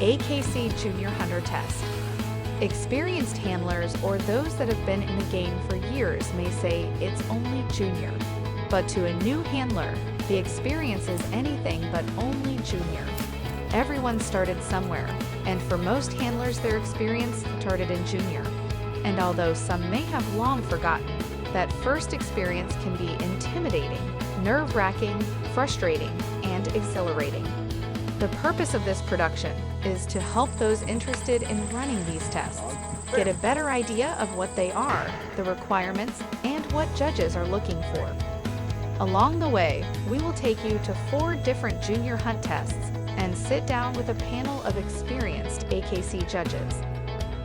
AKC Junior Hunter Test. Experienced handlers or those that have been in the game for years may say it's only junior, but to a new handler, the experience is anything but only junior. Everyone started somewhere, and for most handlers their experience started in junior. And although some may have long forgotten, that first experience can be intimidating, nerve-wracking, frustrating, and exhilarating. The purpose of this production is to help those interested in running these tests get a better idea of what they are, the requirements, and what judges are looking for. Along the way, we will take you to 4 different junior hunt tests and sit down with a panel of experienced AKC judges.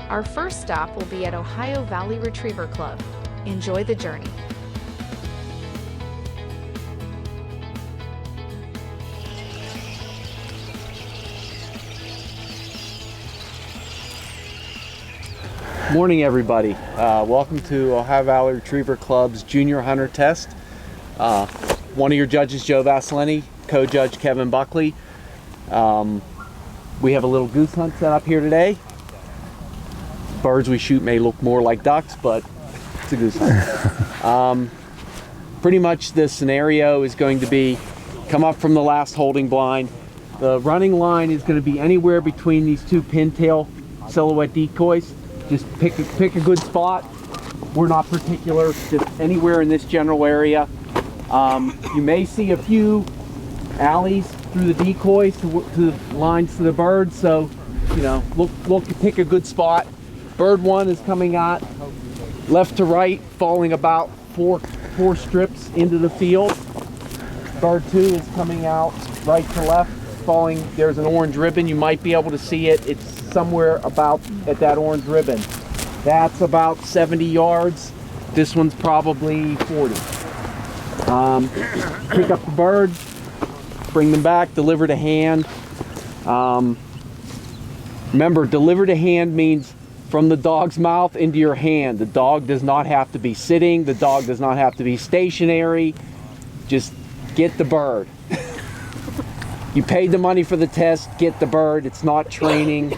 Our first stop will be at Ohio Valley Retriever Club. Enjoy the journey. Morning, everybody. Welcome to Ohio Valley Retriever Club's Junior Hunter Test. One of your judges, Joe Vasileni, co-judge Kevin Buckley. We have a little goose hunt set up here today. Birds we shoot may look more like ducks, but it's a goose hunt. Pretty much the scenario is going to be come up from the last holding blind. The running line is going to be anywhere between these 2 pintail silhouette decoys. Just pick a good spot. We're not particular, just anywhere in this general area. You may see a few alleys through the decoys to the lines to the birds, so you know, pick a good spot. Bird 1 is coming out left to right, falling about four strips into the field. Bird 2 is coming out right to left, falling. There's an orange ribbon. You might be able to see it. It's somewhere about at that orange ribbon. That's about 70 yards. This one's probably 40. Pick up the birds, bring them back, deliver to hand. Remember, deliver to hand means from the dog's mouth into your hand. The dog does not have to be sitting. The dog does not have to be stationary. Just get the bird. You paid the money for the test, get the bird. It's not training.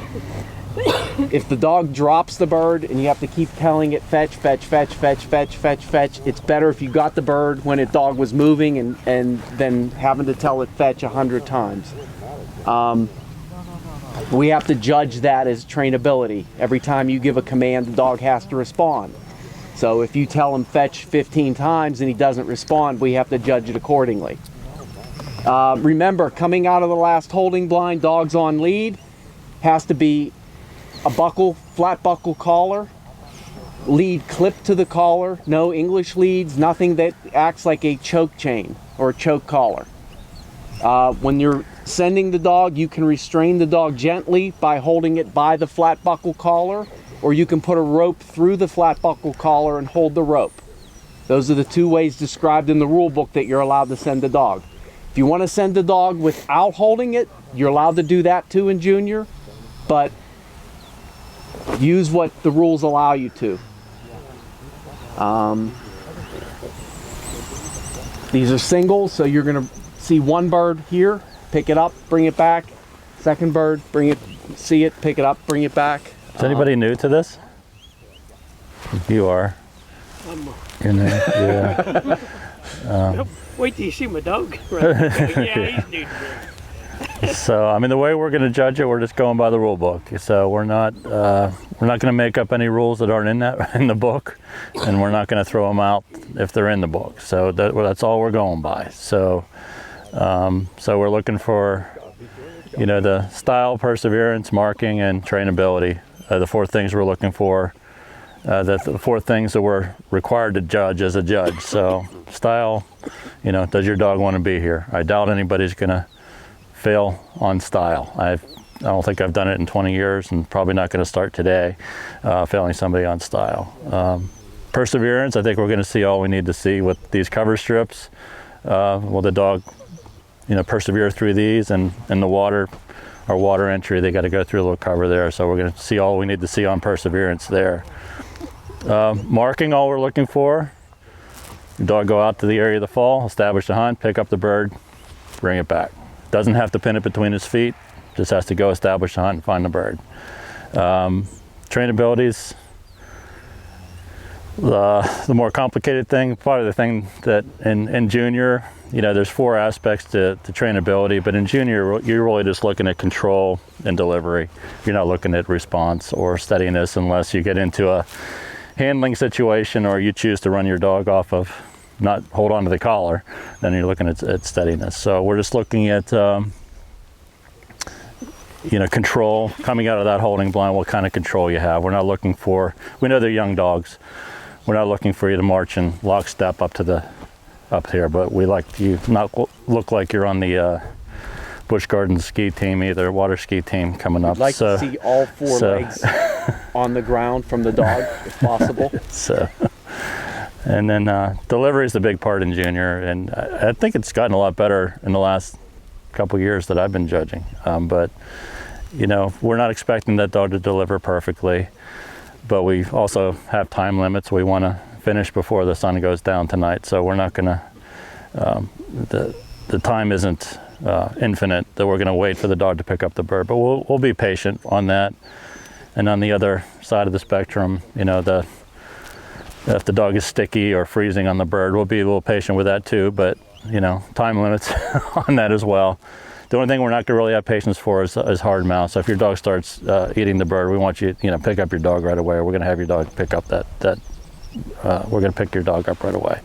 If the dog drops the bird and you have to keep telling it fetch, fetch, fetch, fetch, fetch, fetch, fetch, it's better if you got the bird when a dog was moving and then having to tell it fetch 100 times. We have to judge that as trainability. Every time you give a command, the dog has to respond. So if you tell him fetch 15 times and he doesn't respond, we have to judge it accordingly. Remember, coming out of the last holding blind, dogs on lead, has to be a flat buckle collar, lead clipped to the collar, no English leads, nothing that acts like a choke chain or a choke collar. When you're sending the dog, you can restrain the dog gently by holding it by the flat buckle collar, or you can put a rope through the flat buckle collar and hold the rope. Those are the 2 ways described in the rule book that you're allowed to send the dog. If you want to send the dog without holding it, you're allowed to do that too in junior, but use what the rules allow you to. These are singles, so you're going to see one bird here, pick it up, bring it back. Second bird, see it, pick it up, bring it back. Is anybody new to this? You are. You're new, yeah. Wait till you see my dog. Yeah, he's new to this. So, I mean, the way we're going to judge it, we're just going by the rule book. So we're not going to make up any rules that aren't in the book, and we're not going to throw them out if they're in the book. So that's all we're going by. So, so we're looking for, you know, the style, perseverance, marking, and trainability. The 4 things we're looking for. That's the 4 things that we're required to judge as a judge. So, style, you know, does your dog want to be here? I doubt anybody's going to fail on style. I don't think I've done it in 20 years and probably not going to start today failing somebody on style. Perseverance, I think we're going to see all we need to see with these cover strips. Will the dog, you know, persevere through these, and the water, our water entry, they got to go through a little cover there. So we're going to see all we need to see on perseverance there. Marking, all we're looking for, the dog go out to the area of the fall, establish the hunt, pick up the bird, bring it back. Doesn't have to pin it between his feet. just has to go establish the hunt and find the bird. Trainabilities, the more complicated thing, part of the thing that in junior, you know, there's 4 aspects to trainability, but in junior, you're really just looking at control and delivery. You're not looking at response or steadiness unless you get into a handling situation or you choose to run your dog off of, not hold on to the collar, then you're looking at steadiness. So we're just looking at, you know, control coming out of that holding blind, what kind of control you have. We're not looking for, we know they're young dogs. We're not looking for you to march in lockstep up here, but we like you not look like you're on the Busch Gardens ski team either, water ski team coming up. I'd like to see all 4 legs on the ground from the dog, if possible. So, and then delivery is the big part in junior, and I think it's gotten a lot better in the last couple years that I've been judging. But you know, we're not expecting that dog to deliver perfectly, but we also have time limits. We want to finish before the sun goes down tonight, so we're not gonna, the time isn't infinite that we're gonna wait for the dog to pick up the bird, but we'll be patient on that. And on the other side of the spectrum, you know, if the dog is sticky or freezing on the bird, we'll be a little patient with that too, but you know, time limits on that as well. The only thing we're not gonna really have patience for is hard mouth. So if your dog starts eating the bird, we want you, you know, pick up your dog right away, or we're gonna have your dog pick up we're gonna pick your dog up right away.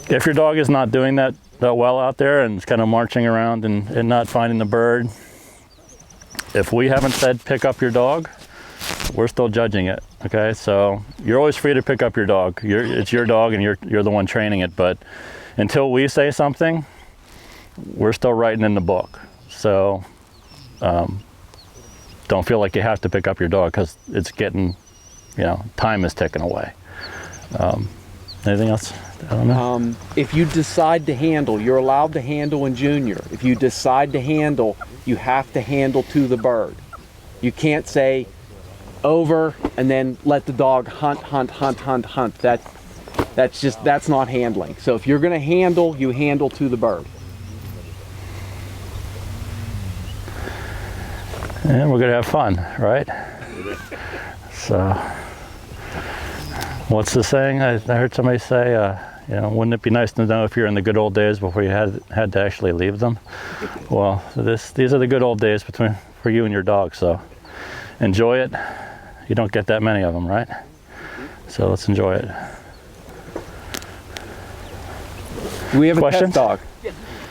If your dog is not doing that well out there and it's kind of marching around and not finding the bird, if we haven't said pick up your dog, we're still judging it. Okay, so you're always free to pick up your dog. It's your dog and you're the one training it, but until we say something, we're still writing in the book. So don't feel like you have to pick up your dog because it's getting, you know, time is ticking away. Anything else? I don't know. If you decide to handle, you're allowed to handle in junior. If you decide to handle, you have to handle to the bird. You can't say over and then let the dog hunt. That's not handling. So if you're gonna handle, you handle to the bird. And we're gonna have fun, right? So, what's the saying? I heard somebody say, you know, wouldn't it be nice to know if you're in the good old days before you had to actually leave them? Well, these are the good old days for you and your dog. So, enjoy it. You don't get that many of them, right? So let's enjoy it. Do we have a Questions? test dog?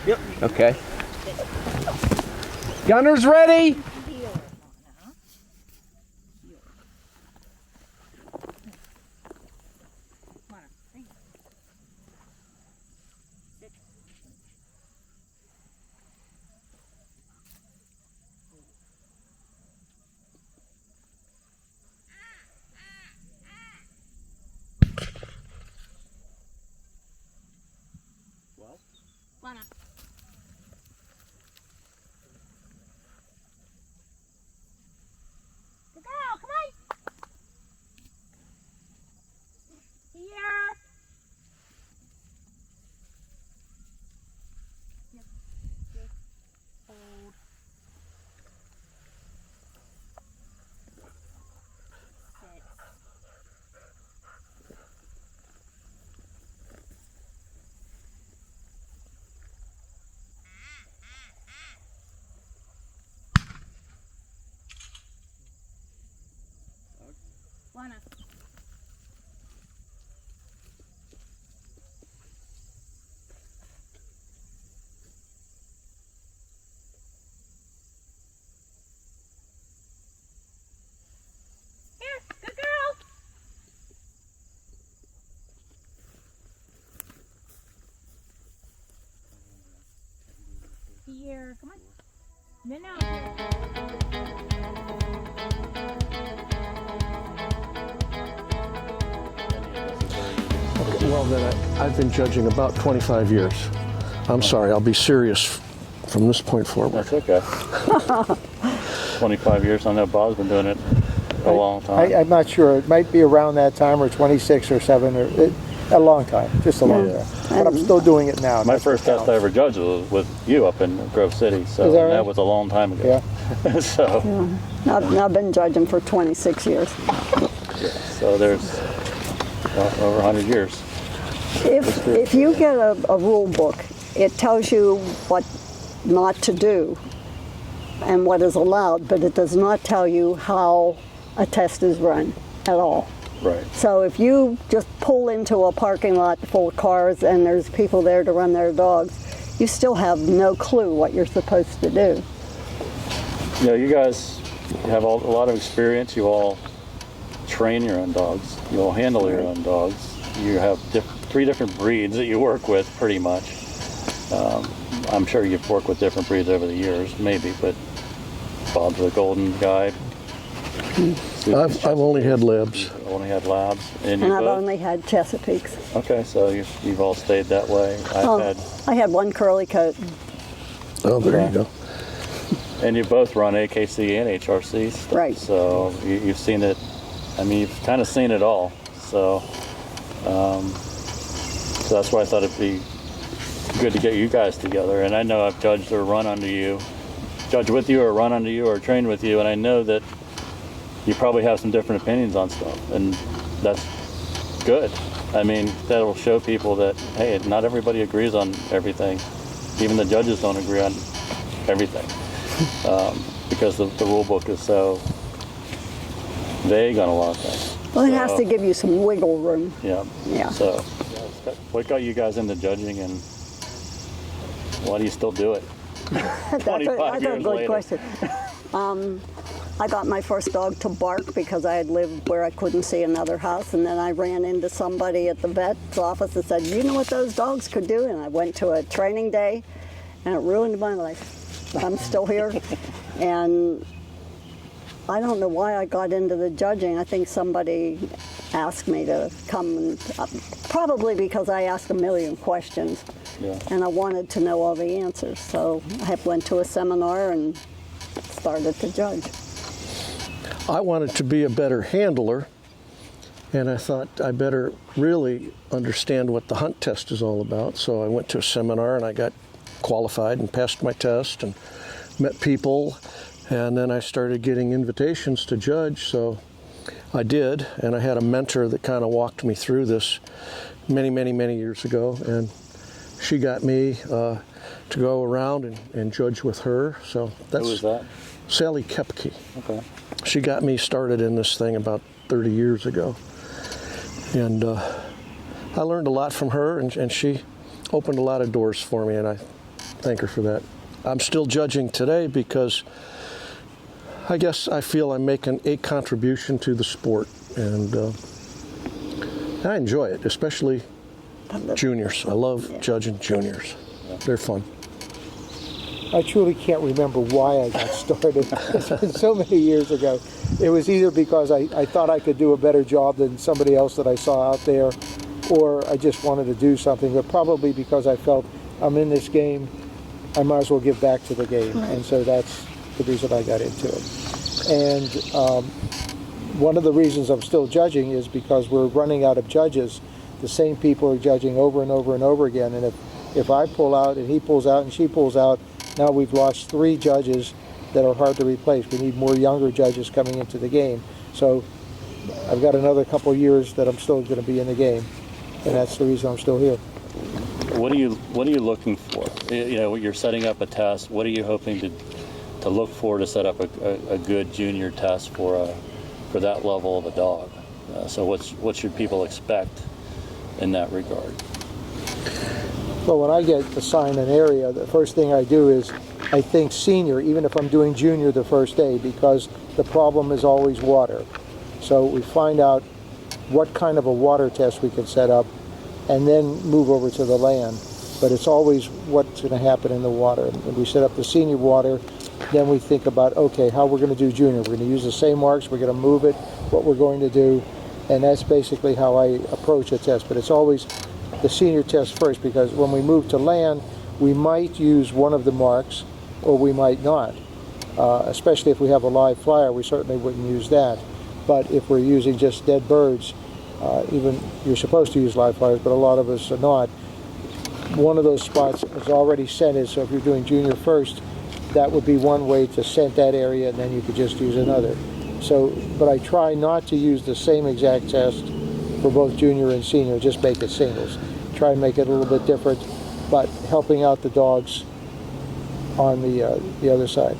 Yep. Okay. Gunner's ready. Lana. Good girl, come on. Here. Yep. Good. Hold. Sit. Lana. Here, good girl. Here, come on. No, here. Well, then I've been judging about 25 years. I'm sorry, I'll be serious from this point forward. That's okay. 25 years. I know Bob's been doing it a long time. I'm not sure. It might be around that time, or 26 or 7. A long time, just a long time. But I'm still doing it now. My That's what first test I counts. ever judged was with you up in Grove City, so Is that that right? was a long time ago. Yeah. So, I've been judging for 26 years. so there's over 100 years. If you get a rule book, it tells you what not to do and what is allowed, but it does not tell you how a test is run at all. Right. So if you just pull into a parking lot full of cars and there's people there to run their dogs, you still have no clue what you're supposed to do. You know, you guys have a lot of experience. You all train your own dogs. You all handle your own dogs. You have 3 different breeds that you work with, pretty much. I'm sure you've worked with different breeds over the years, maybe, but Bob's a golden guy. I've only had labs. Only had labs. And And you I've both? only had Chesapeakes. Okay, so you've all stayed that way. I had one curly coat. Oh, there you go. And you both run AKC and HRC stuff. Right. So you've seen it. I mean, you've kind of seen it all. So, so that's why I thought it'd be good to get you guys together. And I know I've judged or run under you, judged with you or run under you or trained with you, and I know that you probably have some different opinions on stuff, and that's good. I mean, that'll show people that, hey, not everybody agrees on everything. Even the judges don't agree on everything, because the rule book is so vague on a lot of things. Well, it has to give you some wiggle room. Yeah. Yeah. So, what got you guys into judging, and why do you still do it? That's 25 a years good later. question. I got my first dog to bark because I had lived where I couldn't see another house, and then I ran into somebody at the vet's office and said, "You know what those dogs could do?" And I went to a training day, and it ruined my life. I'm still here, and I don't know why I got into the judging. I think somebody asked me to come, and probably because I asked a million questions, Yeah. and I wanted to know all the answers. So I went to a seminar and started to judge. I wanted to be a better handler, and I thought I better really understand what the hunt test is all about. So I went to a seminar and I got qualified and passed my test and met people, and then I started getting invitations to judge. So I did, and I had a mentor that kind of walked me through this many years ago, and she got me to go around and judge with her. So that's Who was that? Sally Kepke. Okay. She got me started in this thing about 30 years ago. And I learned a lot from her, and she opened a lot of doors for me, and I thank her for that. I'm still judging today because I guess I feel I'm making a contribution to the sport, and I enjoy it, especially juniors. I love judging juniors. They're fun. I truly can't remember why I got started. It's been so many years ago. It was either because I thought I could do a better job than somebody else that I saw out there, or I just wanted to do something, but probably because I felt I'm in this game, I might as well give back to the game. And so that's the reason I got into it. And one of the reasons I'm still judging is because we're running out of judges. The same people are judging over and over and over again. And if I pull out and he pulls out and she pulls out, now we've lost 3 judges that are hard to replace. We need more younger judges coming into the game. So I've got another couple years that I'm still going to be in the game, and that's the reason I'm still here. What are you looking for? You know, you're setting up a test. What are you hoping to look for to set up a good junior test for that level of a dog? So what should people expect in that regard? Well, when I get assigned an area, the first thing I do is I think senior, even if I'm doing junior the first day, because the problem is always water. So we find out what kind of a water test we can set up and then move over to the land. But it's always what's going to happen in the water. And we set up the senior water, then we think about, okay, how we're going to do junior. We're going to use the same marks, we're going to move it, what we're going to do, and that's basically how I approach a test. But it's always the senior test first, because when we move to land, we might use one of the marks or we might not. Especially if we have a live flyer, we certainly wouldn't use that. But if we're using just dead birds, even you're supposed to use live fires, but a lot of us are not. One of those spots is already scented, so if you're doing junior first, that would be one way to scent that area, and then you could just use another. So, but I try not to use the same exact test for both junior and senior, just make it singles. Try and make it a little bit different, but helping out the dogs on the other side.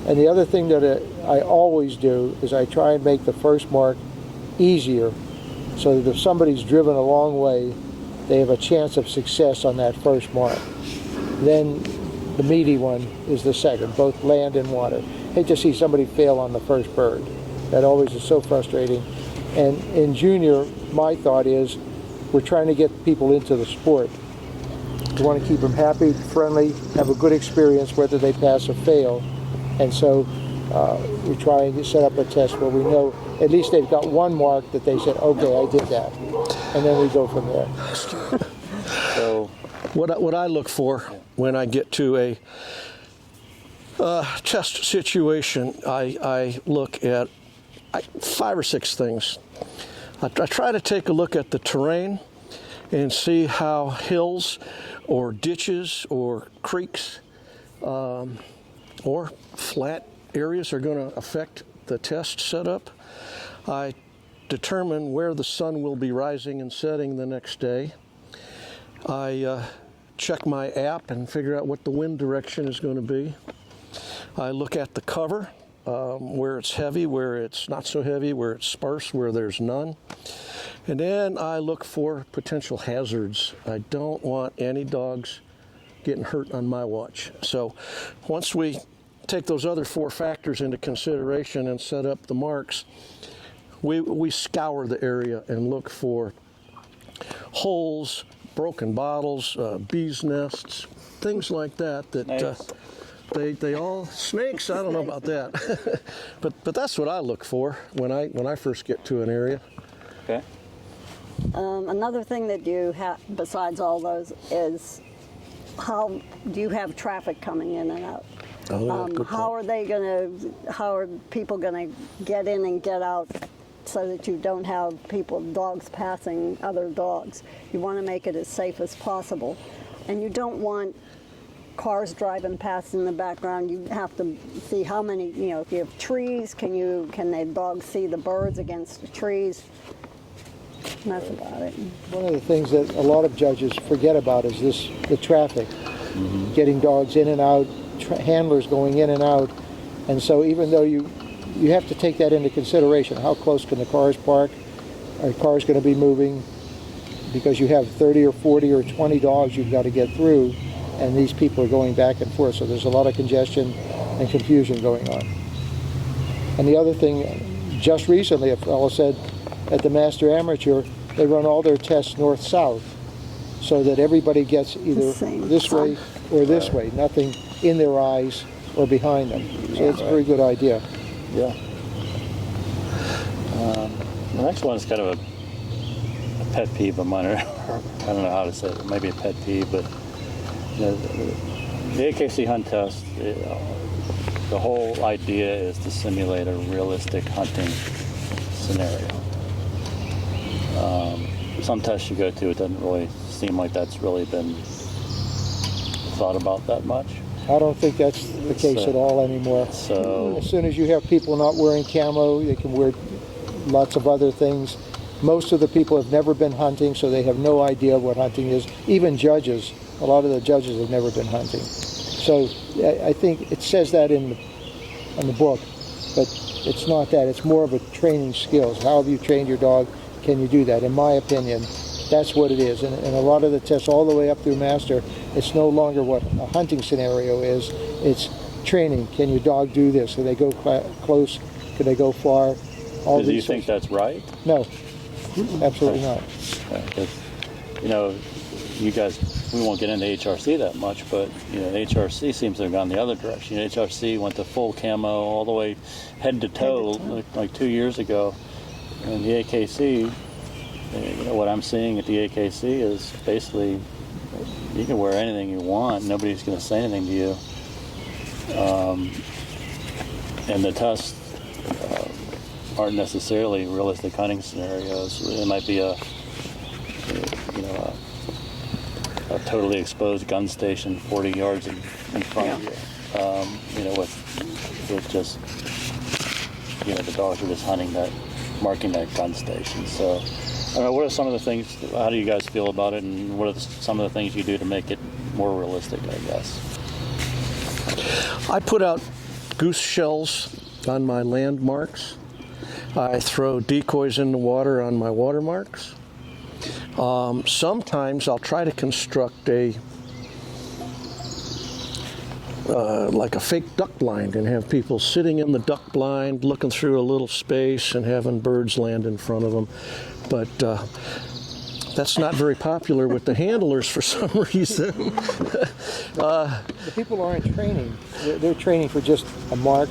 And the other thing that I always do is I try and make the first mark easier, so that if somebody's driven a long way, they have a chance of success on that first mark. Then the meaty one is the second, both land and water. Hate to see somebody fail on the first bird. That always is so frustrating. And in junior, my thought is we're trying to get people into the sport. We want to keep them happy, friendly, have a good experience whether they pass or fail. And so we try and set up a test where we know at least they've got one mark that they said, okay, I did that. And then we go from there. So what I look for when I get to a test situation, I look at 5 or 6 things. I try to take a look at the terrain and see how hills or ditches or creeks or flat areas are going to affect the test setup. I determine where the sun will be rising and setting the next day. I check my app and figure out what the wind direction is going to be. I look at the cover, where it's heavy, where it's not so heavy, where it's sparse, where there's none. And then I look for potential hazards. I don't want any dogs getting hurt on my watch. So once we take those other 4 factors into consideration and set up the marks, we scour the area and look for holes, broken bottles, bees' nests, things like that. They all snakes. I don't know about that, but that's what I look for when I first get to an area. okay. Another thing that you have besides all those is how do you have traffic coming in and out? How are people gonna get in and get out so that you don't have dogs passing other dogs? You want to make it as safe as possible, and you don't want cars driving past in the background. You have to see how many, if you have trees, can the dogs see the birds against the trees? And that's about it. One of the things that a lot of judges forget about is the traffic, getting dogs in and out, handlers going in and out, and so even though you have to take that into consideration, how close can the cars park? Are cars going to be moving? Because you have 30 or 40 or 20 dogs you've got to get through, and these people are going back and forth, so there's a lot of congestion and confusion going on. And the other thing, just recently a fellow said at the Master Amateur, they run all their tests north-south, so that everybody gets either this way or this way, nothing in their eyes or behind them. So it's a very good idea. Yeah. The next one is kind of a pet peeve of mine. I don't know how to say it. It might be a pet peeve, but the AKC Hunt Test, the whole idea is to simulate a realistic hunting scenario. Some tests you go to, it doesn't really seem like that's really been thought about that much. I don't think that's the case at all anymore. So as soon as you have people not wearing camo, they can wear lots of other things. Most of the people have never been hunting, so they have no idea what hunting is. Even judges, a lot of the judges have never been hunting. So I think it says that in the book, but it's not that. It's more of a training skills. How have you trained your dog? Can you do that? In my opinion, that's what it is. And a lot of the tests all the way up through Master, it's no longer what a hunting scenario is. It's training. Can your dog do this? Can they go close? Can they go far? All do you think that's right? No, absolutely not. You guys, we won't get into HRC that much, but HRC seems to have gone the other direction. HRC went to full camo all the way head to toe like 2 years ago. And the AKC, what I'm seeing at the AKC is basically you can wear anything you want. Nobody's going to say anything to you. And the test, aren't necessarily realistic hunting scenarios. It might be a totally exposed gun station 40 yards in front of you. With just, the dogs are just hunting that, marking that gun station. So, I don't know, what are some of the things, how do you guys feel about it, and what are some of the things you do to make it more realistic, I guess? I put out goose shells on my landmarks. I throw decoys in the water on my watermarks. Sometimes I'll try to construct like a fake duck blind and have people sitting in the duck blind looking through a little space and having birds land in front of them. But that's not very popular with the handlers for some reason. The people aren't training. They're training for just a mark.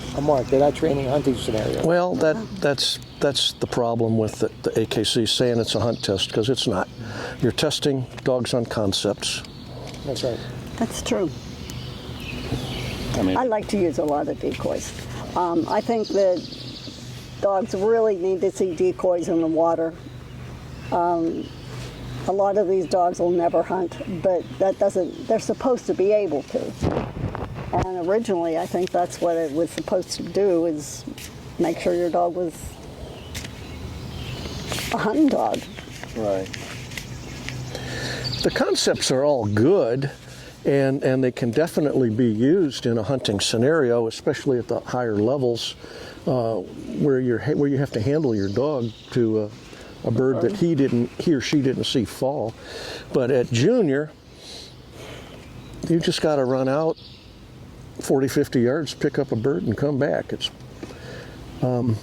They're not training hunting scenario. Well, that's the problem with the AKC saying it's a hunt test, because it's not. You're testing dogs on concepts. That's right. That's true. I I like to use a lot of decoys. I think that dogs really need to see decoys in the water. A lot of these dogs will never hunt, but that doesn't, they're supposed to be able to. And originally, I think that's what it was supposed to do, is make sure your dog was a hunting dog. Right. The concepts are all good, and they can definitely be used in a hunting scenario, especially at the higher levels, where you have to handle your dog to a bird that he or she didn't see fall. But at junior, you just got to run out 40, 50 yards, pick up a bird, and come back. It's not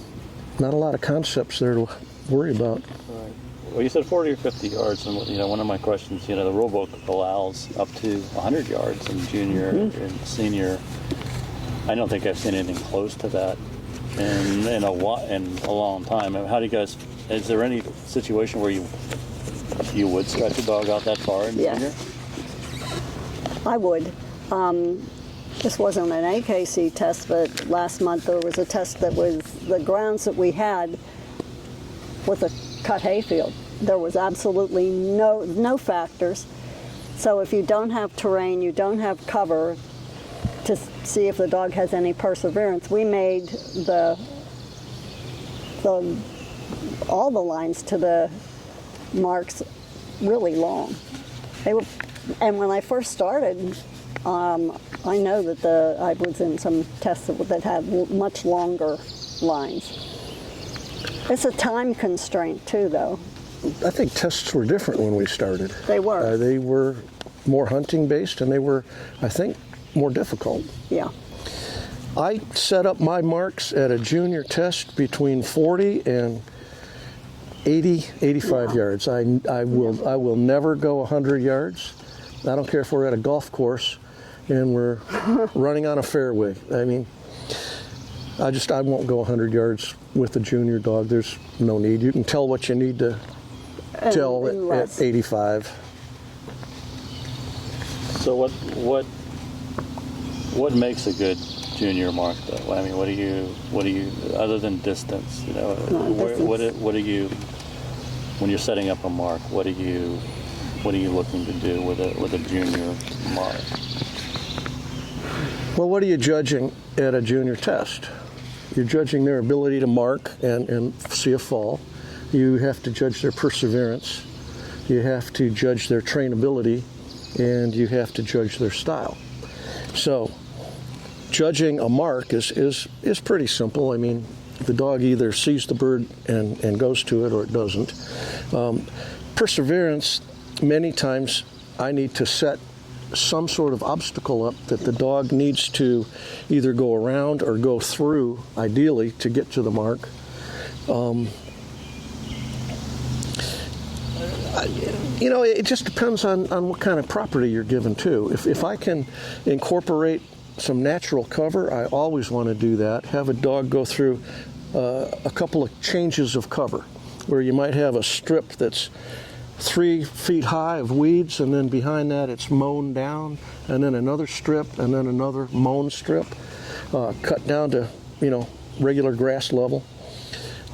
a lot of concepts there to worry about. Right. Well, you said 40 or 50 yards, and one of my questions, the rule book allows up to 100 yards in junior and senior. I don't think I've seen anything close to that in a long time. How do you guys? Is there any situation where you would stretch a dog out that far in Yes. junior? I would. This wasn't an AKC test, but last month there was a test that was the grounds that we had with a cut hayfield. There was absolutely no factors. So if you don't have terrain, you don't have cover to see if the dog has any perseverance, we made all the lines to the marks really long. And when I first started, I know that I was in some tests that had much longer lines. It's a time constraint too, though. I think tests were different when we started. They were. They were more hunting based, and they were, I think, more difficult. Yeah. I set up my marks at a junior test between 40 and 80, 85 yards. I will never go 100 yards. I don't care if we're at a golf course and we're running on a fairway. I mean, I won't go 100 yards with a junior dog. There's no need. You can tell what you need to tell at 85. So what makes a good junior mark, though? I mean, what do you other than distance? What do you, when you're setting up a mark, what are you looking to do with a junior mark? Well, what are you judging at a junior test? You're judging their ability to mark and see a fall. You have to judge their perseverance. You have to judge their trainability, and you have to judge their style. So, judging a mark is pretty simple. I mean, the dog either sees the bird and goes to it, or it doesn't. Perseverance, many times I need to set some sort of obstacle up that the dog needs to either go around or go through, ideally, to get to the mark. It just depends on what kind of property you're given too. If I can incorporate some natural cover, I always want to do that. Have a dog go through a couple of changes of cover, where you might have a strip that's 3 feet high of weeds, and then behind that it's mown down, and then another strip, and then another mown strip, cut down to regular grass level.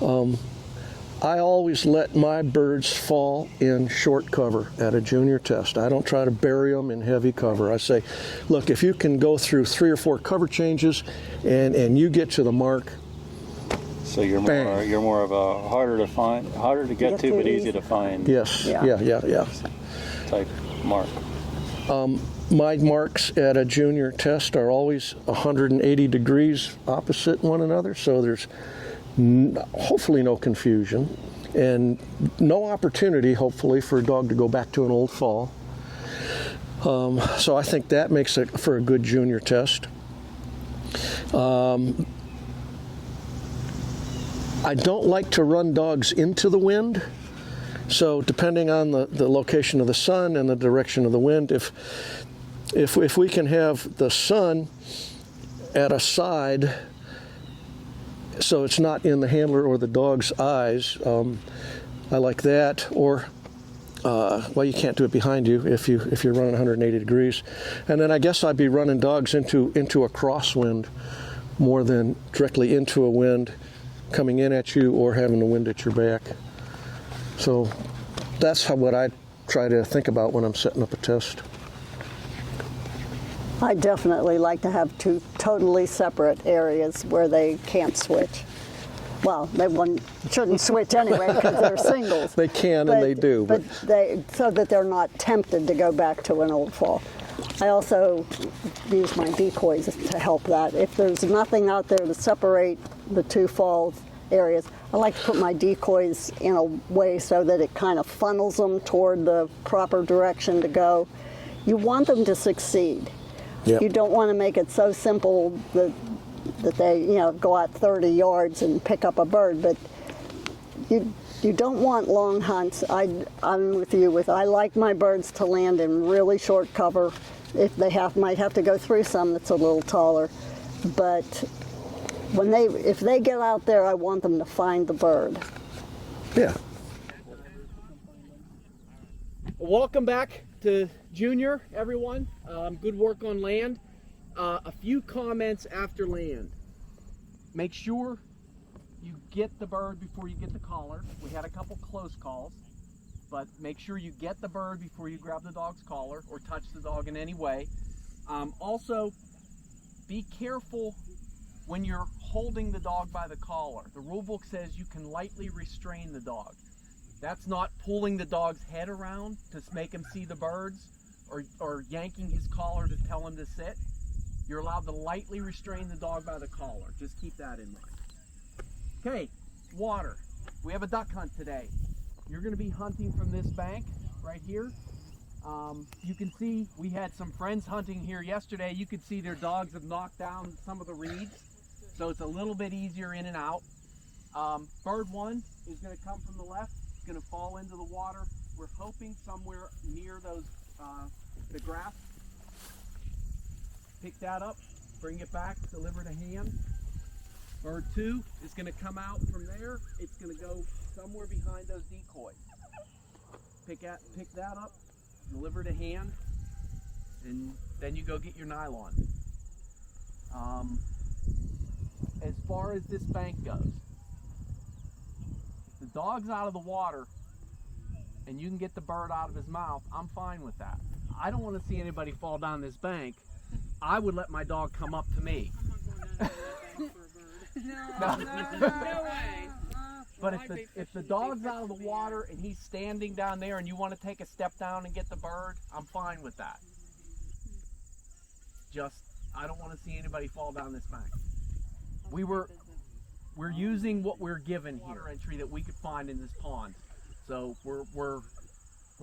I always let my birds fall in short cover at a junior test. I don't try to bury them in heavy cover. I say, look, if you can go through 3 or 4 cover changes and you get to the mark. So you're more of a harder to get to, but easy to find. Yes, yeah. Type mark. My marks at a junior test are always 180 degrees opposite one another, so there's hopefully no confusion and no opportunity, hopefully, for a dog to go back to an old fall. So I think that makes it for a good junior test. I don't like to run dogs into the wind. So depending on the location of the sun and the direction of the wind, if we can have the sun at a side so it's not in the handler or the dog's eyes, I like that. Or well, you can't do it behind you if you're running 180 degrees. And then I guess I'd be running dogs into a crosswind more than directly into a wind coming in at you or having the wind at your back. So that's what I try to think about when I'm setting up a test. I definitely like to have 2 totally separate areas where they can't switch. Well, they shouldn't switch anyway because they're singles. They can and they do. But so that they're not tempted to go back to an old fall. I also use my decoys to help that. If there's nothing out there to separate the 2 fall areas, I like to put my decoys in a way so that it kind of funnels them toward the proper direction to go. You want them to succeed. Yep. You don't want to make it so simple that they go out 30 yards and pick up a bird, but you don't want long hunts. I'm with you. I like my birds to land in really short cover. If they might have to go through some that's a little taller, but if they get out there, I want them to find the bird. Yeah. Welcome back to Junior, everyone. Good work on land. A few comments after land. Make sure you get the bird before you get the collar. We had a couple close calls, but make sure you get the bird before you grab the dog's collar or touch the dog in any way. Also, be careful when you're holding the dog by the collar. The rule book says you can lightly restrain the dog. That's not pulling the dog's head around to make him see the birds or yanking his collar to tell him to sit. You're allowed to lightly restrain the dog by the collar. Just keep that in mind. Okay, water. We have a duck hunt today. You're going to be hunting from this bank right here. You can see we had some friends hunting here yesterday. You could see their dogs have knocked down some of the reeds, so it's a little bit easier in and out. Bird 1 is going to come from the left. It's going to fall into the water. We're hoping somewhere near those the grass. Pick that up, bring it back, deliver to hand. Bird 2 is going to come out from there. It's going to go somewhere behind those decoys. Pick that up, deliver to hand, and then you go get your nylon. As far as this bank goes, the dog's out of the water and you can get the bird out of his mouth, I'm fine with that. I don't want to see anybody fall down this bank. I would let my dog come up to me. No way. But if the dog's out of the water and he's standing down there and you want to take a step down and get the bird, I'm fine with that. Just, I don't want to see anybody fall down this bank. We're using what we're given here, entry that we could find in this pond. So we're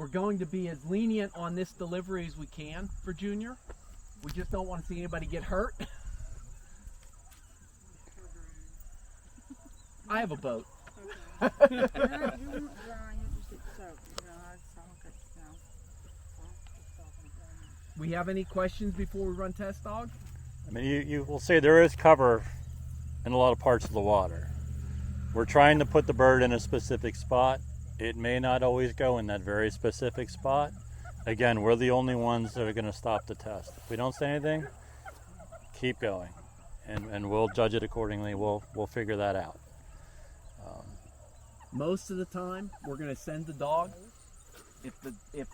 going to be as lenient on this delivery as we can for Junior. We just don't want to see anybody get hurt. I have a boat. We have any questions before we run test dog? I mean, you will see there is cover in a lot of parts of the water. We're trying to put the bird in a specific spot. It may not always go in that very specific spot. Again, we're the only ones that are going to stop the test. If we don't say anything, keep going, and we'll judge it accordingly. We'll figure that out. Most of the time, we're going to send the dog. If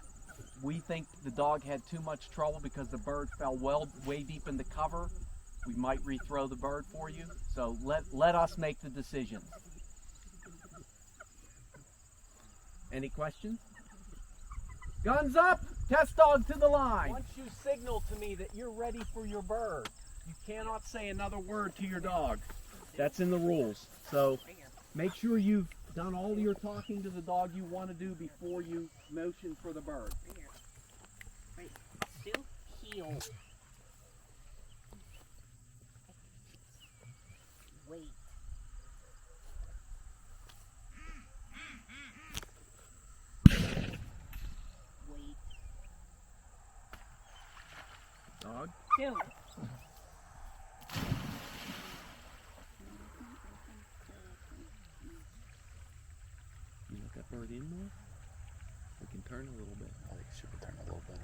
we think the dog had too much trouble because the bird fell way deep in the cover, we might rethrow the bird for you. So let us make the decision. Any questions? Guns up! Test dog to the line. Once you signal to me that you're ready for your bird, you cannot say another word to your dog. That's in the rules. So make sure you've done all your talking to the dog you want to do before you motion for the bird. Wait, still heel. Wait. Wait. Dog. Two. You want that bird in more? We can turn a little bit. I think it should be turned a little bit.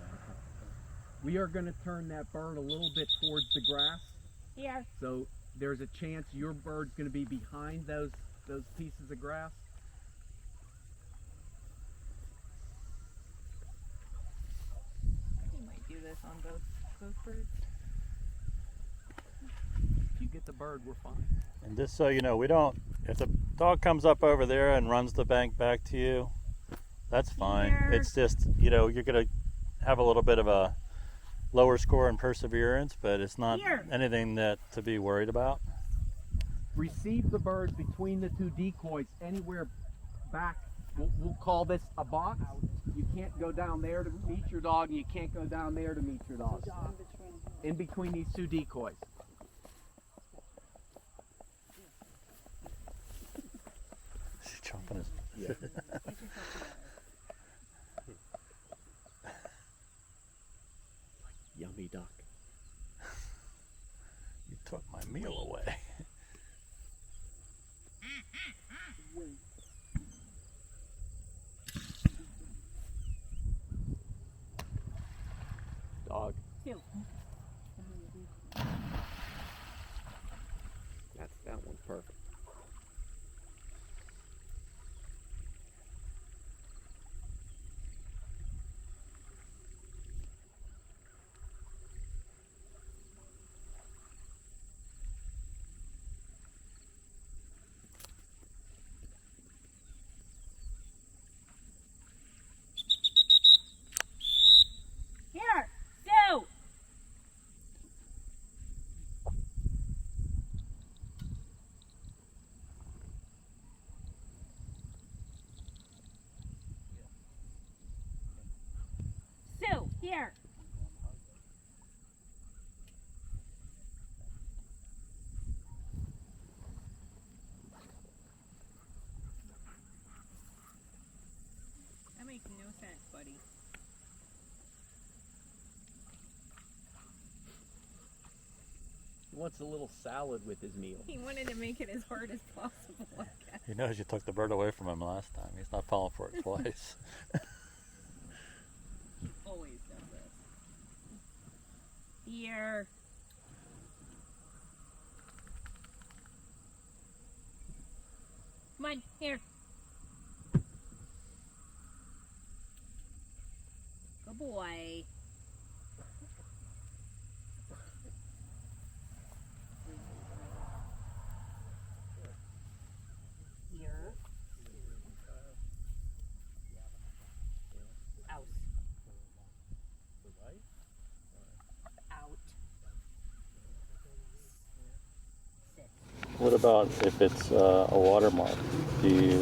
We are going to turn that bird a little bit towards the grass. Here. So there's a chance your bird's going to be behind those pieces of grass. You might do this on both birds. If you get the bird, we're fine. And just so you know, we don't, if the dog comes up over there and runs the bank back to you, that's fine. Here. It's just, you know, you're going to have a little bit of a lower score in perseverance, but it's not Here. anything that to be worried about. Receive the bird between the two decoys anywhere back. We'll call this a box. You can't go down there to meet your dog, and you can't go down there to meet your dog. In between these two decoys. She's chomping his. Yeah. Yummy duck. You took my meal away. Dog. Two. That one's perfect. Here. Two. Sue, here. That makes no sense, buddy. He wants a little salad with his meal. He wanted to make it as hard as possible, I guess. He knows you took the bird away from him last time. He's not falling for it twice. Always does this. Here. Come on, here. Good boy. Here. Out. Out. Sit. What about if it's a watermark? Do you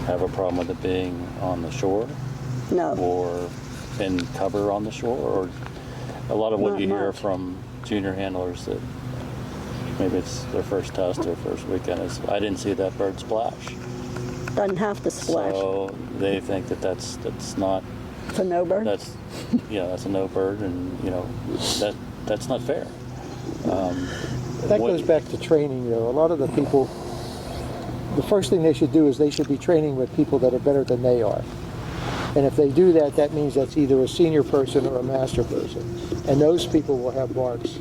have a problem with it being on the shore No. or in cover on the shore? Or a lot of what Not you hear much. from junior handlers that maybe it's their first test or first weekend is, I didn't see that bird splash. Doesn't have to splash. So they think that that's not, It's a no bird. that's, that's a no bird, and that's not fair. That What- goes back to training, though. A lot of the people, the first thing they should do is they should be training with people that are better than they are. And if they do that, that means that's either a senior person or a master person. And those people will have marks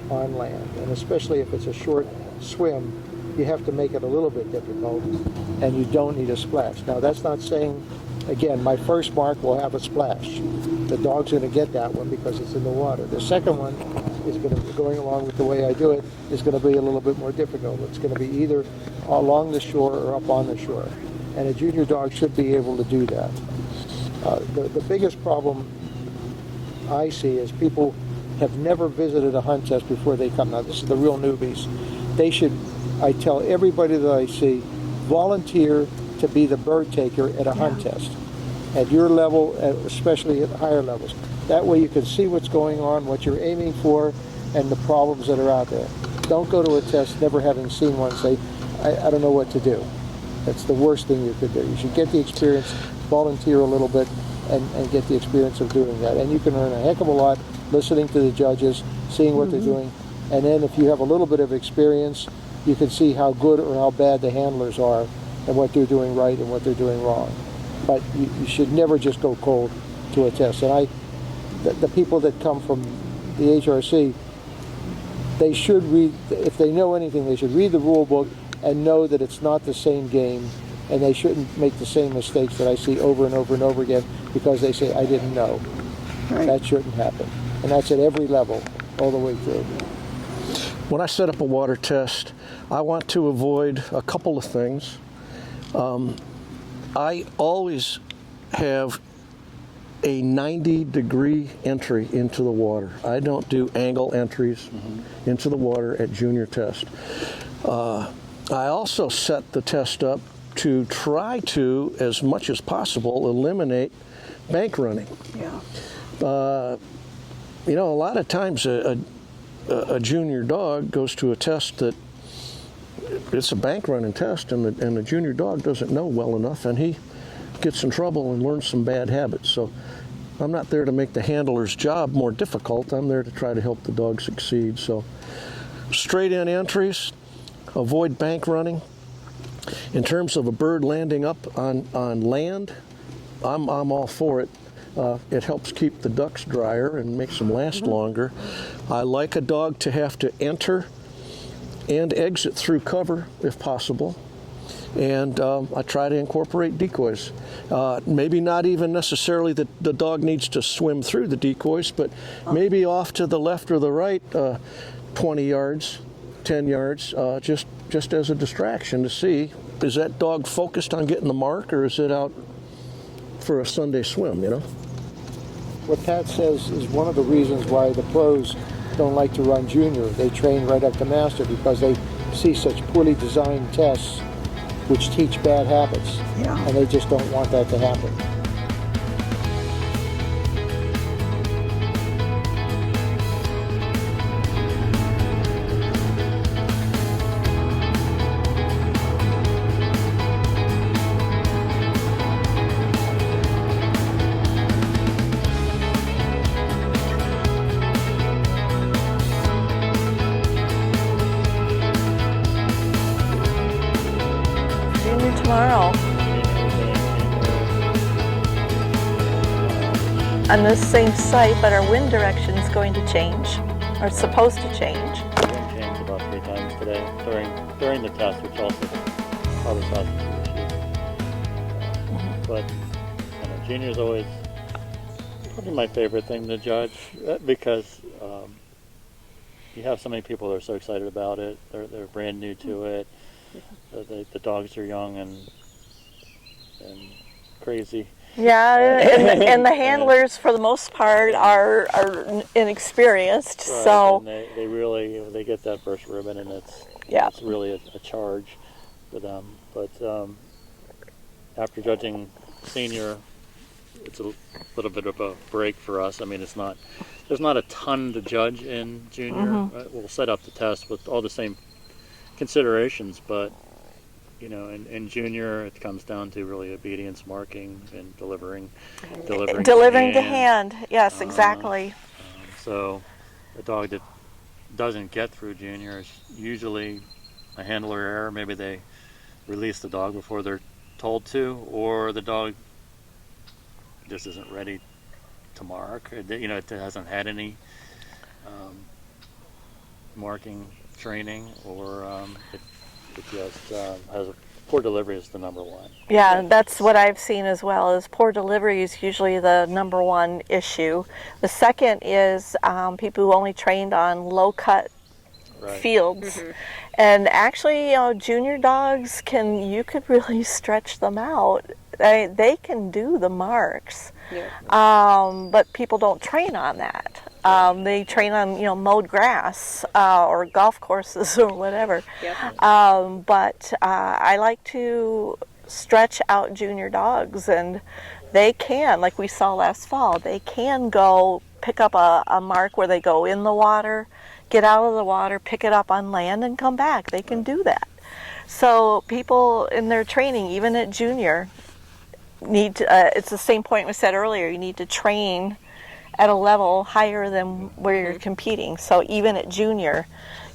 on land. And especially if it's a short swim, you have to make it a little bit difficult, and you don't need a splash. Now, that's not saying, again, my first mark will have a splash. The dog's going to get that one because it's in the water. The second one is going to, going along with the way I do it, is going to be a little bit more difficult. It's going to be either along the shore or up on the shore. And a junior dog should be able to do that. The biggest problem I see is people have never visited a hunt test before they come. Now, this is the real newbies. They should, I tell everybody that I see, volunteer to be the bird taker at a hunt test. At your level, especially at higher levels. That way you can see what's going on, what you're aiming for, and the problems that are out there. Don't go to a test never having seen one, say, I don't know what to do. That's the worst thing you could do. You should get the experience, volunteer a little bit, and get the experience of doing that. And you can learn a heck of a lot listening to the judges, seeing what they're doing, and then if you have a little bit of experience, you can see how good or how bad the handlers are and what they're doing right and what they're doing wrong. But you should never just go cold to a test. And the people that come from the HRC, they should read, if they know anything, they should read the rule book and know that it's not the same game, and they shouldn't make the same mistakes that I see over and over and over again because they say, I didn't know. Right. That shouldn't happen. And that's at every level, all the way through. When I set up a water test, I want to avoid a couple of things. I always have a 90-degree entry into the water. I don't do angle entries into the water at junior test. I also set the test up to try to, as much as possible, eliminate bank running. Yeah. You know, a lot of times a junior dog goes to a test that it's a bank running test, and the junior dog doesn't know well enough, and he gets in trouble and learns some bad habits. So I'm not there to make the handler's job more difficult. I'm there to try to help the dog succeed. So straight in entries, avoid bank running. In terms of a bird landing up on land, I'm all for it. It helps keep the ducks drier and makes them last longer. I like a dog to have to enter and exit through cover if possible. And I try to incorporate decoys. Maybe not even necessarily that the dog needs to swim through the decoys, but maybe off to the left or the right 20 yards, 10 yards, just as a distraction to see, is that dog focused on getting the mark, or is it out for a Sunday swim, you know? What Pat says is one of the reasons why the pros don't like to run junior. They train right up to master because they see such poorly designed tests which teach bad habits. Yeah. And they just don't want that to happen. Tomorrow on this same site, but our wind direction is going to change, or it's supposed to change. The wind changed about 3 times today during the test, which also probably caused some issues. But junior's always probably my favorite thing to judge because you have so many people that are so excited about it. They're brand new to it. The dogs are young and crazy. Yeah, and the handlers for the most part are inexperienced. Right, so and they really they get that first ribbon, and it's really a charge for them. But after judging senior, it's a little bit of a break for us. I mean, there's not a ton to judge in junior. We'll set up the test with all the same considerations, but in junior it comes down to really obedience, marking, and delivering to hand. Yes, exactly. So a dog that doesn't get through junior is usually a handler error. Maybe they release the dog before they're told to, or the dog just isn't ready to mark. It hasn't had any marking training, or It just has poor delivery is the number one. Yeah, that's what I've seen as well. Is poor delivery is usually the number one issue. The second is people who only trained on low cut fields, and actually, junior dogs you could really stretch them out. They can do the marks, but people don't train on that. They train on mowed grass or golf courses or whatever. But I like to stretch out junior dogs, and they can, like we saw last fall, they can go pick up a mark where they go in the water, get out of the water, pick it up on land, and come back. They can do that. So people in their training, even at junior, need to, it's the same point we said earlier, you need to train at a level higher than where you're competing. So even at junior,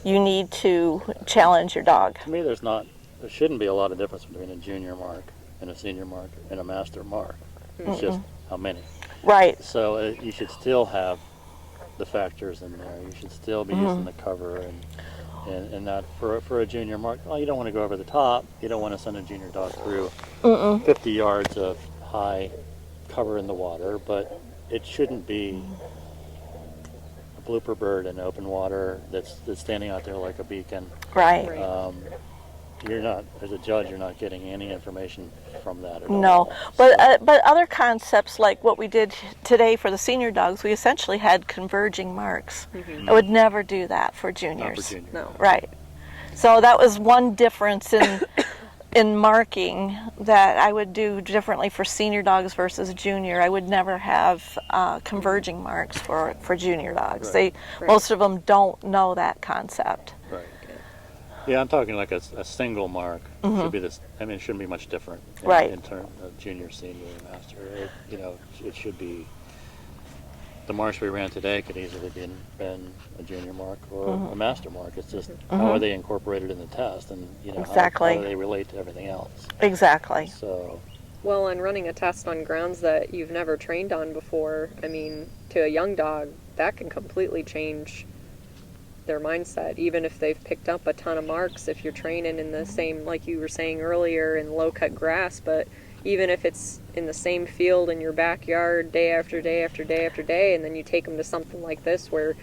you need to challenge your dog. To me, there shouldn't be a lot of difference between a junior mark and a senior mark and a master mark. It's just how many. Right. So you should still have the factors in there. You should still be using the cover and not for a junior mark. Well, you don't want to go over the top. You don't want to send a junior dog through 50 yards of high cover in the water, but it shouldn't be a blooper bird in open water that's standing out there like a beacon. Right. You're not, as a judge, you're not getting any information from that at all. No, but other concepts like what we did today for the senior dogs, we essentially had converging marks. I would never do that for juniors. Not for junior. No. Right. So that was one difference in marking that I would do differently for senior dogs versus junior. I would never have converging marks for junior dogs. Most of them don't know that concept. Right. Yeah, I'm talking like a single mark. Should be this. I mean, it shouldn't be much different in terms of junior, senior, and master. It should be. The marks we ran today could easily been a junior mark or a master mark. It's just how are they incorporated in the test, and exactly. how do they relate to everything else? Exactly. So. Well, and running a test on grounds that you've never trained on before, I mean, to a young dog, that can completely change their mindset, even if they've picked up a ton of marks. If you're training in the same, like you were saying earlier, in low cut grass, but even if it's in the same field in your backyard day after day after day after day, and then you take them to something like this where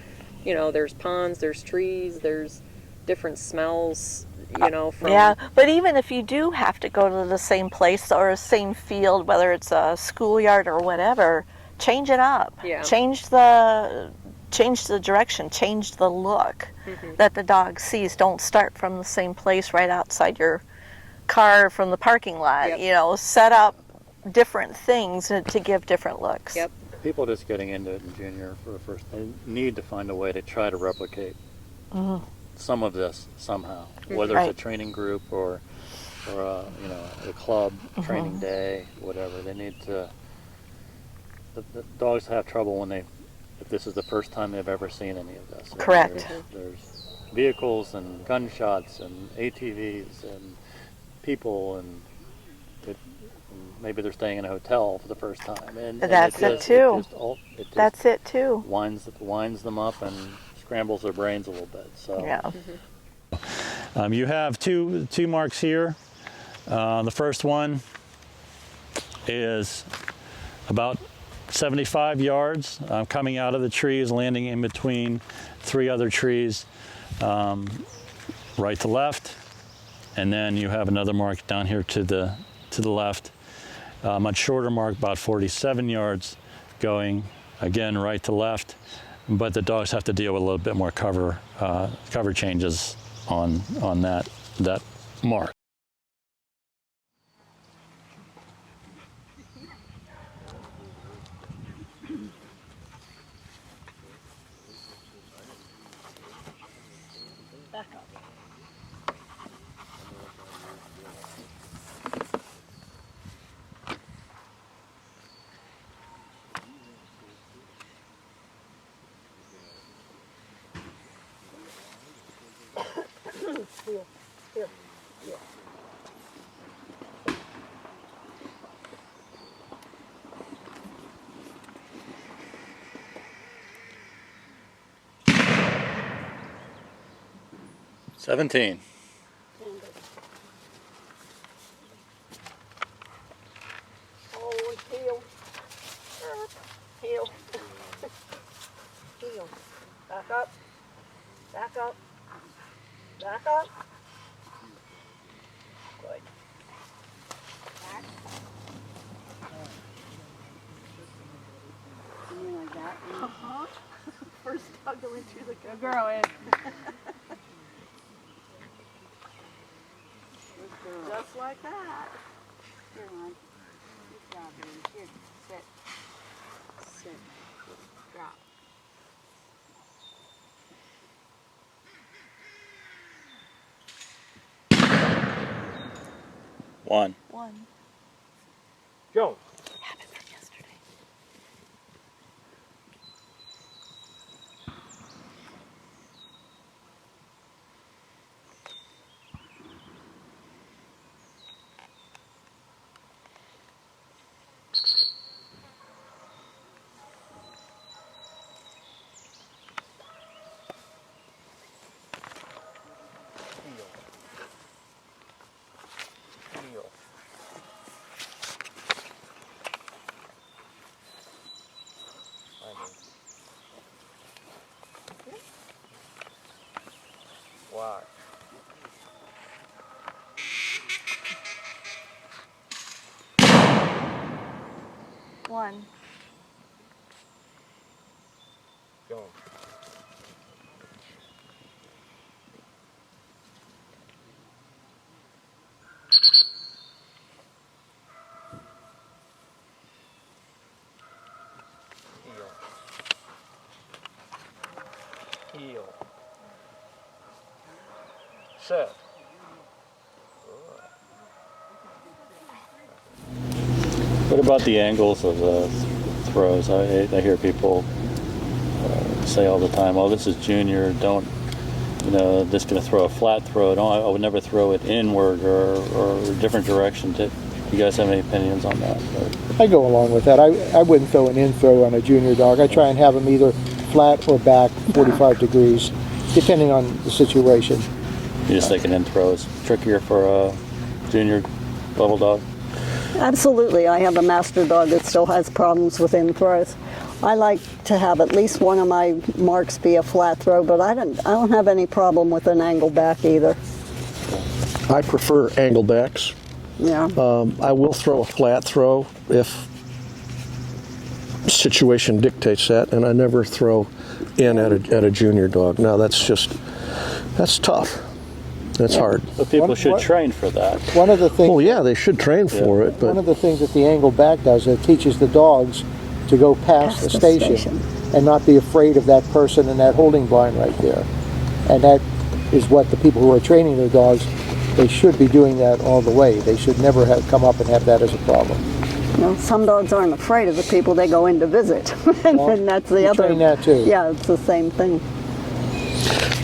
there's ponds, there's trees, there's different smells, from but even if you do have to go to the same place or a same field, whether it's a schoolyard or whatever, change it up. Change the direction, change the look that the dog sees. Don't start from the same place right outside your car from the parking lot. Set up different things to give different looks. People just getting into it in junior for the first, they need to find a way to try to replicate some of this somehow, whether it's a training group or a club training day, whatever. They need to. The dogs have trouble if this is the first time they've ever seen any of this. Correct. There's vehicles and gunshots and ATVs and people and maybe they're staying in a hotel for the first time. And that's it too. That's it too. Winds them up and scrambles their brains a little bit. So. Yeah. You have two marks here. The first one is about 75 yards coming out of the trees, landing in between 3 other trees, right to left, and then you have another mark down here to the left, much shorter mark, about 47 yards, going again right to left, but the dogs have to deal with a little bit more cover changes on that mark. $17. up. Back up. Back up. Good. Back. Something like that. First dog that went through the good girl is. Just like that. Here, hon. Good job, baby. Here, sit. Sit. Drop. One. Go. Happened from yesterday. Wow. One. Go. Heel. Set. What about the angles of the throws? I hear people say all the time, "Oh, this is junior. Don't, just going to throw a flat throw. I would never throw it inward or a different direction." Do you guys have any opinions on that? I go along with that. I wouldn't throw an in throw on a junior dog. I try and have them either flat or back 45 degrees, depending on the situation. You just think an in throw is trickier for a junior level dog? Absolutely. I have a master dog that still has problems with in throws. I like to have at least one of my marks be a flat throw, but I don't have any problem with an angle back either. I prefer angle backs. Yeah. I will throw a flat throw if situation dictates that, and I never throw in at a junior dog. Now that's tough. That's hard. But people should train for that. One of the things. Well, yeah, they should train for it. But one of the things that the angle back does, it teaches the dogs to go past the station and not be afraid of that person and that holding blind right there. And that is what the people who are training their dogs, they should be doing that all the way. They should never have come up and have that as a problem. Some dogs aren't afraid of the people they go in to visit. And that's the other. Train that too. Yeah, it's the same thing.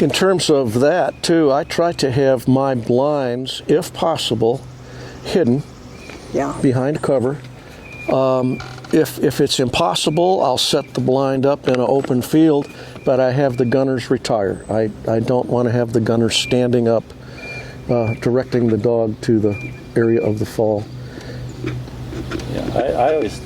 in terms of that too, I try to have my blinds, if possible, hidden behind cover. If it's impossible, I'll set the blind up in an open field, but I have the gunners retire. I don't want to have the gunners standing up, directing the dog to the area of the fall. Yeah, I always,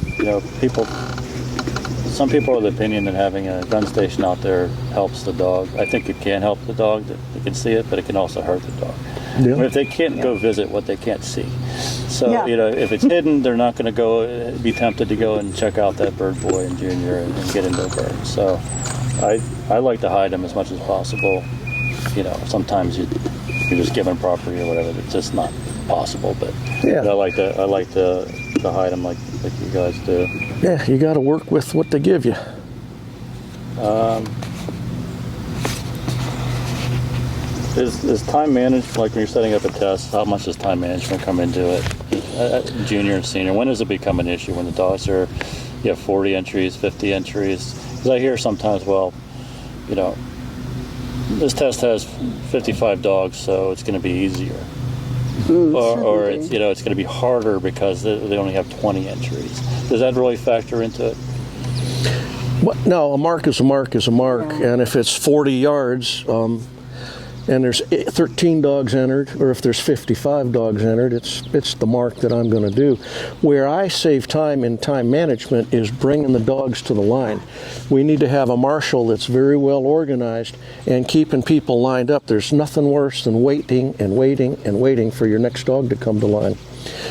some people are of the opinion that having a gun station out there helps the dog. I think it can help the dog, that they can see it, but it can also hurt the dog. Yeah. I mean, if they can't go visit what they can't see. So, if it's hidden, they're not going to be tempted to go and check out that bird boy and junior and get into a bird. So I like to hide them as much as possible. Sometimes you're just given property or whatever. It's just not possible, but I like to hide them like you guys do. Yeah, you got to work with what they give you. Is time managed, like when you're setting up a test, how much does time management come into it? Junior and senior, when does it become an issue? When the dogs are, you have 40 entries, 50 entries? Because I hear sometimes, this test has 55 dogs, so it's going to be easier. Or it's it's going to be harder because they only have 20 entries. Does that really factor into it? No, a mark is a mark is a mark, and if it's 40 yards, and and there's 13 dogs entered, or if there's 55 dogs entered, it's the mark that I'm going to do. Where I save time in time management is bringing the dogs to the line. We need to have a marshal that's very well organized and keeping people lined up. There's nothing worse than waiting and waiting and waiting for your next dog to come to line.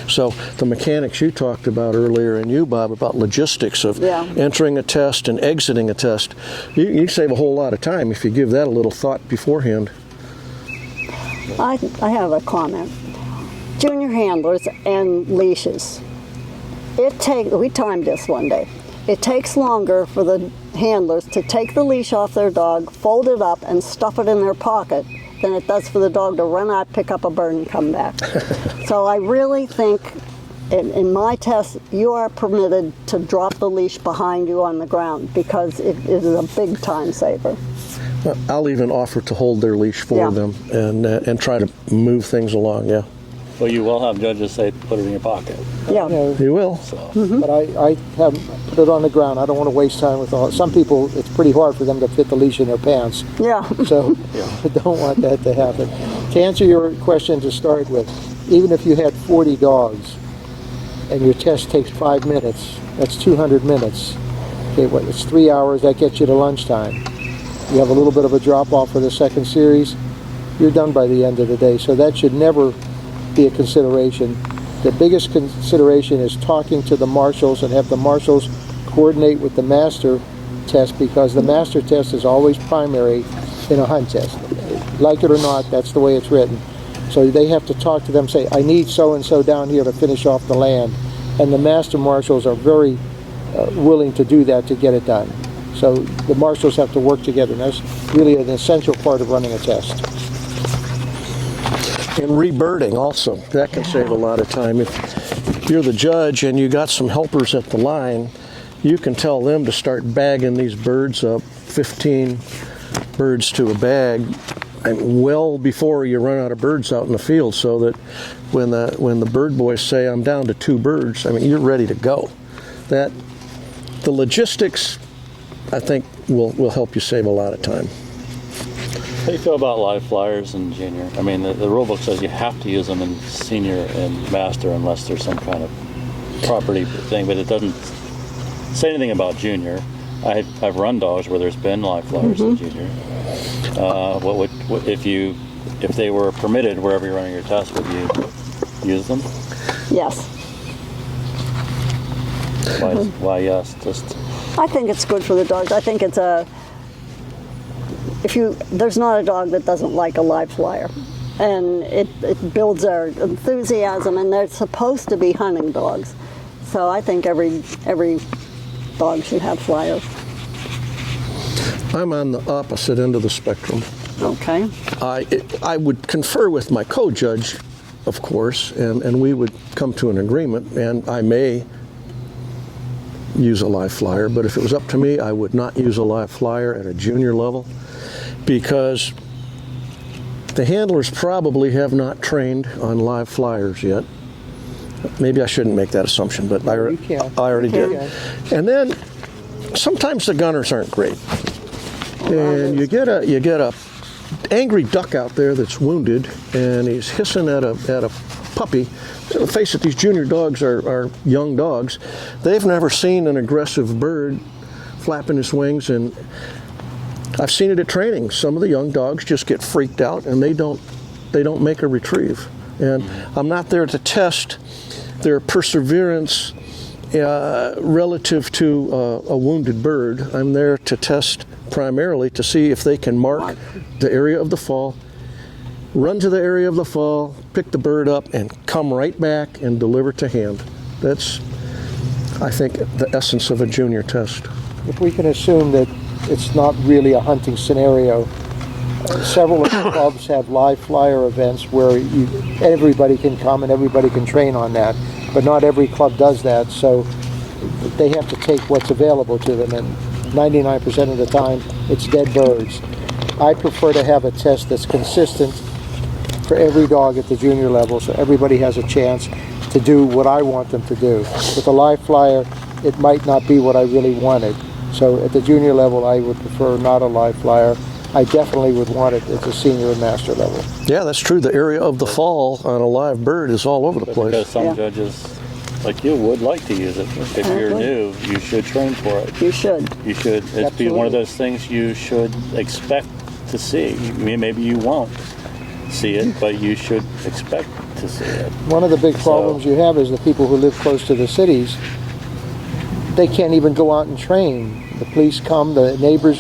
So the mechanics you talked about earlier, and you, Bob, about logistics of entering a test and exiting a test, you save a whole lot of time if you give that a little thought beforehand. I have a comment. Junior handlers and leashes. We timed this one day. It takes longer for the handlers to take the leash off their dog, fold it up, and stuff it in their pocket than it does for the dog to run out, pick up a bird, and come back. So I really think in my test, you are permitted to drop the leash behind you on the ground because it is a big time saver. I'll even offer to hold their leash for them and try to move things along, Well, you will have judges say, put it in your pocket. Yeah. You will. So. But I have put it on the ground. I don't want to waste time with all. Some people, it's pretty hard for them to fit the leash in their pants. Yeah. So I don't want that to happen. To answer your question to start with, even if you had 40 dogs and your test takes 5 minutes, that's 200 minutes. Okay, it's 3 hours, that gets you to lunchtime. You have a little bit of a drop-off for the second series, you're done by the end of the day. So that should never be a consideration. The biggest consideration is talking to the marshals and have the marshals coordinate with the master test, because the master test is always primary in a hunt test. Like it or not, that's the way it's written. So they have to talk to them, say, I need so-and-so down here to finish off the land. And the master marshals are very willing to do that to get it done. So the marshals have to work together, and that's really an essential part of running a test. And rebirding also, that can save a lot of time. If you're the judge and you got some helpers at the line, you can tell them to start bagging these birds up, 15 birds to a bag, and well before you run out of birds out in the field, so that when the bird boys say, I'm down to 2 birds, I mean, you're ready to go. The logistics, I think, will help you save a lot of time. How do you feel about live flyers in junior? I mean, the rule book says you have to use them in senior and master unless there's some kind of property thing, but it doesn't say anything about junior. I've run dogs where there's been live flyers in junior. What if they were permitted wherever you're running your test, would you use them? Yes. Why yes? I think it's good for the dogs. I think it's there's not a dog that doesn't like a live flyer, and it builds their enthusiasm, and they're supposed to be hunting dogs. So I think every dog should have flyers. I'm on the opposite end of the spectrum. Okay. I would confer with my co-judge, of course, and we would come to an agreement, and I may use a live flyer, but if it was up to me, I would not use a live flyer at a junior level, because the handlers probably have not trained on live flyers yet. Maybe I shouldn't make that assumption, but I already did. And then sometimes the gunners aren't great, and you get a angry duck out there that's wounded, and he's hissing at a puppy. Face it, these junior dogs are young dogs. They've never seen an aggressive bird flapping his wings, and I've seen it at training. Some of the young dogs just get freaked out and they don't make a retrieve. And I'm not there to test their perseverance relative to a wounded bird. I'm there to test primarily to see if they can mark the area of the fall, run to the area of the fall, pick the bird up, and come right back and deliver to hand. That's, I think, the essence of a junior test. If we can assume that it's not really a hunting scenario, several of the clubs have live flyer events where everybody can come and everybody can train on that, but not every club does that, so they have to take what's available to them, and 99% of the time it's dead birds. I prefer to have a test that's consistent for every dog at the junior level, so everybody has a chance to do what I want them to do. With a live flyer, it might not be what I really wanted. So at the junior level, I would prefer not a live flyer. I definitely would want it at the senior and master level. Yeah, that's true. The area of the fall on a live bird is all over the place. Because some judges, like you, would like to use it. If you're new, you should train for it. You should. You should. It'd be one of those things you should expect to see. I mean, maybe you won't see it, but you should expect to see it. One of the big problems you have is the people who live close to the cities, they can't even go out and train. The police come, the neighbors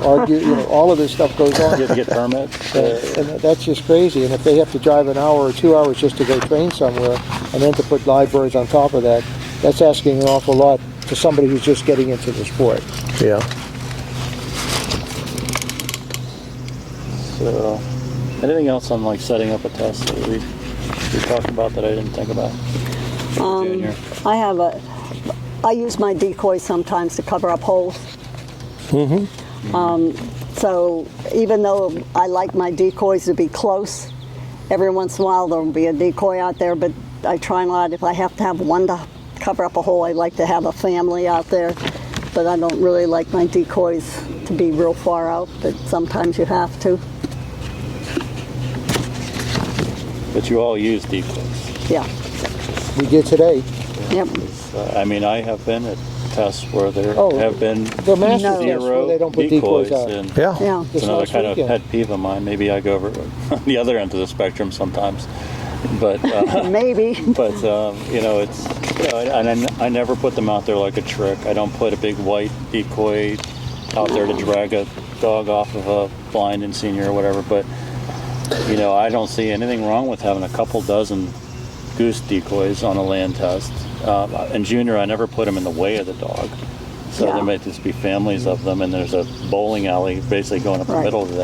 argue, you know, all of this stuff goes on. You have to get permits. And that's just crazy. And if they have to drive an hour or 2 hours just to go train somewhere, and then to put live birds on top of that, that's asking an awful lot to somebody who's just getting into the sport. Yeah. So, anything else on like setting up a test that we talked about that I didn't think about? Junior. I use my decoys sometimes to cover up holes. So even though I like my decoys to be close, every once in a while there'll be a decoy out there, but I try not, if I have to have one to cover up a hole, I like to have a family out there. But I don't really like my decoys to be real far out, but sometimes you have to. But you all use decoys. Yeah. We did today. Yep. I mean, I have been at tests where there have been the master tests where zero they don't put decoys out. And Yeah. it's another kind of pet peeve of mine. Maybe I go over on the other end of the spectrum sometimes. But maybe. But you know, it's and I never put them out there like a trick. I don't put a big white decoy out there to drag a dog off of a blind in senior or whatever. But you know, I don't see anything wrong with having a couple dozen goose decoys on a land test. In junior, I never put them in the way of the dog. So there may just be families of them, and there's a bowling alley basically going up the middle of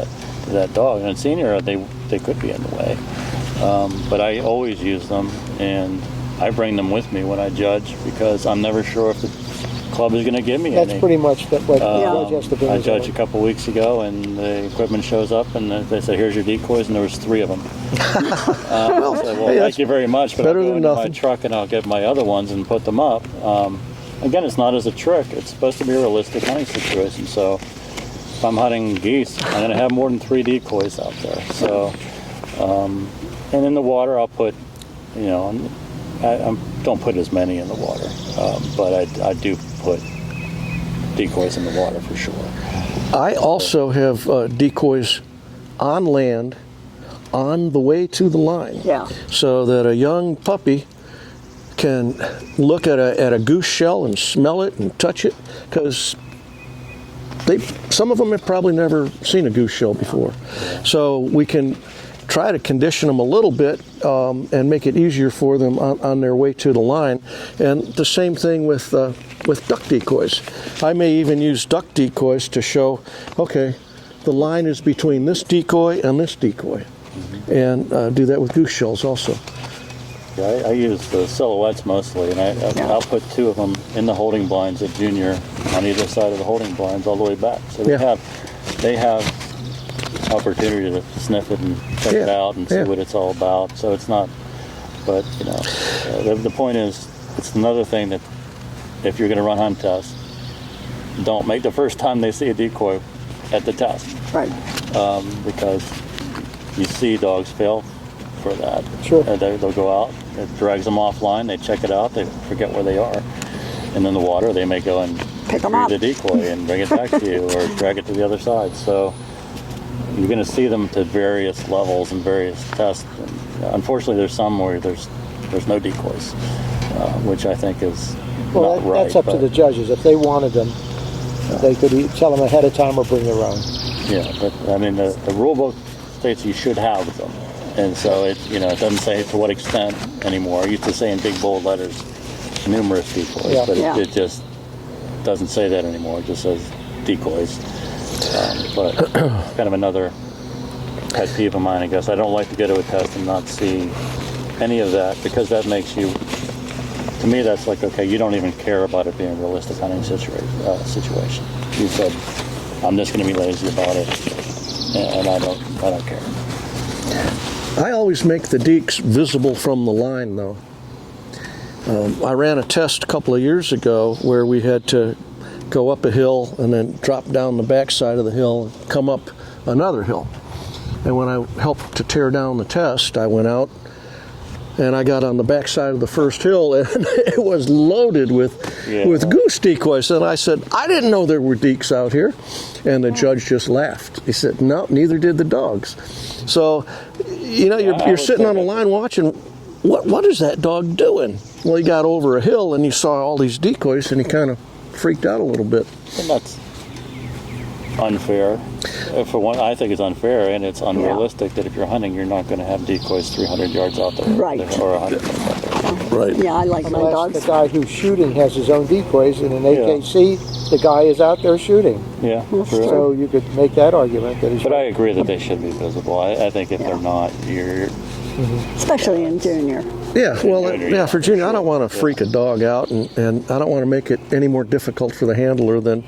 that dog. And in senior, they could be in the way. But I always use them, and I bring them with me when I judge because I'm never sure if the club is going to give me any. That's pretty much what judge has to bring. I judged a couple weeks ago, and the equipment shows up, and they said, "Here's your decoys," and there was 3 of them. Well, thank you very much, but I'll go into my truck and I'll get my other ones and put them up. Again, it's not as a trick. It's supposed to be a realistic hunting situation. So if I'm hunting geese, I'm going to have more than 3 decoys out there. So, and in the water, I'll put, you know, I don't put as many in the water, but I do put decoys in the water for sure. I also have decoys on land on the way to the line. Yeah. So that a young puppy can look at a goose shell and smell it and touch it, because some of them have probably never seen a goose shell before. So we can try to condition them a little bit and make it easier for them on their way to the line. And the same thing with duck decoys. I may even use duck decoys to show, okay, the line is between this decoy and this decoy. And do that with goose shells also. Yeah, I use the silhouettes mostly, and I'll put 2 of them in the holding blinds at junior on either side of the holding blinds all the way back. So they have opportunity to sniff it and check it out and see what it's all about. So it's not, but you know, the point is, it's another thing that if you're going to run hunt tests, don't make the first time they see a decoy at the test. Right. Because you see dogs fail for that. Sure. They'll go out, it drags them offline, they check it out, they forget where they are. And in the water, they may go and pick them up, the decoy and bring it back to you or drag it to the other side. So you're going to see them to various levels and various tests. And unfortunately, there's some where there's no decoys, which I think is not right. That's up to the judges. If they wanted them, they could tell them ahead of time or bring their own. Yeah, but I mean, the rule book states you should have them. And so it doesn't say to what extent anymore. It used to say in big bold letters, numerous decoys, but it just doesn't say that anymore. It just says decoys. But kind of another pet peeve of mine, I guess. I don't like to go to a test and not see any of that, because that makes you, to me, that's like, okay, you don't even care about it being a realistic hunting situation. You said, I'm just going to be lazy about it, and I don't care. I always make the deeks visible from the line, though. I ran a test a couple of years ago where we had to go up a hill and then drop down the backside of the hill, come up another hill. And when I helped to tear down the test, I went out and I got on the backside of the first hill, and it was loaded with goose decoys. And I said, I didn't know there were deeks out here. And the judge just laughed. He said, no, neither did the dogs. So, you know, you're sitting on the line watching, what is that dog doing? Well, he got over a hill and he saw all these decoys and he kind of freaked out a little bit. And that's unfair. For one, I think it's unfair, and it's unrealistic that if you're hunting, you're not going to have decoys 300 yards out there. Right. Or 100 yards out there. Right. Yeah, I like my Unless dogs. the guy who's shooting has his own decoys, and in AKC, the guy is out there shooting. Yeah, true. So you could make that argument that he's. But I agree that they should be visible. I think if they're not, you're... Especially in junior. Yeah, well, for junior, I don't want to freak a dog out, and I don't want to make it any more difficult for the handler than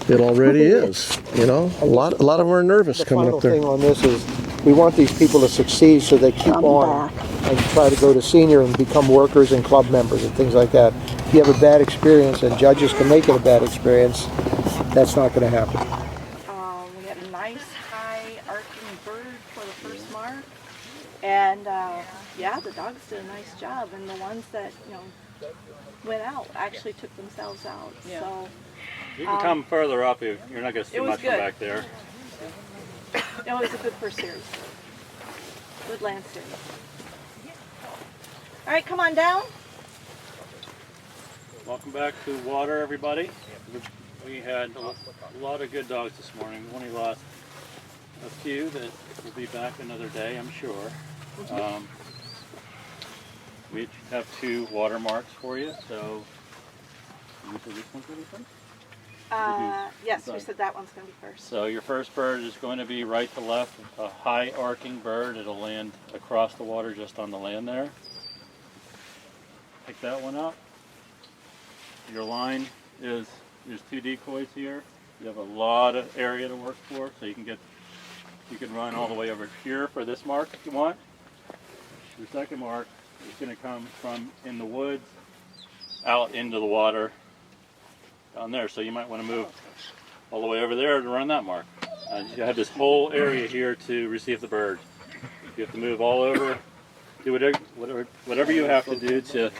it already is. You know, a lot of them are nervous coming up there. The final thing on this is we want these people to succeed so they keep on and try to go to senior and become workers and club members and things like that. If you have a bad experience and judges can make it a bad experience, that's not going to happen. We had a nice high arcing bird for the first mark, and yeah, the dogs did a nice job, and the ones that went out actually took themselves out. Yeah. So You can come further up. You're not going to see much from back there. it was a good first series. Good land series. All right, come on down. Welcome back to water, everybody. We had a lot of good dogs this morning. We only lost a few that will be back another day, I'm sure. We have 2 watermarks for you, so you said this one's going to be first? Yes, we said that one's going to be first. So your first bird is going to be right to left, a high arcing bird. It'll land across the water just on the land there. Pick that one up. Your line is, there's 2 decoys here. You have a lot of area to work for, so you can run all the way over here for this mark if you want. Your second mark is going to come from in the woods out into the water down there, so you might want to move all the way over there to run that mark. You have this whole area here to receive the bird. You have to move all over, do whatever you have to do to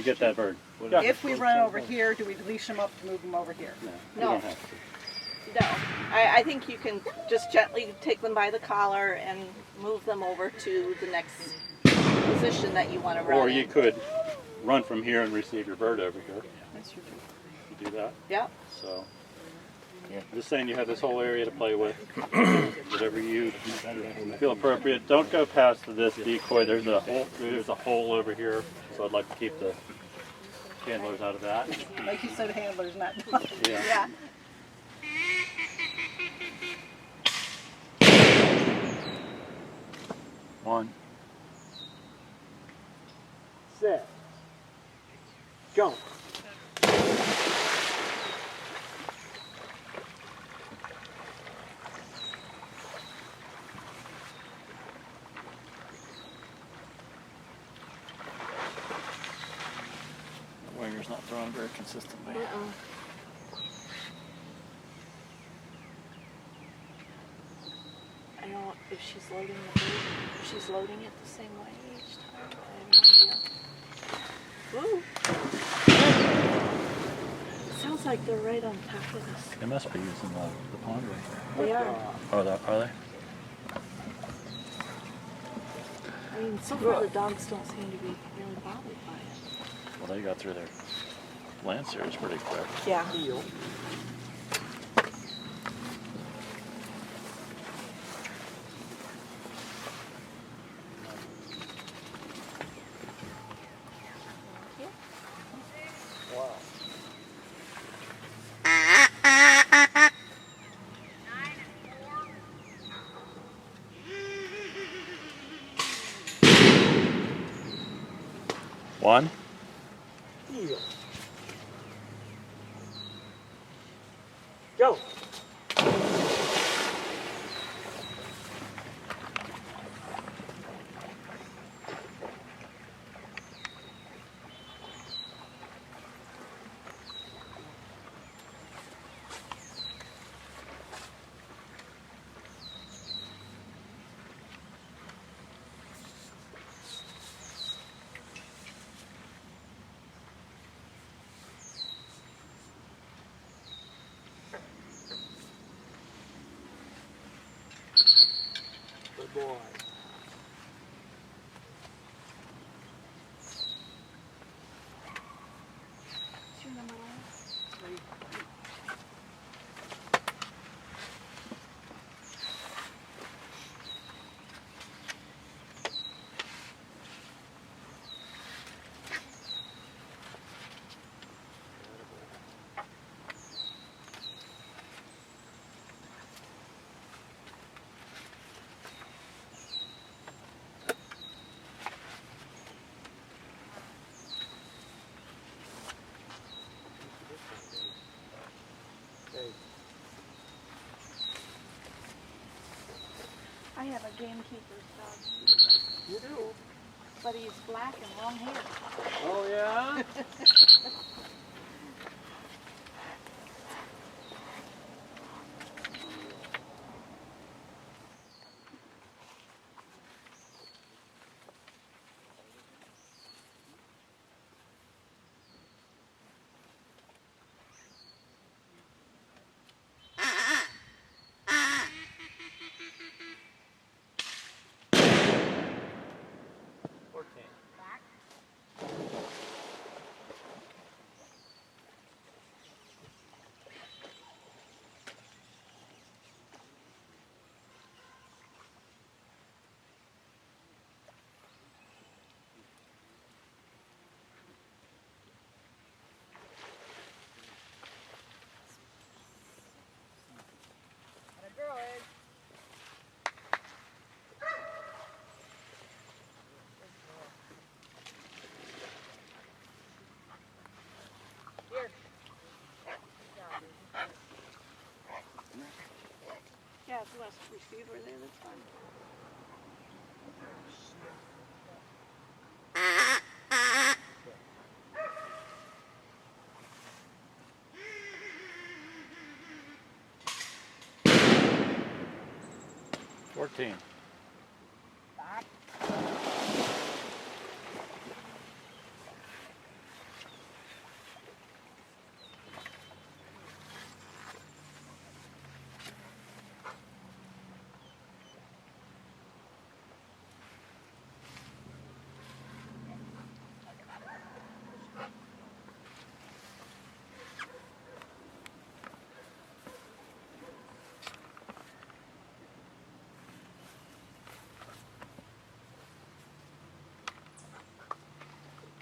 get that bird. Yeah. If we run over here, do we leash them up to move them over here? No, you No. don't have to. No, I think you can just gently take them by the collar and move them over to the next position that you want to run Or in. you could run from here and receive your bird over here. That's true. You do that. Yep. So, I'm just saying you have this whole area to play with. Whatever you feel appropriate. Don't go past this decoy. There's a hole over here, so I'd like to keep the handlers out of that. Like you said, handlers, not Yeah. One. Set. Jump. The winger's not throwing very consistently. I don't know if she's loading the bird, if she's loading it the same way each time. I have no idea. Ooh. It sounds like they're right on top of this. They must be using the pond right They are. there. Oh, are they? I mean, so far the dogs don't seem to be really bothered by it. Well, they got through their land series pretty quick. Yeah. One. Go. Good boy. I have a gamekeeper's dog. You do? But he's black and long hair. Oh, yeah? Yeah, if you want to receiver there, that's fine. $14.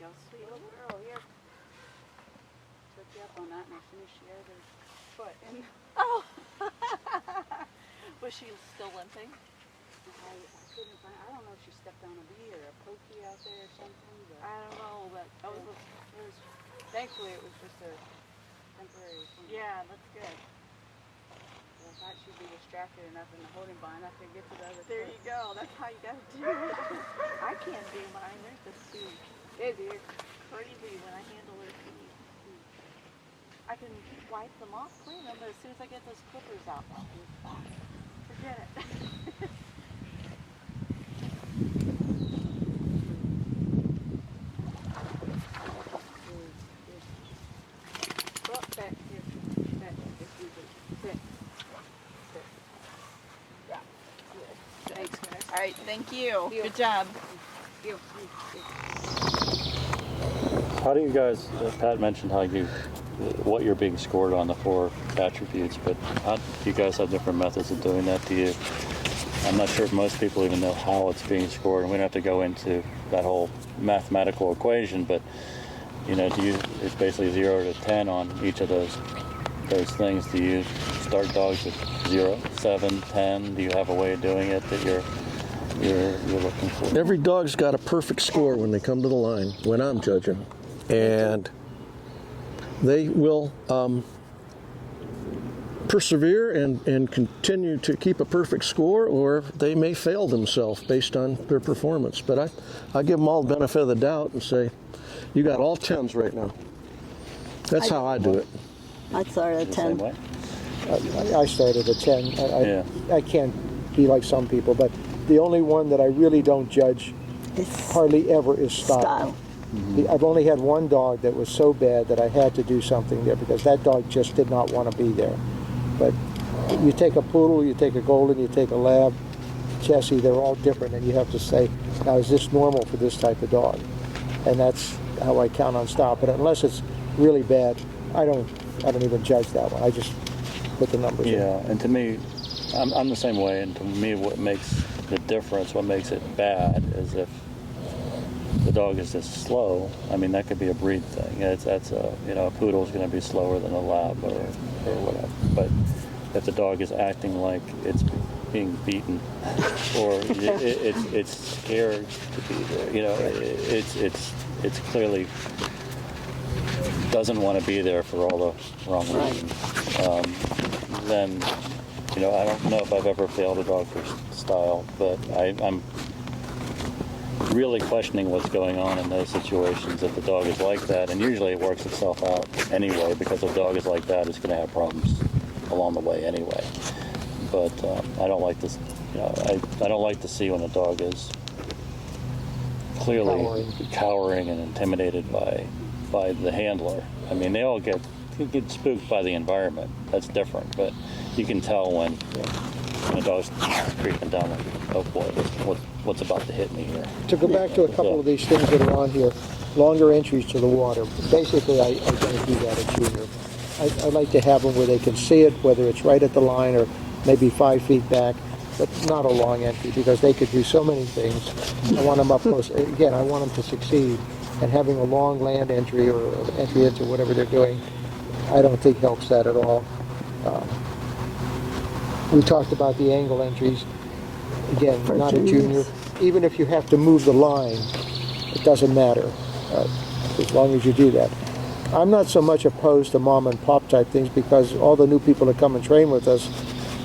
Go, sweet little girl, here. Took you up on that and I finished the other foot. And oh! Was she still limping? I couldn't find, I don't know if she stepped on a bee or a pokey out there or something. But I don't know, but it was, thankfully it was just a temporary thing. yeah, that's good. I thought she'd be distracted enough in the holding bind. I could get to the other There foot. you go. That's how you gotta do it. I can't do mine. They're just too crazy when I handle their feet. I can wipe them off, clean them, but as soon as I get those clippers out, forget it. Well, back here. Back here. If you could sit. Sit. Yeah. Good. Thanks, guys. All right, thank you. Heel. Good job. Heel. How do you guys, Pat mentioned what you're being scored on the 4 attributes, but how do you guys have different methods of doing that? I'm not sure if most people even know how it's being scored, and we don't have to go into that whole mathematical equation, but it's basically 0 to 10 on each of those things. Do you start dogs with 0, 7, 10? Do you have a way of doing it that you're looking for? Every dog's got a perfect score when they come to the line, when I'm judging. And they will persevere and continue to keep a perfect score, or they may fail themselves based on their performance. But I give them all the benefit of the doubt and say, you got all 10s right now. That's how I do it. I started at 10. I started at 10. I can't be like some people, but the only one that I really don't judge hardly ever is style. I've only had one dog that was so bad that I had to do something there because that dog just did not want to be there. But You take a poodle, you take a golden, you take a lab, Jessie, they're all different, and you have to say, now is this normal for this type of dog? And that's how I count on stopping it. Unless it's really bad, I don't even judge that one. I just put the numbers in. Yeah, and to me, I'm the same way, and to me what makes the difference, what makes it bad, is if the dog is just slow. I mean, that could be a breed thing. That's a, you know, a poodle is going to be slower than a lab or whatever. But if the dog is acting like it's being beaten or it's scared to be there, you know, it's clearly doesn't want to be there for all the wrong reasons. Then, you know, I don't know if I've ever failed a dog for style, but I'm really questioning what's going on in those situations if the dog is like that. And usually it works itself out anyway, because if the dog is like that, it's going to have problems along the way anyway. But I don't like this, you know, I don't like to see when a dog is clearly cowering and intimidated by the handler. I mean, they all get spooked by the environment. That's different, but you can tell when a dog's creeping down, like, oh boy, what's about to hit me here. To go back to a couple of these things that are on here, longer entries to the water. Basically, I don't do that at Junior. I like to have them where they can see it, whether it's right at the line or maybe 5 feet back, but not a long entry, because they could do so many things. I want them up close. Again, I want them to succeed, and having a long land entry or entry into whatever they're doing, I don't think helps that at all. We talked about the angle entries. Again, For not a Junior. Even if you have to move the line, it doesn't matter, as long as you do that. I'm not so much opposed to mom and pop type things, because all the new people that come and train with us,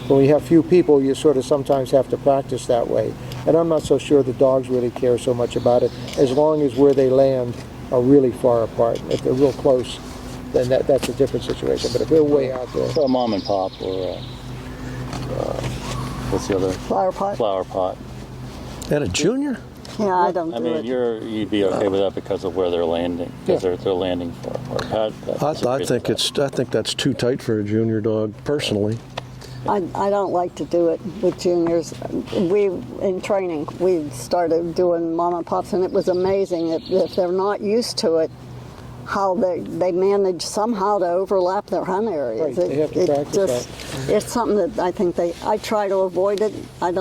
when we have few people, you sort of sometimes have to practice that way. And I'm not so sure the dogs really care so much about it, as long as where they land are really far apart. If they're real close, then that's a different situation. But if they're way out there. So a mom and pop, or what's the other? Flower pot. Flower pot. And a Junior? Yeah, I don't do I mean, it. you'd be okay with that because of where they're landing, because they're landing far apart. I think that's too tight for a Junior dog, personally. I don't like to do it with Juniors. In training, we started doing mom and pops, and it was amazing if they're not used to it, how they manage somehow to overlap their hunt areas. Right, they have to practice that. It's something that I think I try to avoid it. I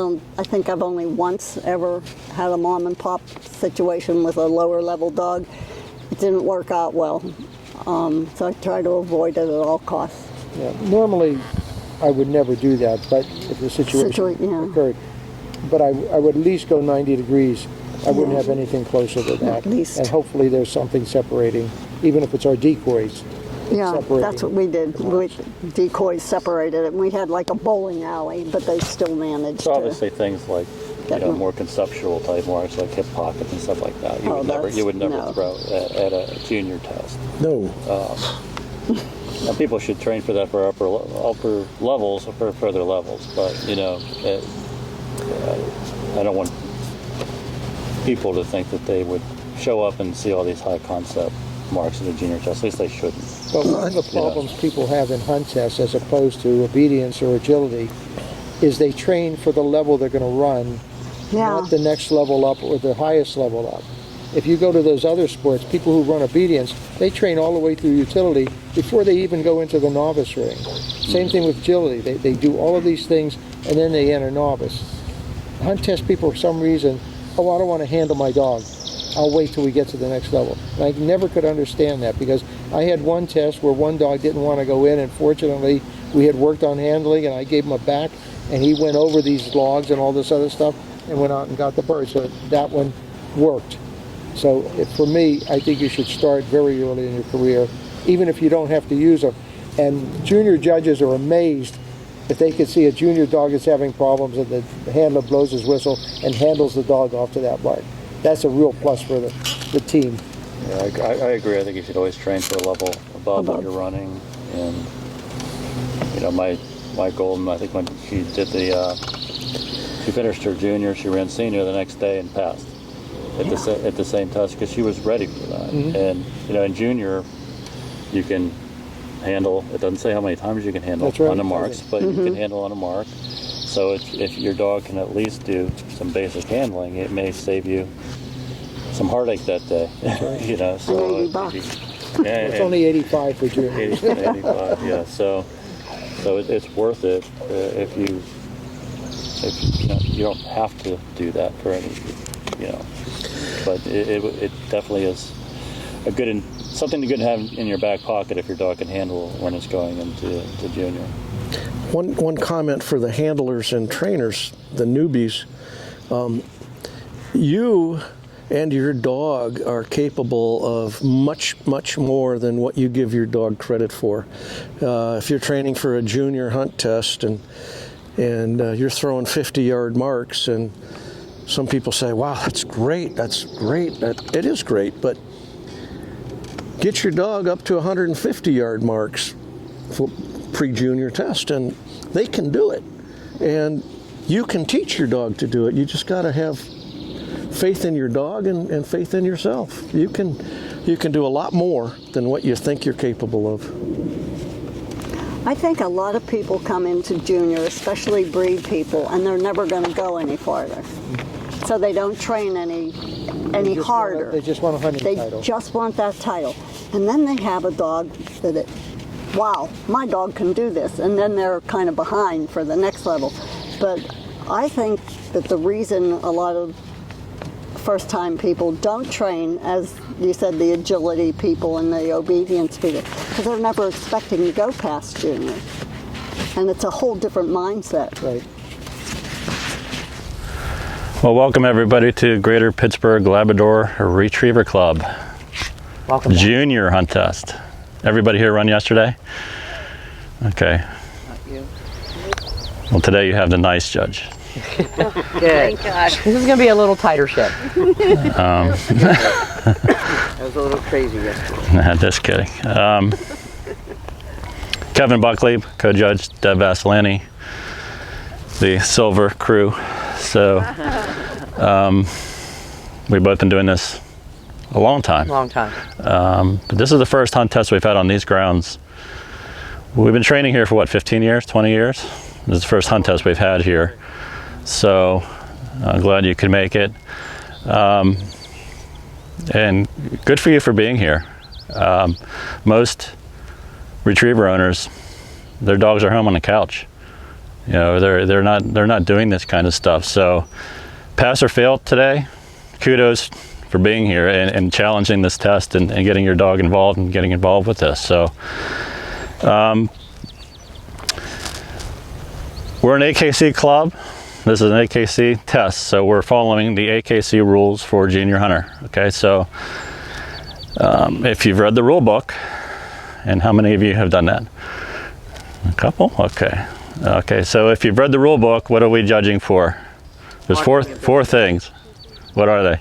think I've only once ever had a mom and pop situation with a lower level dog. It didn't work out well, so I try to avoid it at all costs. Yeah. Normally, I would never do that, but if the situation occurred. But I would at least go 90 degrees. I wouldn't have anything closer to that. At least. And hopefully there's something separating, even if it's our decoys. Yeah, that's what we did. Decoys separated it. We had like a bowling alley, but they still managed So obviously things like, you know, more conceptual type marks like hip pockets and stuff like that. You would never throw at a Junior test. No. And people should train for that for upper levels or for further levels. But, you know, I don't want people to think that they would show up and see all these high concept marks in the Junior test. At least they shouldn't. But one of the problems people have in hunt tests, as opposed to obedience or agility, is they train for the level they're going to run, not the next level up or the highest level up. If you go to those other sports, people who run obedience, they train all the way through utility before they even go into the novice ring. Same thing with agility. They do all of these things, and then they enter novice. Hunt test people, for some reason, oh, I don't want to handle my dog. I'll wait till we get to the next level. And I never could understand that, because I had one test where one dog didn't want to go in, and fortunately we had worked on handling, and I gave him a back, and he went over these logs and all this other stuff and went out and got the bird. So that one worked. So for me, I think you should start very early in your career, even if you don't have to use them. And Junior judges are amazed if they could see a Junior dog that's having problems and the handler blows his whistle and handles the dog off to that mark. That's a real plus for the team. Yeah, I agree. I think you should always train for a level above what you're running. And, you know, my golden, I think when she did she finished her Junior, she ran Senior the next day and passed at the same test, because she was ready for that. And, you know, in Junior, you can handle. It doesn't say how many times you can handle That's right, on the it marks, doesn't. but you can handle on a mark. So if your dog can at least do some basic handling, it may save you some heartache that day. You know, so And $80. It's only 85 for Junior. 85, yeah. So it's worth it if you know, you don't have to do that for any, you know. But it definitely is a good something good to have in your back pocket if your dog can handle when it's going into junior. One comment for the handlers and trainers, the newbies. You and your dog are capable of much, much more than what you give your dog credit for. If you're training for a junior hunt test and you're throwing 50-yard marks, and some people say, wow, that's great, it is great, but get your dog up to 150-yard marks for pre-junior test, and they can do it. And you can teach your dog to do it. You just got to have faith in your dog and faith in yourself. You can do a lot more than what you think you're capable of. I think a lot of people come into junior, especially breed people, and they're never going to go any farther. So they don't train any harder. They just want a hunting title. They just want that title. And then they have a dog that, wow, my dog can do this. And then they're kind of behind for the next level. But I think that the reason a lot of first-time people don't train, as you said, the agility people and the obedience people, because they're never expecting to go past junior. And it's a whole different mindset. Right. Well, welcome everybody to Greater Pittsburgh Labrador Retriever Club. Welcome. Junior Hunt Test. Everybody here run yesterday? Okay. Not you. Well, today you have the nice judge. Good. Thank God. This is going to be a little tighter ship. I was a little crazy yesterday. Nah, just kidding. Kevin Buckley, co-judge Deb Vasilani, the silver crew. So we've both been doing this a long time. Long time. But this is the first hunt test we've had on these grounds. We've been training here for what, 15 years, 20 years? This is the first hunt test we've had here. So I'm glad you could make it. And good for you for being here. Most retriever owners, their dogs are home on the couch. You know, they're not doing this kind of stuff. So pass or fail today, kudos for being here and challenging this test and getting your dog involved and getting involved with this. So we're an AKC club. This is an AKC test, so we're following the AKC rules for junior hunter. Okay, so if you've read the rule book, and how many of you have done that? A couple? Okay. Okay, so if you've read the rule book, what are we judging for? There's four things. What are they?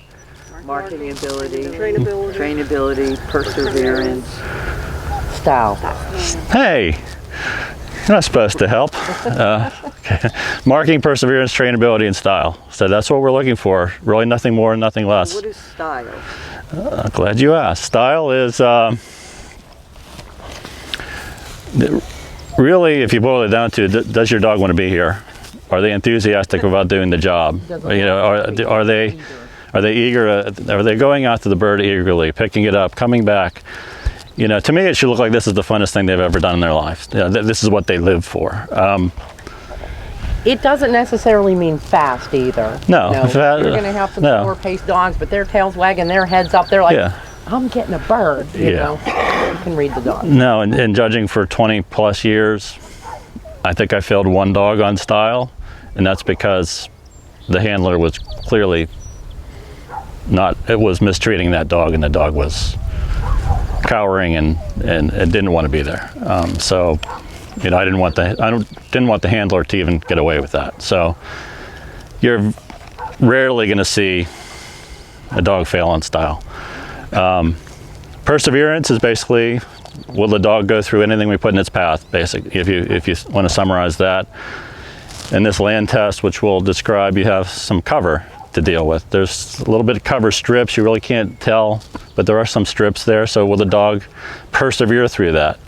Marking ability, trainability, perseverance, style. Hey, you're not supposed to help. Okay. Marking, perseverance, trainability, and style. So that's what we're looking for. Really nothing more, nothing less. What is style? Glad you asked. Style is really, if you boil it down to, does your dog want to be here? Are they enthusiastic about doing the job? You know, are they eager? Are they going after the bird eagerly, picking it up, coming back? You know, to me, it should look like this is the funnest thing they've ever done in their life. You know, this is what they live for. It doesn't necessarily mean fast either. No. You're going to have some slower paced dogs, but their tails wagging, their heads up, they're like, I'm getting a bird, you know. You can read the dog. No, and judging for 20 plus years, I think I failed one dog on style, and that's because the handler was clearly it was mistreating that dog, and the dog was cowering and didn't want to be there. So, you know, I didn't want the handler to even get away with that. So, you're rarely going to see a dog fail on style. Perseverance is basically, will the dog go through anything we put in its path? Basically, if you want to summarize that. In this land test, which we'll describe, you have some cover. to deal with. There's a little bit of cover strips, you really can't tell, but there are some strips there. So will the dog persevere through that?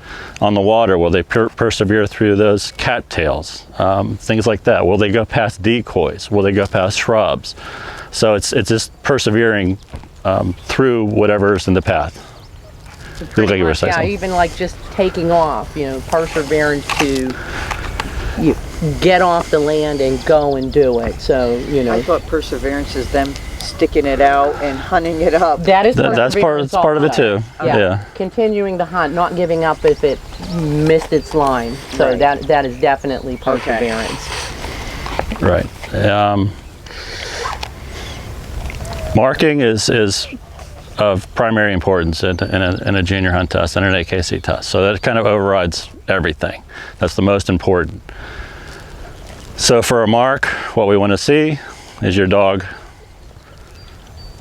On the water, will they persevere through those cattails? Things like that. Will they go past decoys? Will they go past shrubs? So it's just persevering through whatever's in the path. Pretty like you were much, saying yeah, something. even like just taking off, perseverance to get off the land and go and do it. So, I thought perseverance is them sticking it out and hunting it up. That is That's part of it too. Yeah. Continuing to hunt, not giving up if it missed its line. So Right. that is definitely perseverance. Right. Marking is of primary importance in a junior hunt test and an AKC test. So that kind of overrides everything. That's the most important. So for a mark, what we want to see is your dog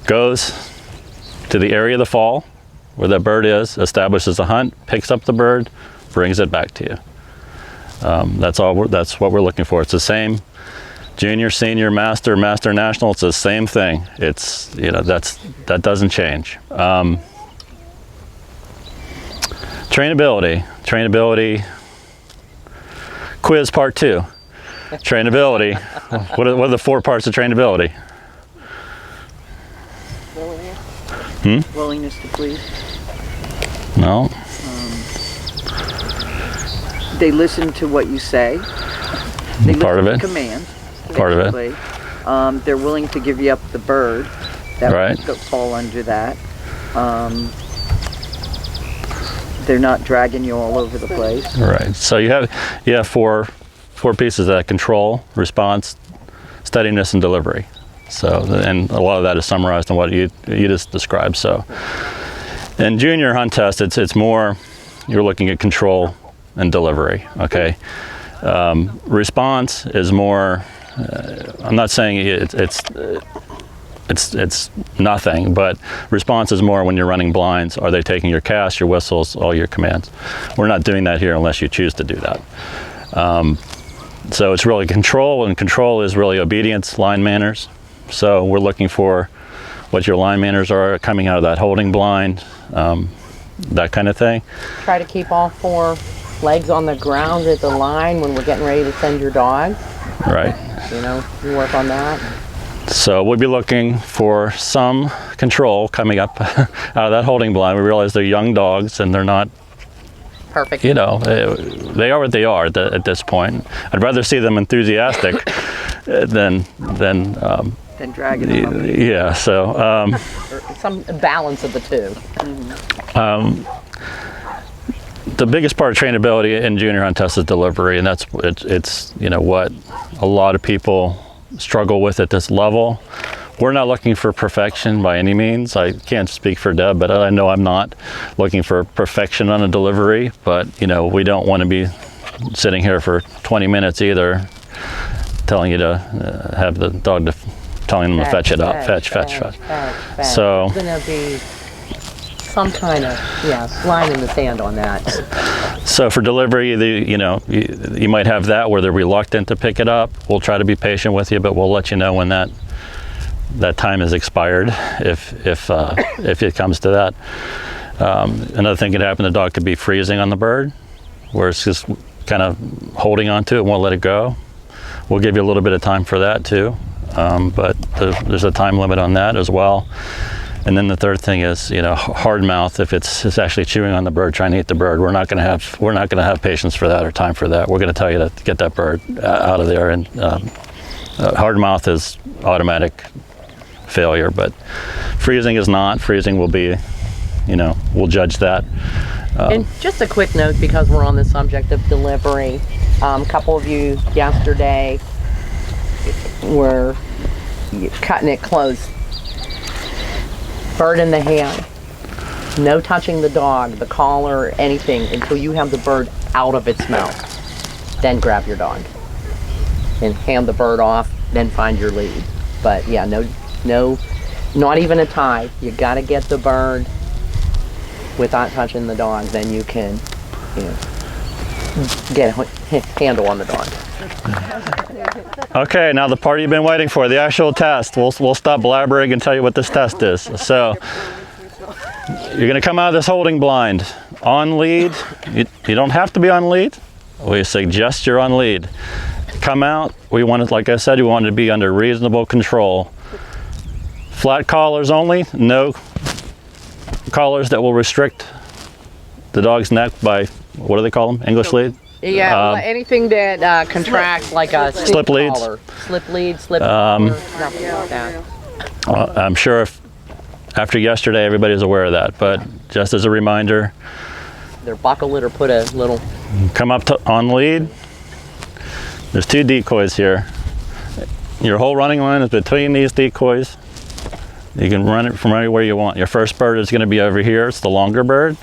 goes to the area of the fall where that bird is, establishes a hunt, picks up the bird, brings it back to you. That's what we're looking for. It's the same junior, senior, master, national. It's the same thing. It's, that doesn't change. Trainability, quiz part 2. Trainability. What are the 4 parts of trainability? Willingness to please. No. They listen to what you say. They Part of listen it. to commands. Part of it. Basically. They're willing to give you up the bird. That Right. would fall under that. They're not dragging you all over the place. Right. So you have four pieces of that: control, response, steadiness, and delivery. So, and a lot of that is summarized in what you just described. So, in junior hunt test, it's more you're looking at control and delivery. Okay. Response is more. I'm not saying it's nothing, but response is more when you're running blinds. Are they taking your cast, your whistles, all your commands? We're not doing that here unless you choose to do that. So it's really control, and control is really obedience, line manners. So we're looking for what your line manners are coming out of that holding blind, that kind of thing. Try to keep all 4 legs on the ground at the line when we're getting ready to send your dog. Right. You work on that. So we'll be looking for some control coming up out of that holding blind. We realize they're young dogs and they're not perfect. They are what they are at this point. I'd rather see them enthusiastic than dragging them up. Yeah. So some balance of the two. The biggest part of trainability in junior hunt test is delivery, and it's what a lot of people struggle with at this level. We're not looking for perfection by any means. I can't speak for Deb, but I know I'm not looking for perfection on a delivery, but we don't want to be sitting here for 20 minutes either telling you to have the dog telling them to fetch it up, fetch. So there's going to be some kind of line in the sand on that. So for delivery, you might have that where they're reluctant to pick it up. We'll try to be patient with you, but we'll let you know when that time is expired if it comes to that. Another thing could happen: the dog could be freezing on the bird, where it's just kind of holding onto it, won't let it go. We'll give you a little bit of time for that too, but there's a time limit on that as well. And then the third thing is, hard mouth. If it's actually chewing on the bird, trying to eat the bird, we're not going to have patience for that or time for that. We're going to tell you to get that bird out of there. And hard mouth is automatic failure, but freezing is not. Freezing will be, we'll judge that. And just a quick note, because we're on the subject of delivery, a couple of you yesterday were cutting it close. Bird in the hand, no touching the dog, the collar, anything until you have the bird out of its mouth. Then grab your dog and hand the bird off, then find your lead. But yeah, no, not even a tie. You got to get the bird without touching the dog, then you can get a handle on the dog. Okay, now the part you've been waiting for, the actual test. We'll stop blabbering and tell you what this test is. So, you're gonna come out of this holding blind on lead. You don't have to be on lead. We suggest you're on lead. Come out, we want it, like I said, we want it to be under reasonable control. Flat collars only, no collars that will restrict the dog's neck by, what do they call them, English lead? Yeah, anything that contracts like a slip leads. collar. Slip lead, slip collar, nothing like that. I'm sure if after yesterday everybody's aware of that, but just as a reminder, They're buckle it or put a little. come up to, on lead. There's 2 decoys here. Your whole running line is between these decoys. You can run it from anywhere you want. Your first bird is going to be over here. It's the longer bird.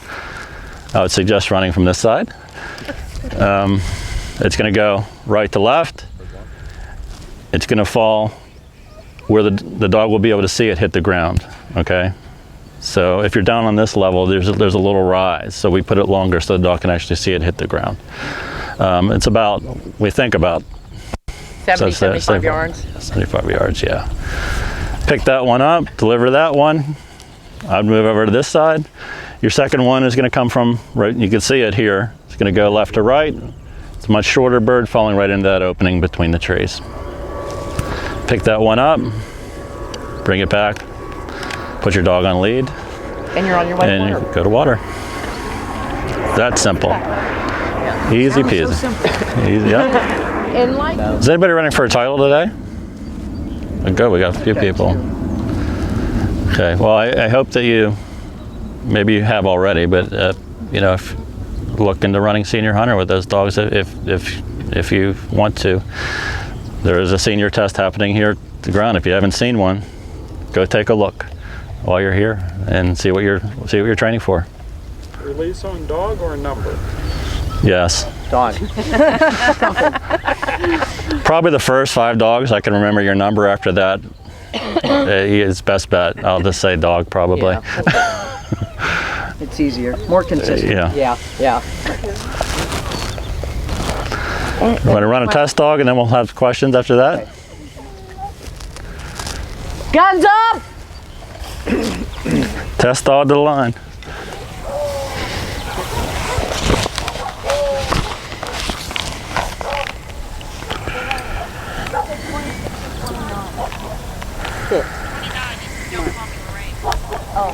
I would suggest running from this side. It's going to go right to left. It's going to fall where the dog will be able to see it hit the ground. Okay. So if you're down on this level, there's a little rise. So we put it longer so the dog can actually see it hit the ground. It's about, we think about 75 yards. 75 yards, yeah. Pick that one up, deliver that one. I'd move over to this side. Your second one is going to come from right, you can see it here. It's going to go left to right. It's a much shorter bird falling right into that opening between the trees. Pick that one up, bring it back, put your dog on lead, And you're on your way to and water. you go to water. That's simple. Easy peasy. Easy, yeah. And like Is anybody running for a title today? Good, we got a few people. Okay, well, I hope that maybe you have already, but if look into running senior hunter with those dogs if you want to. There is a senior test happening here at the ground. If you haven't seen one, go take a look while you're here and see what you're training for. Release on dog or number? Yes. dog. Probably the first 5 dogs. I can remember your number after that. He is best bet. I'll just say dog probably. Yeah. It's easier, more consistent. Yeah. Yeah. You want to run a test dog and then we'll have questions after that? Guns up! Test dog to the line.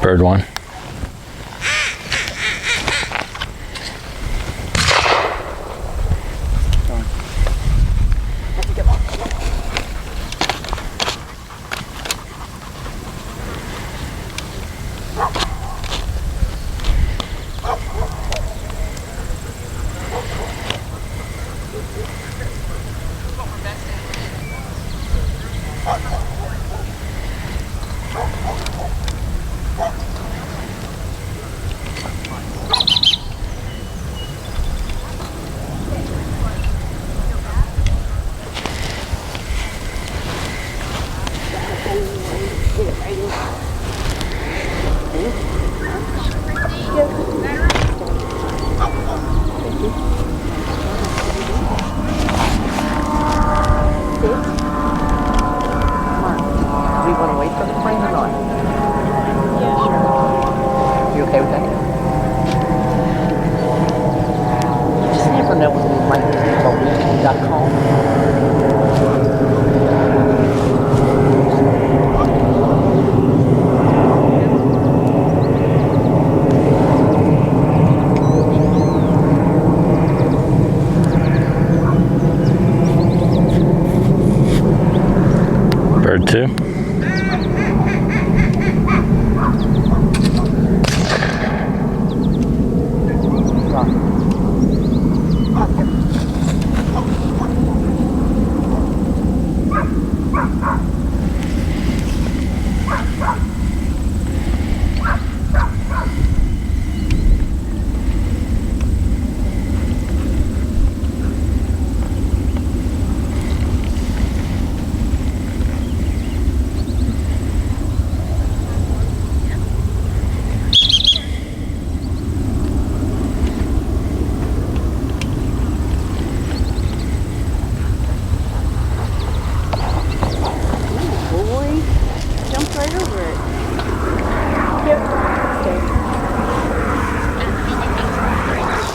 Bird 1. Bird 2.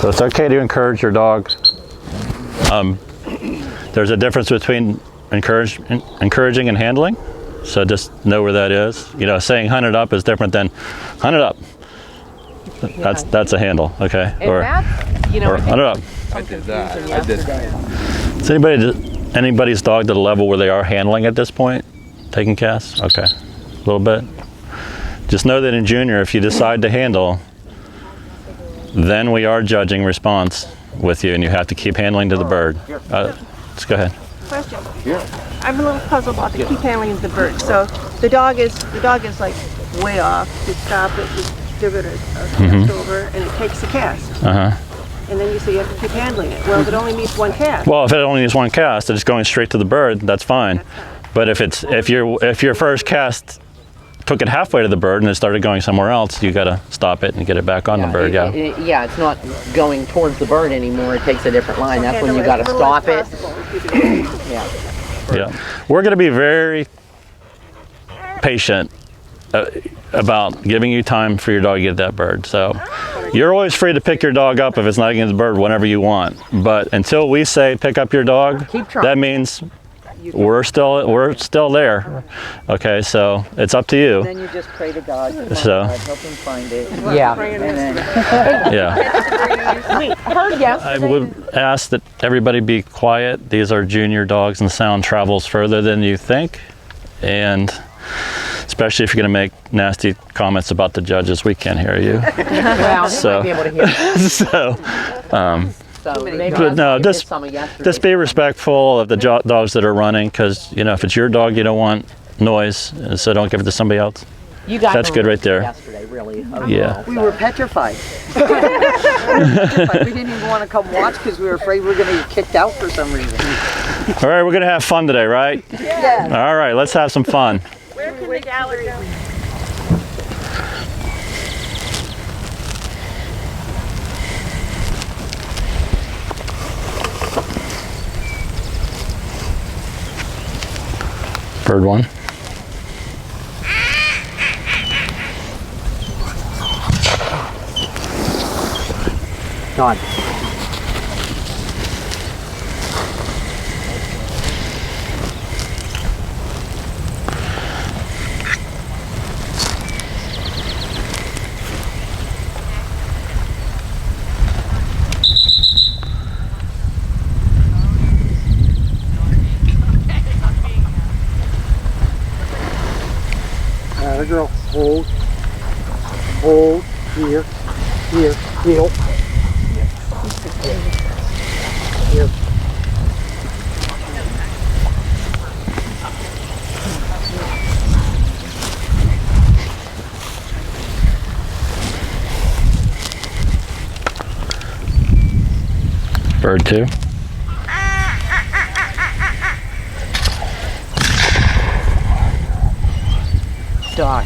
So it's okay to encourage your dog. There's a difference between encouraging and handling. So just know where that is. You know, saying hunt it up is different than hunt it up. That's a handle, okay? And that's, you know, or hunt it up. I did that. I did that. Is anybody's dog to the level where they are handling at this point? Taking casts? Okay. A little bit. Just know that in junior, if you decide to handle, then we are judging response with you, and you have to keep handling to the bird. Let's go ahead. Question. I'm a little puzzled about the keep handling the bird. So the dog is like way off. You stop it, you give it a cast over, and it takes the cast. And then you say you have to keep handling it. Well, if it only needs one cast. Well, if it only needs one cast, it's going straight to the bird. That's fine. But if your first cast took it halfway to the bird and it started going somewhere else, you got to stop it and get it back on the bird. Yeah, it's not going towards the bird anymore. It takes a different line. That's when you got to stop it. Yeah. We're going to be very patient about giving you time for your dog to get that bird. So you're always free to pick your dog up if it's not against the bird whenever you want. But until we say pick up your dog, that means we're still there. Okay, so it's up to you. And then you just pray to God. So help him find it. Yeah. I would ask that everybody be quiet. These are junior dogs, and sound travels further than you think. And especially if you're going to make nasty comments about the judges, we can't hear you. Well, so, might be able to hear. But no, just be respectful of the dogs that are running, because you know, if it's your dog, you don't want noise, so don't give it to somebody else. You got that's good right there. Yesterday, really. Yeah. We were petrified. We didn't even want to come watch because we were afraid we were going to get kicked out for some reason. All right, we're going to have fun today, right? Yeah. All right, let's have some fun. Where can the gallery go? Bird one. Nod. The girl, hold, here, heel. Here. Bird two. Dog.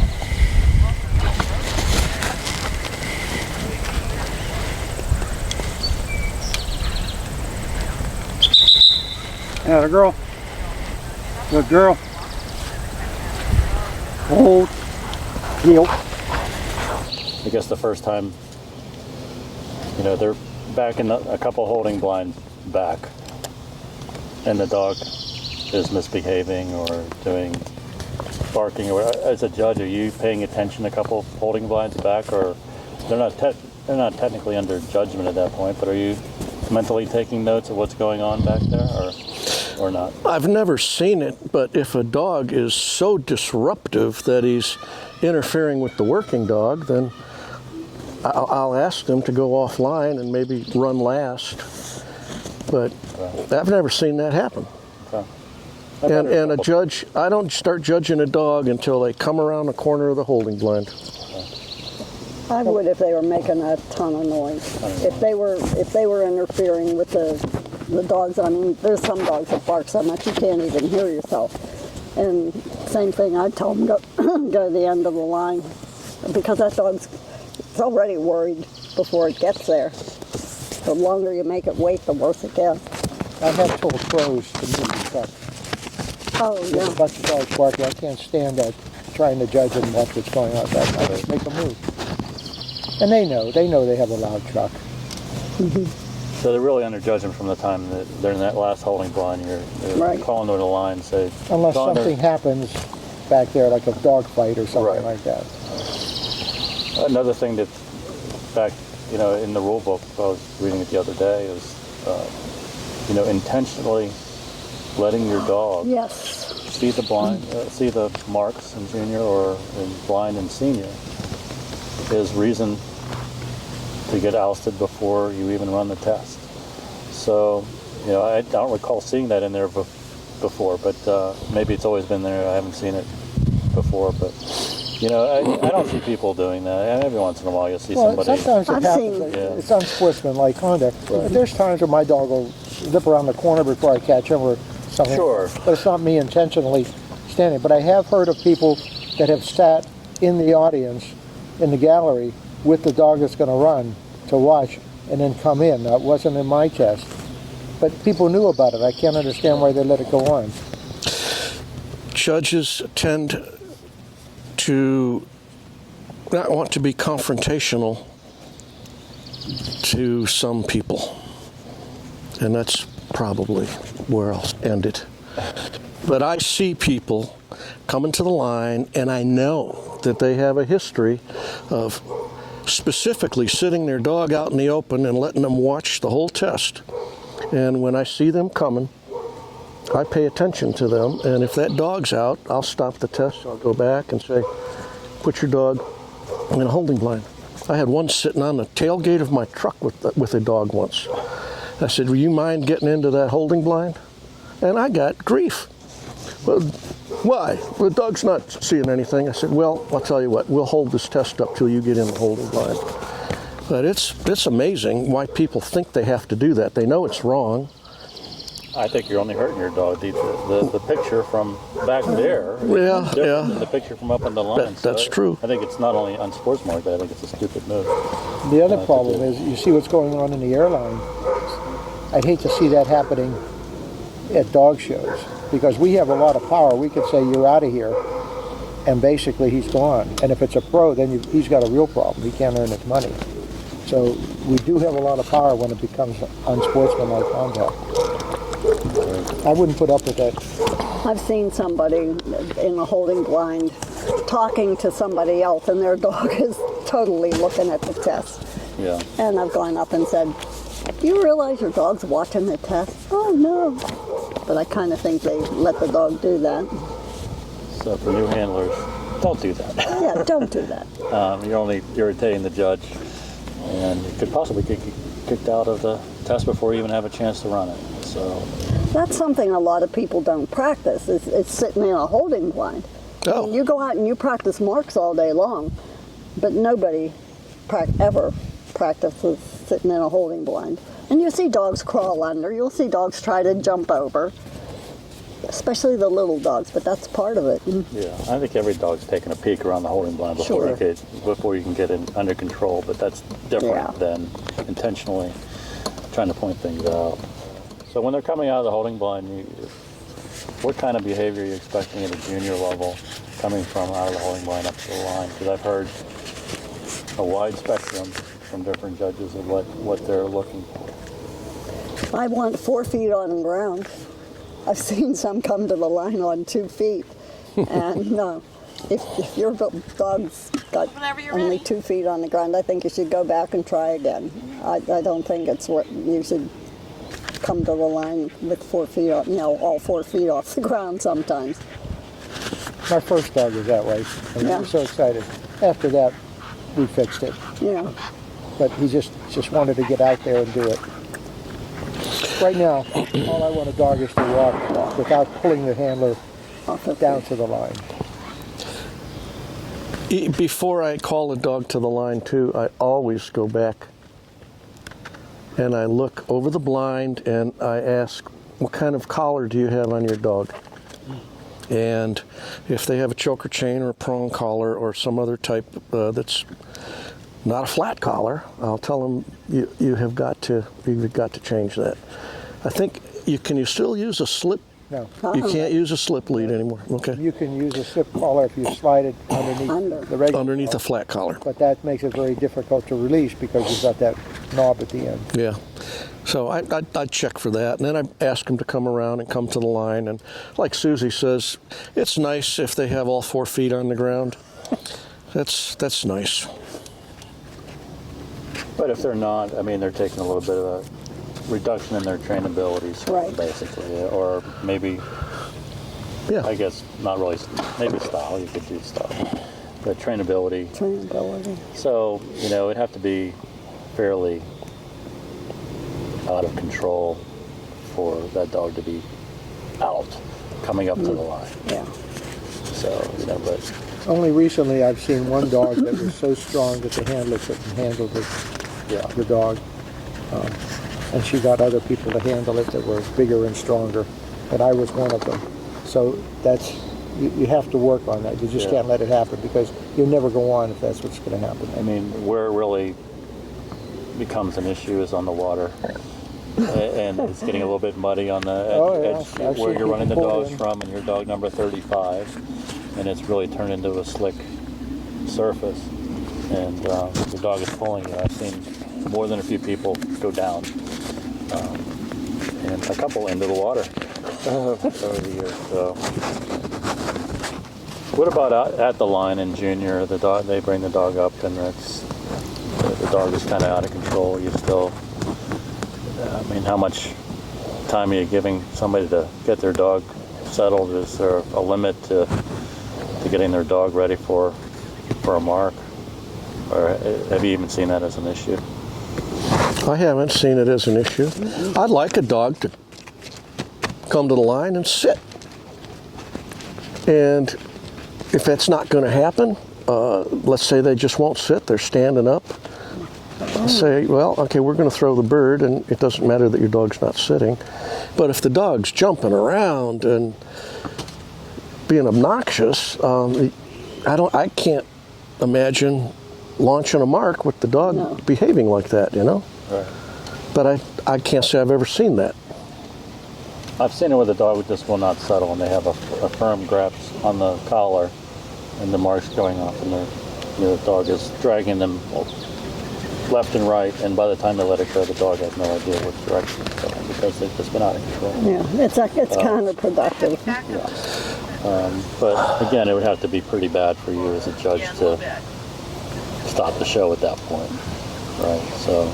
Yeah, the girl. Good girl. Hold. Heel. I guess the first time, you know, they're back in a couple holding blinds back, and the dog is misbehaving or doing barking. Or as a judge, are you paying attention a couple holding blinds back, or they're not technically under judgment at that point, but are you mentally taking notes of what's going on back there, or not? I've never seen it, but if a dog is so disruptive that he's interfering with the working dog, then I'll ask them to go offline and maybe run last. But I've never seen that happen. And a judge, I don't start judging a dog until they come around the corner of the holding blind. I would if they were making a ton of noise. If they were interfering with the dogs. I mean, there's some dogs that bark so much you can't even hear yourself. And same thing, I'd tell them go to the end of the line, because that dog's already worried before it gets there. The longer you make it wait, the worse it gets. I have told pros to move the truck. Oh, There's yeah. a bunch of dogs barking. I can't stand that, trying to judge and watch what's going on. I just make them move. And they know they have a loud truck. So they're really underjudged them from the time that they're in that last holding blind. You're Right. calling over the line, say, Unless calling their- something happens back there, like a dog fight or something like that. Another thing that's back, in the rule book, I was reading it the other day, is, intentionally letting your dog Yes. see the blind, see the marks in junior or in blind and senior is reason to get ousted before you even run the test. So, I don't recall seeing that in there before, but maybe it's always been there. I haven't seen it before, but I don't see people doing that. Every once in a while you'll see somebody. Sometimes it happens. It's unsportsmanlike conduct. But there's times where my dog will zip around the corner before I catch him or something. Sure. But it's not me intentionally standing. But I have heard of people that have sat in the audience, in the gallery, with the dog that's going to run to watch and then come in. That wasn't in my test. But people knew about it. I can't understand why they let it go on. Judges tend to not want to be confrontational to some people. And that's probably where I'll end it. But I see people coming to the line, and I know that they have a history of specifically sitting their dog out in the open and letting them watch the whole test. And when I see them coming, I pay attention to them, and if that dog's out, I'll stop the test. I'll go back and say, put your dog in a holding blind. I had one sitting on the tailgate of my truck with a dog once. I said, will you mind getting into that holding blind? And I got grief. Well, why? The dog's not seeing anything. I said, well, I'll tell you what, we'll hold this test up till you get in the holding blind. But it's amazing why people think they have to do that. They know it's wrong. I think you're only hurting your dog. The picture from back there is Yeah, different than the picture from up on the line. That's true. I think it's not only unsportsmanlike, but I think it's a stupid move. The other problem is you see what's going on in the airline. I'd hate to see that happening at dog shows because we have a lot of power. We could say, you're out of here, and basically he's gone. And if it's a pro, then he's got a real problem. He can't earn his money. So we do have a lot of power when it becomes unsportsmanlike conduct. I wouldn't put up with that. I've seen somebody in a holding blind talking to somebody else, and their dog is totally looking at the test. Yeah. And I've gone up and said, do you realize your dog's watching the test? Oh, no. But I kind of think they let the dog do that. So for new handlers, don't do that. Yeah, don't do that. You're only irritating the judge, and you could possibly get kicked out of the test before you even have a chance to run it. So that's something a lot of people don't practice, is sitting in a holding blind. Oh. I mean, you go out and you practice marks all day long, but nobody ever practices sitting in a holding blind. And you see dogs crawl under, you'll see dogs try to jump over, especially the little dogs, but that's part of it. yeah, I think every dog's taking a peek around the holding blind before you can get it under control, but that's different than intentionally trying to point things out. So when they're coming out of the holding blind, what kind of behavior are you expecting at a junior level coming from out of the holding blind up to the line? Because I've heard a wide spectrum from different judges of what they're looking for. I want 4 feet on the ground. I've seen some come to the line on 2 feet. And no, if your dog's got only 2 feet on the ground, I think you should go back and try again. I don't think it's what you should come to the line with 4 feet, all 4 feet off the ground sometimes. My first dog was that way. And we were so excited. After that, we fixed it. Yeah. But he just wanted to get out there and do it. Right now, all I want a dog is to walk without pulling the handler down to the line. Before I call a dog to the line, too, I always go back and I look over the blind and I ask, what kind of collar do you have on your dog? And if they have a choker chain or a prong collar or some other type that's not a flat collar, I'll tell them you've got to change that. I think you still use a slip No. You can't use a slip lead anymore. Okay. You can use a slip collar if you slide it underneath the regular Underneath collar. a flat collar. But that makes it very difficult to release because you've got that knob at the end. Yeah. So I'd check for that, and then I ask them to come around and come to the line. And like Susie says, it's nice if they have all 4 feet on the ground. That's nice. But if they're not, I mean, they're taking a little bit of a reduction in their trainability, basically, or maybe, I guess not really, maybe style, you could do style, but trainability. So, you know, it'd have to be fairly out of control for that dog to be out, coming up to the line. Yeah. So, you know, but Only recently I've seen one dog that was so strong that the handler couldn't handle the dog. And she got other people to handle it that were bigger and stronger. And I was one of them. So that's, you have to work on that. You just can't let it happen because you'll never go on if that's what's going to happen. I mean, where it really becomes an issue is on the water. And it's getting a little bit muddy on the edge where you're running the dogs from, and your dog number 35, and it's really turned into a slick surface, and your dog is pulling you. I've seen more than a few people go down, and a couple into the water over the years. So, what about at the line in junior? The dog, they bring the dog up, and the dog is kind of out of control. You still, I mean, how much time are you giving somebody to get their dog settled? Is there a limit to getting their dog ready for a mark? Or have you even seen that as an issue? I haven't seen it as an issue. I'd like a dog to come to the line and sit. And if that's not going to happen, let's say they just won't sit, they're standing up. Say, well, okay, we're going to throw the bird, and it doesn't matter that your dog's not sitting. But if the dog's jumping around and being obnoxious, I can't imagine launching a mark with the dog behaving like that, you know? Right. But I can't say I've ever seen that. I've seen it where the dog just will not settle, and they have a firm grasp on the collar, and the mark's going off, and the dog is dragging them left and right, and by the time they let it go, the dog has no idea which direction it's going because they've just been out of control. Yeah, it's counterproductive. But again, it would have to be pretty bad for you as a judge to stop the show at that point, right? So.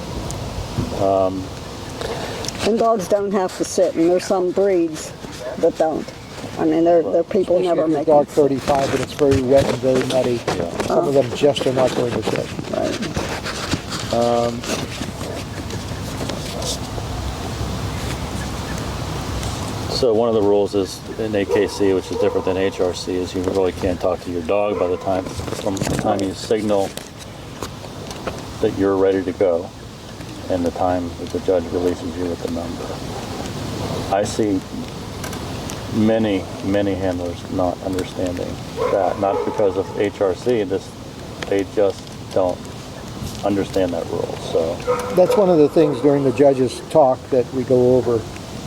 And dogs don't have to sit, and there's some breeds that don't. I mean, they're people never make dog 35 and it's very wet and very muddy. Some of them just are not going to sit. Right. So one of the rules is in AKC, which is different than HRC, is you really can't talk to your dog from the time you signal that you're ready to go and the time that the judge releases you with the number. I see many handlers not understanding that, not because of HRC, they just don't understand that rule. So that's one of the things during the judge's talk that we go over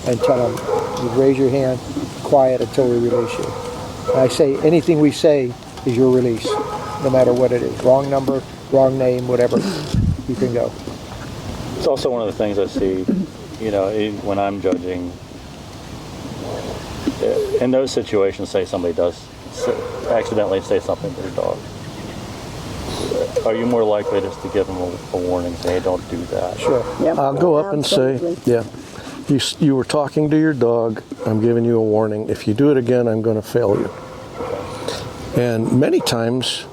and tell them, you raise your hand, quiet until we release you. And I say anything we say is your release, no matter what it is. Wrong number, wrong name, whatever, you can go. It's also one of the things I see, you know, when I'm judging. In those situations, say somebody does accidentally say something to their dog. Are you more likely just to give them a warning, say, hey, don't do that? Sure. Yep. I'll go up and say, you were talking to your dog, I'm giving you a warning. If you do it again, I'm going to fail you. And many times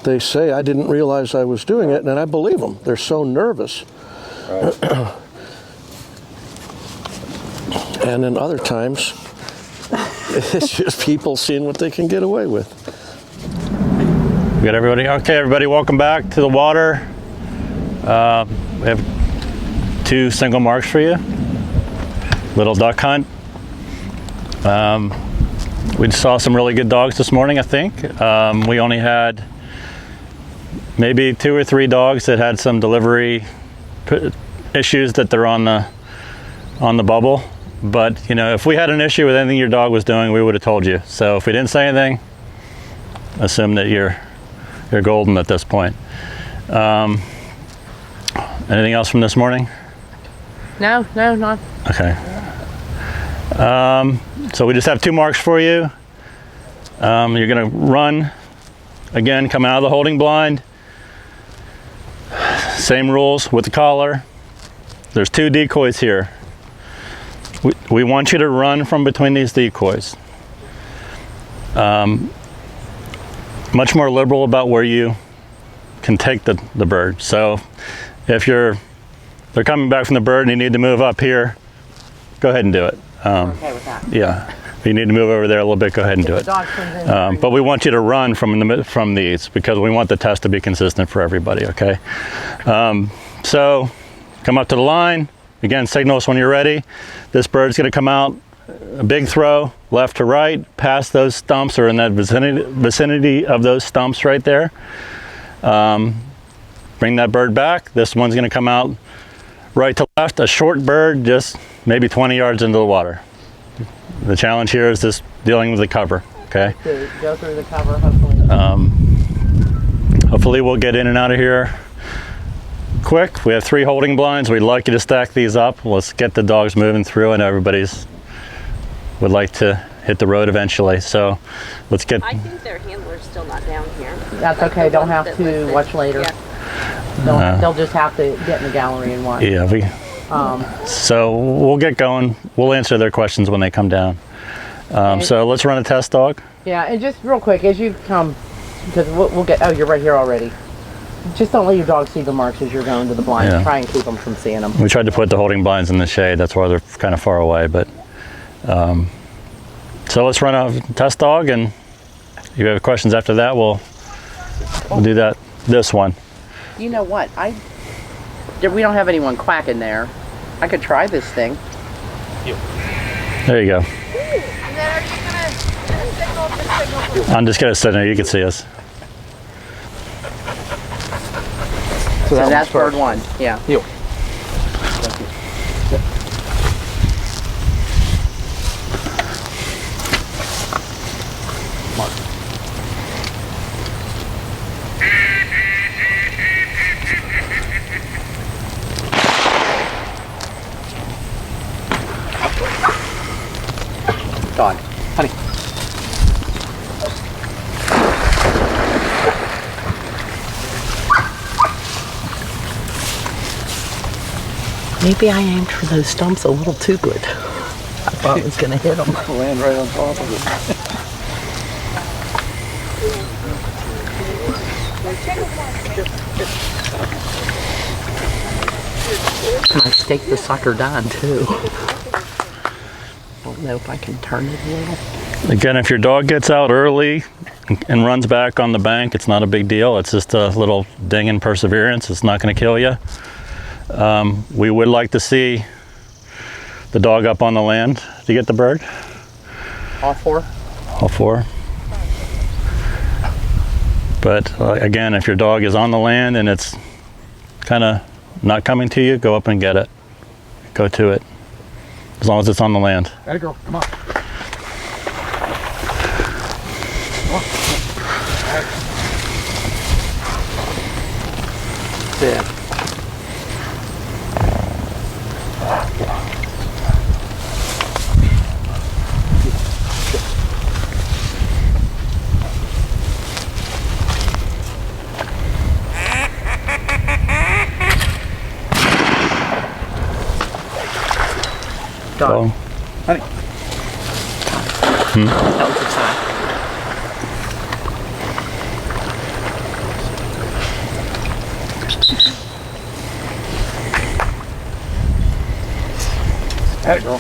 they say, I didn't realize I was doing it, and I believe them. They're so nervous. Right. And then other times, it's just people seeing what they can get away with. We got everybody? Okay, everybody, welcome back to the water. We have 2 single marks for you. Little duck hunt. We saw some really good dogs this morning, I think. We only had maybe 2 or 3 dogs that had some delivery issues that they're on the bubble. But you know, if we had an issue with anything your dog was doing, we would have told you. So if we didn't say anything, assume that you're golden at this point. Anything else from this morning? No, not. Okay. So we just have 2 marks for you. You're going to run again, come out of the holding blind. Same rules with the collar. There's 2 decoys here. We want you to run from between these decoys. Much more liberal about where you can take the bird. So if they're coming back from the bird and you need to move up here, go ahead and do it. Okay with that. Yeah. If you need to move over there a little bit, go ahead and do it. But we want you to run from these because we want the test to be consistent for everybody, okay? So come up to the line. Again, signal us when you're ready. This bird's gonna come out, a big throw, left to right, past those stumps or in that vicinity of those stumps right there. Bring that bird back. This one's gonna come out right to left, a short bird, just maybe 20 yards into the water. The challenge here is just dealing with the cover, okay? To go through the cover, hopefully. Hopefully we'll get in and out of here quick. We have 3 holding blinds. We'd like you to stack these up. Let's get the dogs moving through, and everybody's would like to hit the road eventually. So let's get. I think their handler's still not down here. That's okay. Don't have to watch later. Yeah. They'll just have to get in the gallery and watch. Yeah, so we'll get going. We'll answer their questions when they come down. So let's run a test dog. Yeah, and just real quick, as you come, because we'll get, oh, you're right here already. Just don't let your dog see the marks as you're going to the blind. Yeah. Try and keep them from seeing them. We tried to put the holding blinds in the shade. That's why they're kind of far away. But so let's run a test dog, and if you have questions after that, we'll do that. This one. You know what? We don't have anyone quacking there. I could try this thing. There you go. And then are you gonna signal? I'm just gonna sit there. You can see us. So that's bird 1. Yeah. Dog. Honey. Maybe I aimed for those stumps a little too good. I thought it was going to hit them. Land right on top of And I staked the sucker down too. I don't know if I can turn it a little. Again, if your dog gets out early and runs back on the bank, it's not a big deal. It's just a little ding in perseverance. It's not going to kill you. We would like to see the dog up on the land to get the bird. All 4? All 4. But again, if your dog is on the land and it's kind of not coming to you, go up and get it. Go to it. As long as it's on the land. Gotta go. Come on. Yeah. Dog. Honey. That was a tie. Had it, girl.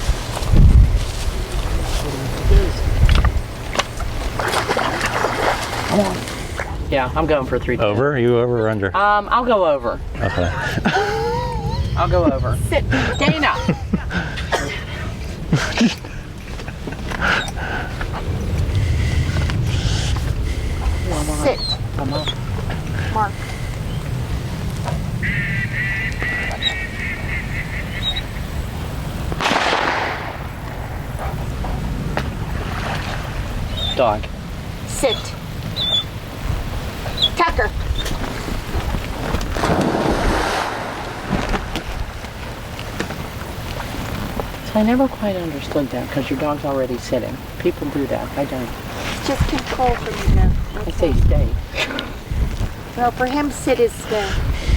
Come on. Yeah, I'm going for 3. Over? Are you over or under? I'll go over. Okay. I'll go over. Sit, Dana. Sit. Come on. Mark. Dog. Sit. Tucker. I never quite understood that because your dog's already sitting. People do that. I don't. Just control for me now. I say stay. Well, for him, sit is stay.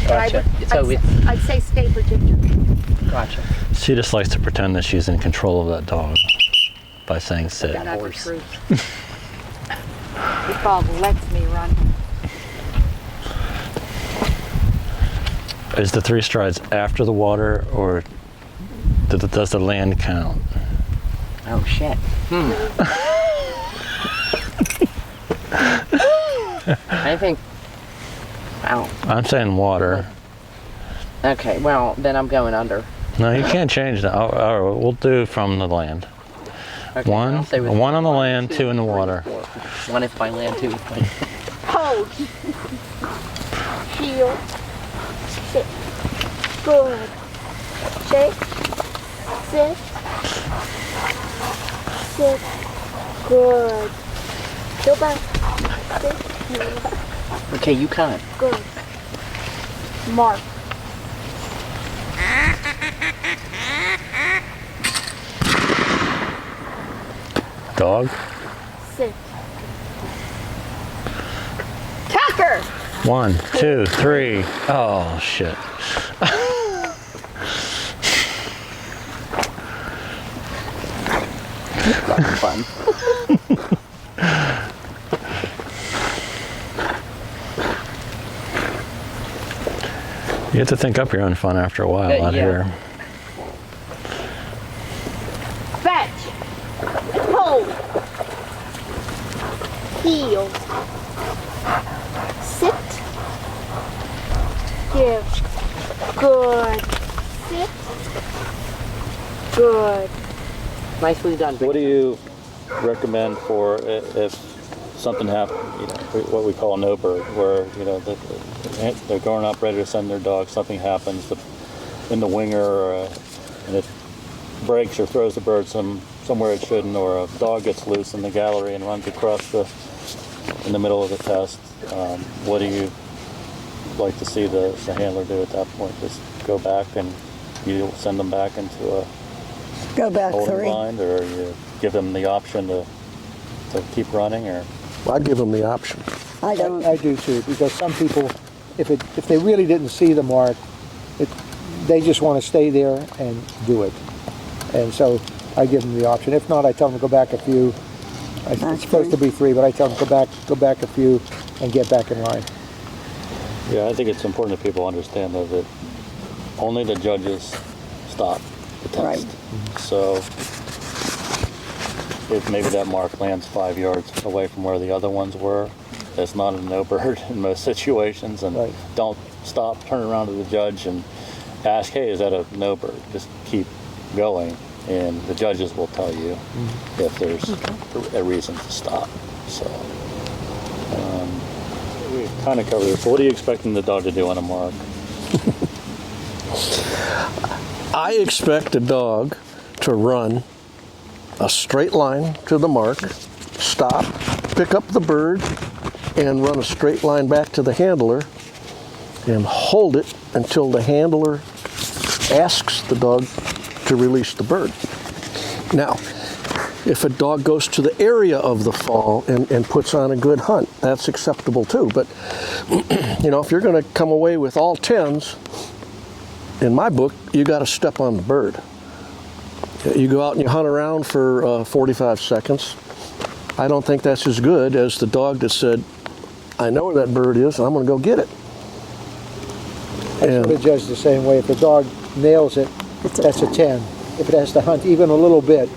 But Gotcha. So I'd say stay for Ginger. Gotcha. She just likes to pretend that she's in control of that dog by saying sit. Not the truth. He called lets me run. Is the 3 strides after the water, or does the land count? Oh shit. I think. Wow. I'm saying water. Okay. Well, then I'm going under. No, you can't change that. We'll do from the land. Okay, One I'll say with on the land, 2 in the water. 1 is by land, 2 is by. Hold. Heel. Sit. Good. Shake. Sit. Sit. Good. Go back. Sit. Okay, you count. Good. Mark. Dog. Sit. Tucker. 1, 2, 3. Oh shit. That's fun. You have to think up your own fun after a while out here. Fetch. Hold. Heel. Sit. Give. Good. Sit. Good. Nicely done. What do you recommend for if something happened, what we call a no bird, where, they're going up ready to send their dog, something happens in the winger, and it breaks or throws the bird somewhere it shouldn't, or a dog gets loose in the gallery and runs across in the middle of the test. What do you like to see the handler do at that point? Just go back and you send them back into a holding 3. blind, or you give them the option to keep running, or? Well, I give them the option. I don't. I do too, because some people, if they really didn't see the mark, they just want to stay there and do it. And so I give them the option. If not, I tell them to go back a few. It's supposed to be 3, but I tell them go back a few and get back in line. Yeah, I think it's important that people understand though that only the judges stop the test. Right. So if maybe that mark lands 5 yards away from where the other ones were, that's not a no bird in most situations, and don't stop, turn around to the judge and ask, hey, is that a no bird? Just keep going, and the judges will tell you if there's a reason to stop. So we kind of covered this. So what are you expecting the dog to do on a mark? I expect a dog to run a straight line to the mark, stop, pick up the bird, and run a straight line back to the handler and hold it until the handler asks the dog to release the bird. Now, if a dog goes to the area of the fall and puts on a good hunt, that's acceptable too. But, if you're going to come away with all 10s, in my book, you got to step on the bird. You go out and you hunt around for 45 seconds. I don't think that's as good as the dog that said, I know where that bird is, and I'm going to go get it. I would judge the same way. If the dog nails it, that's a 10. If it has to hunt even a little bit,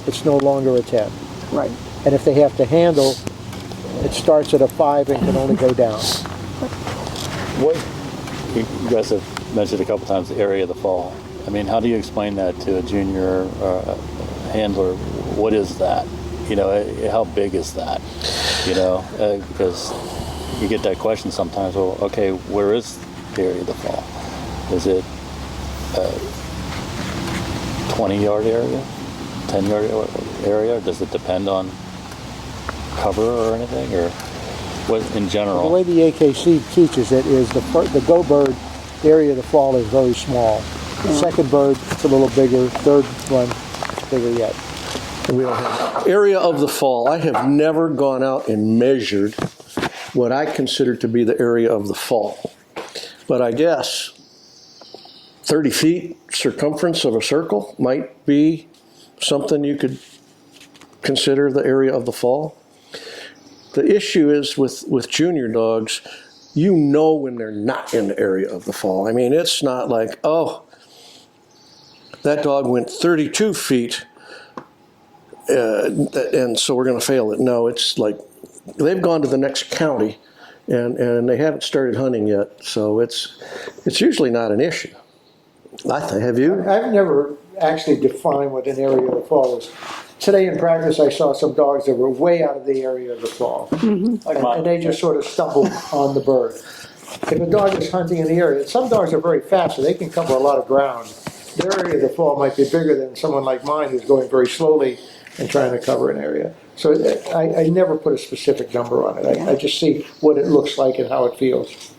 it's no longer a 10. Right. And if they have to handle, it starts at a 5 and can only go down. What you guys have mentioned a couple times, the area of the fall. I mean, how do you explain that to a junior handler? What is that? How big is that? Because you get that question sometimes. Well, okay, where is the area of the fall? Is it a 20-yard area, 10-yard area, or does it depend on cover or anything, or what in The general? way the AKC teaches it is the go bird area of the fall is very small. The second bird, it's a little bigger. Third one, bigger yet. We don't have area of the fall. I have never gone out and measured what I consider to be the area of the fall. But I guess 30 feet circumference of a circle might be something you could consider the area of the fall. The issue is with junior dogs, you know when they're not in the area of the fall. I mean, it's not like, oh, that dog went 32 feet, and so we're going to fail it. No, it's like they've gone to the next county, and they haven't started hunting yet, so it's usually not an issue. Have you? I've never actually defined what an area of the fall is. Today in practice, I saw some dogs that were way out of the area of the fall, and they just sort of stumbled on the bird. If a dog is hunting in the area, some dogs are very fast, so they can cover a lot of ground. Their area of the fall might be bigger than someone like mine who's going very slowly and trying to cover an area. So I never put a specific number on it. I just see what it looks like and how it feels.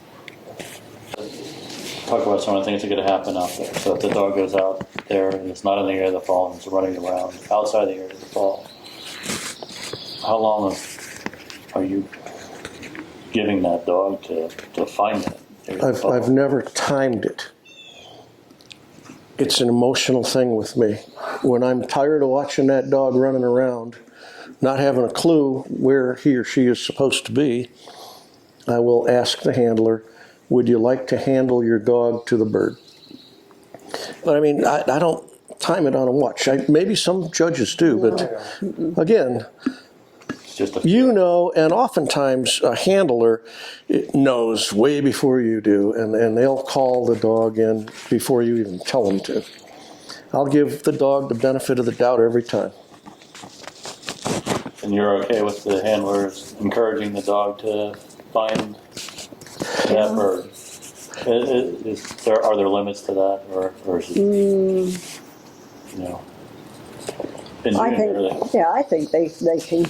Talk about some of the things that could happen out there. So if the dog goes out there and it's not in the area of the fall and it's running around outside the area of the fall, how long are you giving that dog to find it? I've never timed it. It's an emotional thing with me. When I'm tired of watching that dog running around, not having a clue where he or she is supposed to be, I will ask the handler, would you like to handle your dog to the bird? But I mean, I don't time it on a watch. Maybe some judges do, but again, you know, and oftentimes a handler knows way before you do, and they'll call the dog in before you even tell them to. I'll give the dog the benefit of the doubt every time. And you're okay with the handlers encouraging the dog to find that bird? Are there limits to that, or is it, you know? I think they can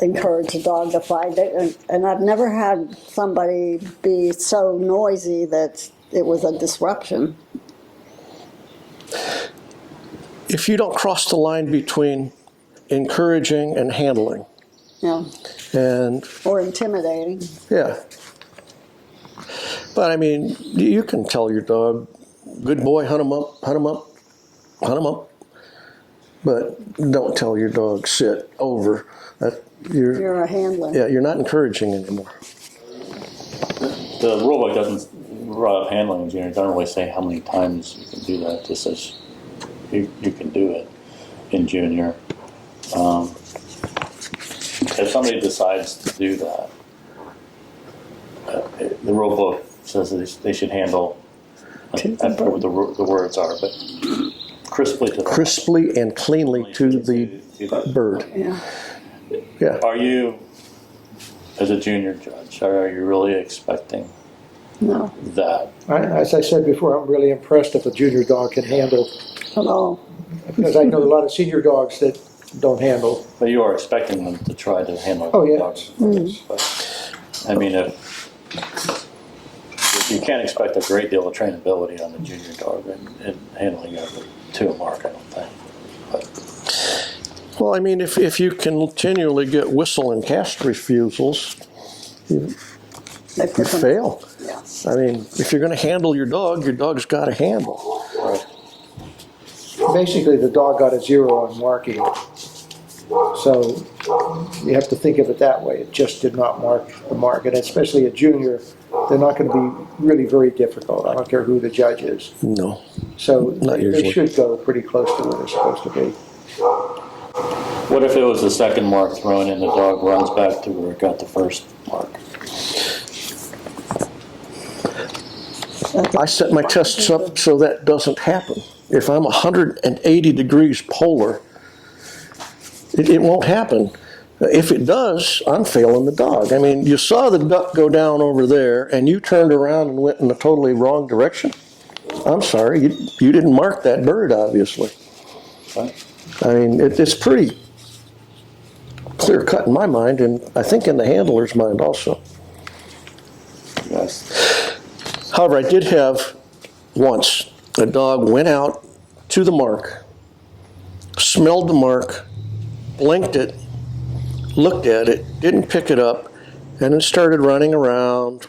encourage a dog to find it, and I've never had somebody be so noisy that it was a disruption. If you don't cross the line between encouraging and handling, or intimidating. Yeah. But I mean, you can tell your dog, good boy, hunt him up, hunt him up, hunt him up. But don't tell your dog, sit over. You're a handler. Yeah, you're not encouraging anymore. The rule book doesn't run handling in junior. It doesn't really say how many times you can do that. It just says you can do it in junior. If somebody decides to do that, the rule book says that they should handle, I forget what the words are, but crisply and cleanly to the bird. Yeah. Are you, as a junior judge, are you really expecting that? As I said before, I'm really impressed if a junior dog can handle. Hello. Because I know a lot of senior dogs that don't handle. But you are expecting them to try to handle dogs. But, I mean, if you can't expect a great deal of trainability on the junior dog and handling over to a mark, I don't think. Well, I mean, if you continually get whistle and cast refusals, you fail. Yes. I mean, if you're going to handle your dog's got to handle. Right. Basically, the dog got a 0 on marking. So you have to think of it that way. It just did not mark the mark. And especially a junior, they're not going to be really very difficult. I don't care who the judge is. No. So they should go pretty close to where they're supposed to be. What if it was the second mark thrown and the dog runs back to where it got the first mark? I set my tests up so that doesn't happen. If I'm 180 degrees polar, it won't happen. If it does, I'm failing the dog. I mean, you saw the duck go down over there and you turned around and went in the totally wrong direction. I'm sorry, you didn't mark that bird, obviously. Right. I mean, it's pretty clear cut in my mind, and I think in the handler's mind also. However, I did have once a dog went out to the mark, smelled the mark, blinked it, looked at it, didn't pick it up, and then started running around,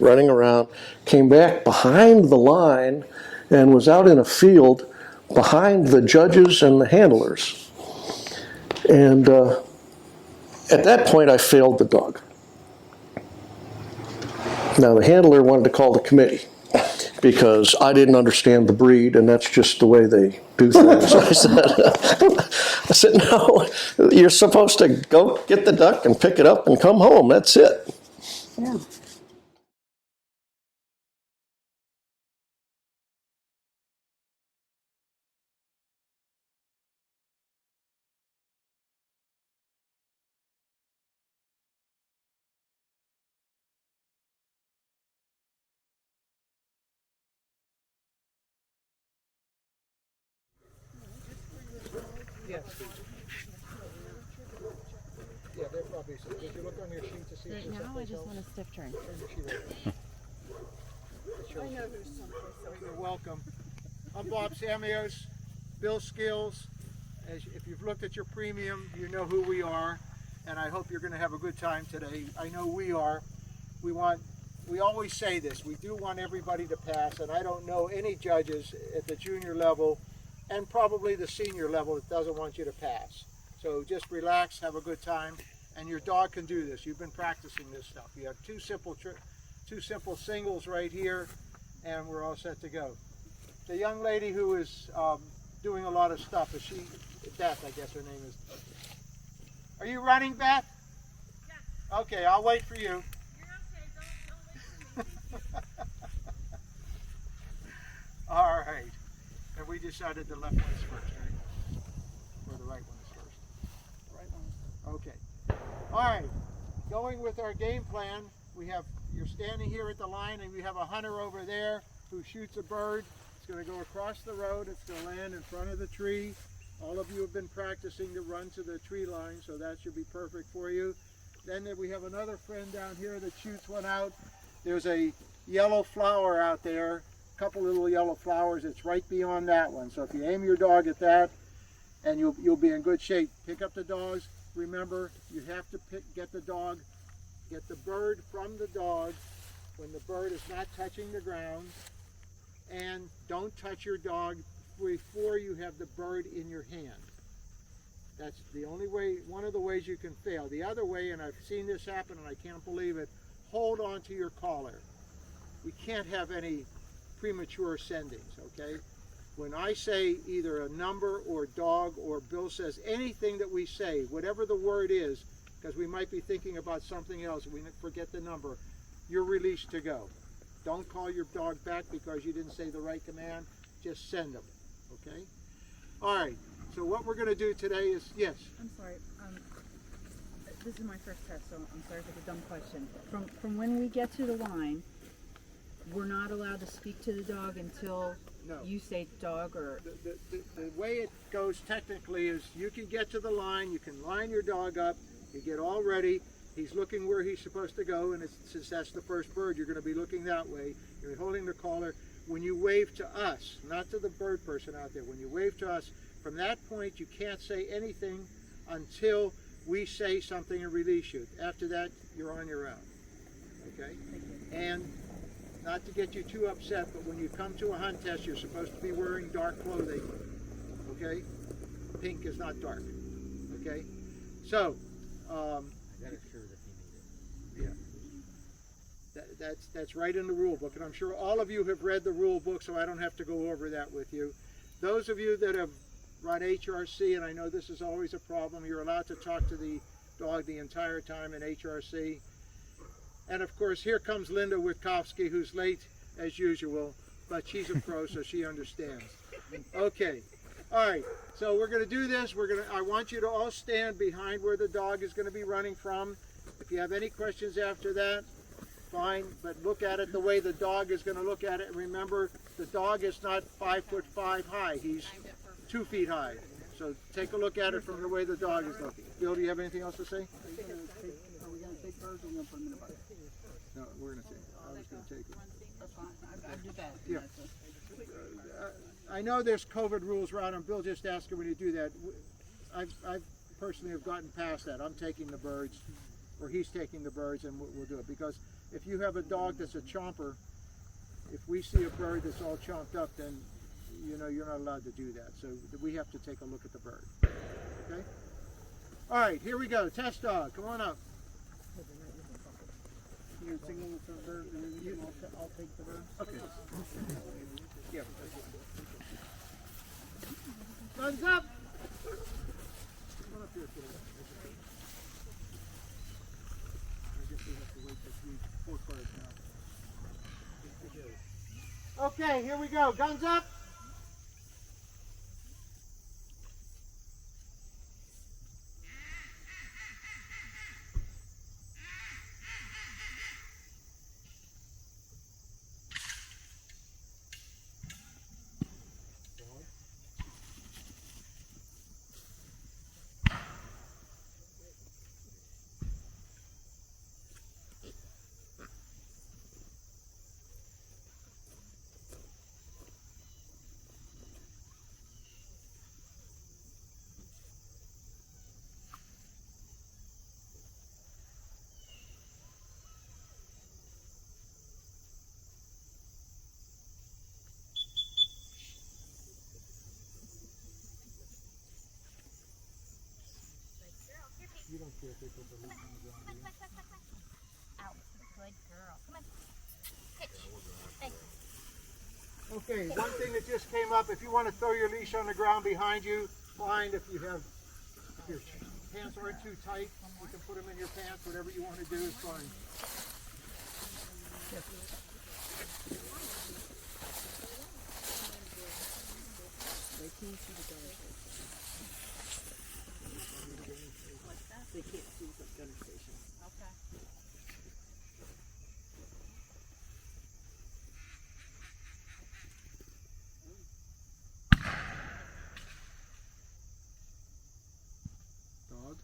came back behind the line, and was out in a field behind the judges and the handlers. And at that point, I failed the dog. Now, the handler wanted to call the committee because I didn't understand the breed, and that's just the way they do things. I said, no, you're supposed to go get the duck and pick it up and come home. That's it. Yeah. Yes. Yeah, they're probably. Did you look on your sheet to see if there's Now I just want a stiff turn. I know who's someplace. You're welcome. I'm Bob Samios, Bill Skills. If you've looked at your premium, you know who we are, and I hope you're going to have a good time today. I know we are. We always say this. We do want everybody to pass, and I don't know any judges at the junior level and probably the senior level that doesn't want you to pass. So just relax, have a good time, and your dog can do this. You've been practicing this stuff. You have two simple singles right here, and we're all set to go. The young lady who is doing a lot of stuff, is she, Beth, I guess her name is. Are you running, Beth? Yeah. Okay, I'll wait for you. You're okay, don't wait for me. All right. And we decided the left one is first, right? Or the right one is first? The right one. Okay. All right. Going with our game plan, you're standing here at the line and we have a hunter over there who shoots a bird. It's going to go across the road. It's going to land in front of the tree. All of you have been practicing to run to the tree line, so that should be perfect for you. Then we have another friend down here that shoots one out. There's a yellow flower out there. Couple little yellow flowers. It's right beyond that one. So if you aim your dog at that, and you'll be in good shape. Pick up the dogs. Remember, you have to get the bird from the dog when the bird is not touching the ground, and don't touch your dog before you have the bird in your hand. That's the only way, one of the ways you can fail. The other way, and I've seen this happen and I can't believe it, hold on to your collar. We can't have any premature sendings, okay? When I say either a number or dog or Bill says anything that we say, whatever the word is, because we might be thinking about something else, we forget the number, you're released to go. Don't call your dog back because you didn't say the right command, just send them, okay? All right, so what we're going to do today is, yes? I'm sorry, this is my first test, so I'm sorry for the dumb question. From when we get to the line, we're not allowed to speak to the dog until you say dog, or? The way it goes technically is you can get to the line, you can line your dog up, you get all ready, he's looking where he's supposed to go, and since that's the first bird, you're going to be looking that way. You're holding the collar. When you wave to us, not to the bird person out there, when you wave to us, from that point you can't say anything until we say something and release you. After that, you're on your own, okay? And not to get you too upset, but when you come to a hunt test, you're supposed to be wearing dark clothing, okay? Pink is not dark, okay? So, yeah, that's right in the rule book, and I'm sure all of you have read the rule book, so I don't have to go over that with you. Those of you that have run HRC, and I know this is always a problem, you're allowed to talk to the dog the entire time in HRC. And of course, here comes Linda Witkowski, who's late as usual, but she's a pro, so she understands. Okay, all right, so we're going to do this. I want you to all stand behind where the dog is going to be running from. If you have any questions after that, fine, but look at it the way the dog is going to look at it. And remember, the dog is not 5'5" high, he's 2 feet high. So take a look at it from the way the dog is looking. Bill, do you have anything else to say? birds or we're gonna put them in a bucket? No, we're gonna take it. I was gonna take it. That's fine. I do that. Yeah. I know there's COVID rules around, and Bill just asked me to do that. I personally have gotten past that. I'm taking the birds, or he's taking the birds, and we'll do it. Because if you have a dog that's a chomper, if we see a bird that's all chomped up, then you know you're not allowed to do that. So we have to take a look at the bird. Okay? All right, here we go. Test dog, come on up. You're singing for the bird, and then I'll take the bird. Okay. Yeah. Guns up! Come on up here, kiddo. I guess we have to wait for 4 birds now. Okay, here we go. Guns up! You don't care if they put the leaf on the ground, do you? Out. Good girl. Come on. Pitch. Thanks. Okay, one thing that just came up, if you want to throw your leash on the ground behind you, fine. If your pants aren't too tight, you can put them in your pants. Whatever you want to do is fine. They can't see the gunner station. They can't see the gunner station. Okay. Dog.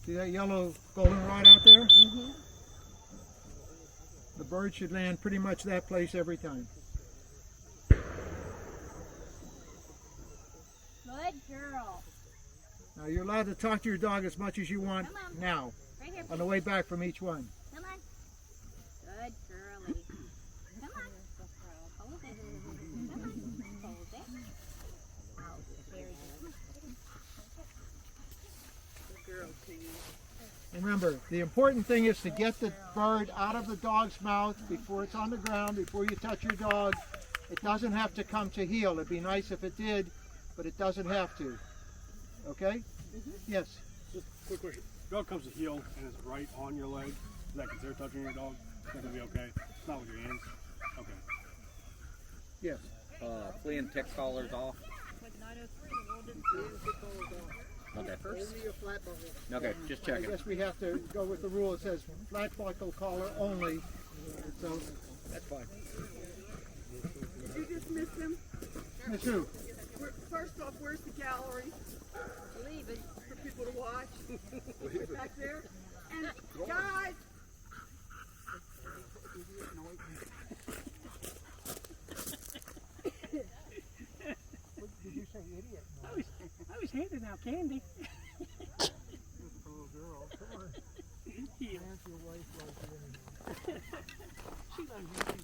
See that yellow goldenrod out there? Mm-hmm. The bird should land pretty much that place every time. Good girl. Now you're allowed to talk to your dog as much as you want now, Right here. on the way back from each one. Come on. Good girlie. Come on. Hold it. Come on. Hold it. Oh, very good. Good girl, Piggy. Remember, the important thing is to get the bird out of the dog's mouth before it's on the ground, before you touch your dog. It doesn't have to come to heel. It'd be nice if it did, but it doesn't have to. Okay? Yes? Just a quick question. Dog comes to heel and is right on your leg. Is that considered touching your dog? Is that going to be okay? It's not with your hands? Okay. Yes. Flea and tick collars off. Okay. Only a flat buckle. Okay, just checking. I guess we have to go with the rule. It says flat buckle collar only. So that's fine. Did you just miss him? Miss who? First off, where's the gallery? Leave it for people to watch. Back there. And guys. Did you say idiot? I was handing out candy. Oh, girl, come on. Yeah. Ask your wife loves you. She loves you.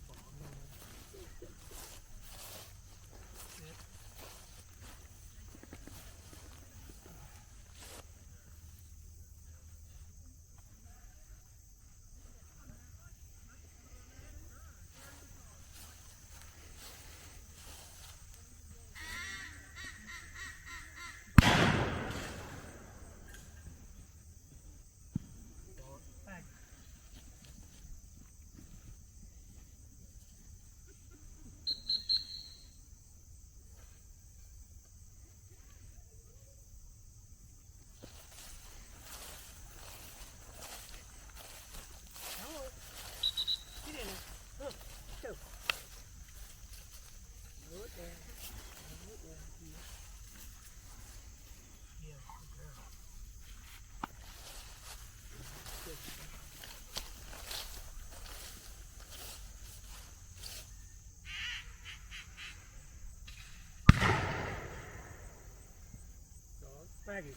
Maggie.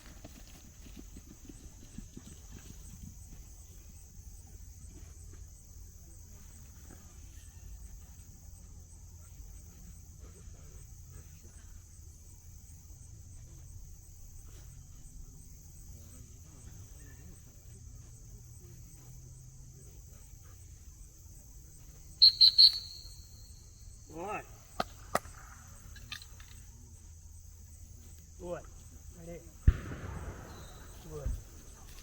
What? What? Right here. What?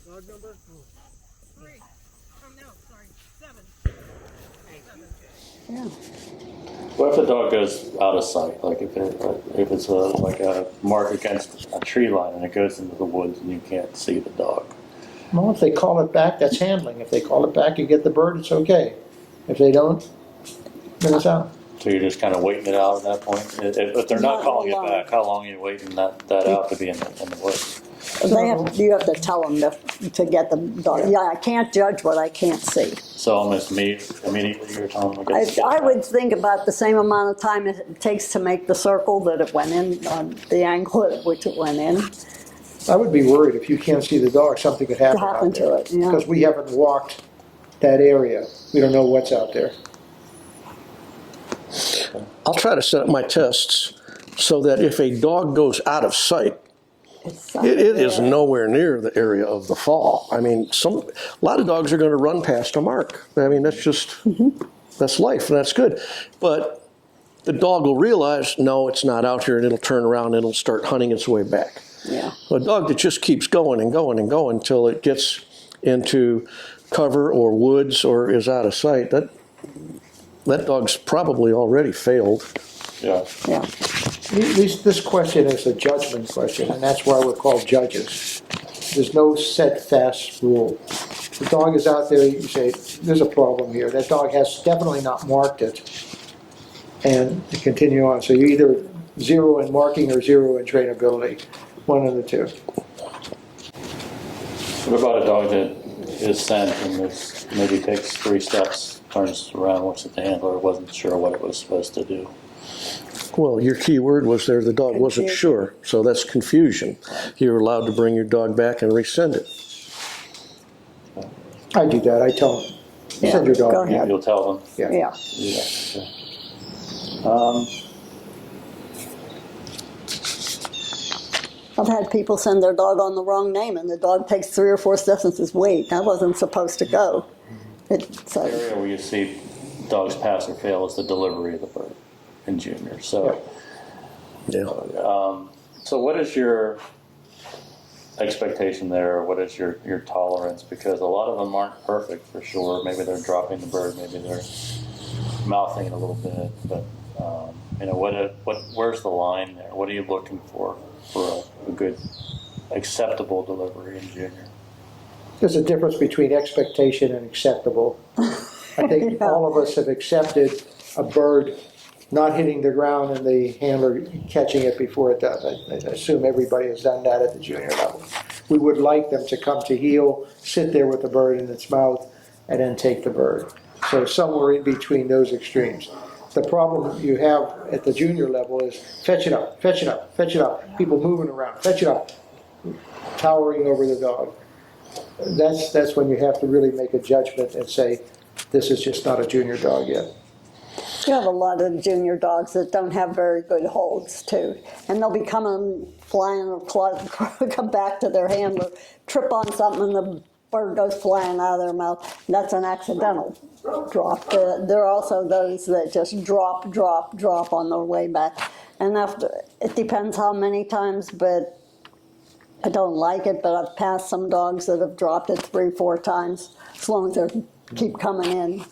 Dog number? 3. Oh no, sorry. 7. Yeah. What if the dog goes out of sight? Like if it's like a mark against a tree line and it goes into the woods and you can't see the dog. Well, if they call it back, that's handling. If they call it back, you get the bird, it's okay. If they don't, then it's out. So you're just kind of waiting it out at that point? If they're not calling it back, how long are you waiting that out to be in the woods? You have to tell them to get the dog. Yeah, I can't judge what I can't see. So almost immediately you're telling them to get I would think about the same amount of time it takes to make the circle that it went in, on the angle at which it went in. I would be worried if you can't see the dog, something could happen to it, yeah. Because we haven't walked that area. We don't know what's out there. I'll try to set up my tests so that if a dog goes out of sight, it is nowhere near the area of the fall. I mean, a lot of dogs are going to run past a mark. I mean, that's just, that's life, and that's good. But the dog will realize, no, it's not out here, and it'll turn around and it'll start hunting its way back. Yeah. A dog that just keeps going and going and going until it gets into cover or woods or is out of sight, that dog's probably already failed. Yeah. Yeah. This question is a judgment question, and that's why we're called judges. There's no set, fast rule. The dog is out there, you say, there's a problem here. That dog has definitely not marked it, and to continue on. So you either 0 in marking or 0 in trainability, one of the two. What about a dog that is sent and maybe takes 3 steps, turns around, looks at the handler, wasn't sure what it was supposed to do? Well, your key word was there, the dog wasn't sure, so that's confusion. You're allowed to bring your dog back and resend it. I do that, I tell them, send your dog. Go ahead. You'll tell them? Yeah. I've had people send their dog on the wrong name, and the dog takes 3 or 4 steps and says, wait, that wasn't supposed to go. The area where you see dogs pass or fail is the delivery of the bird in junior. So, so what is your expectation there? What is your tolerance? Because a lot of them aren't perfect for sure. Maybe they're dropping the bird. Maybe they're mouthing it a little bit. But where's the line there? What are you looking for a good, acceptable delivery in junior? There's a difference between expectation and acceptable. I think all of us have accepted a bird not hitting the ground and the handler catching it before it does. I assume everybody has done that at the junior level. We would like them to come to heel, sit there with the bird in its mouth, and then take the bird. So somewhere in between those extremes. The problem you have at the junior level is fetch it up, fetch it up, fetch it up. People moving around, fetch it up, towering over the dog. That's when you have to really make a judgment and say, this is just not a junior dog yet. You have a lot of junior dogs that don't have very good holds, too. And they'll be coming, flying, or come back to their handler, trip on something, and the bird goes flying out of their mouth. That's an accidental drop. There are also those that just drop on their way back. And it depends how many times, but I don't like it, but I've passed some dogs that have dropped it 3 or 4 times, as long as they keep coming in.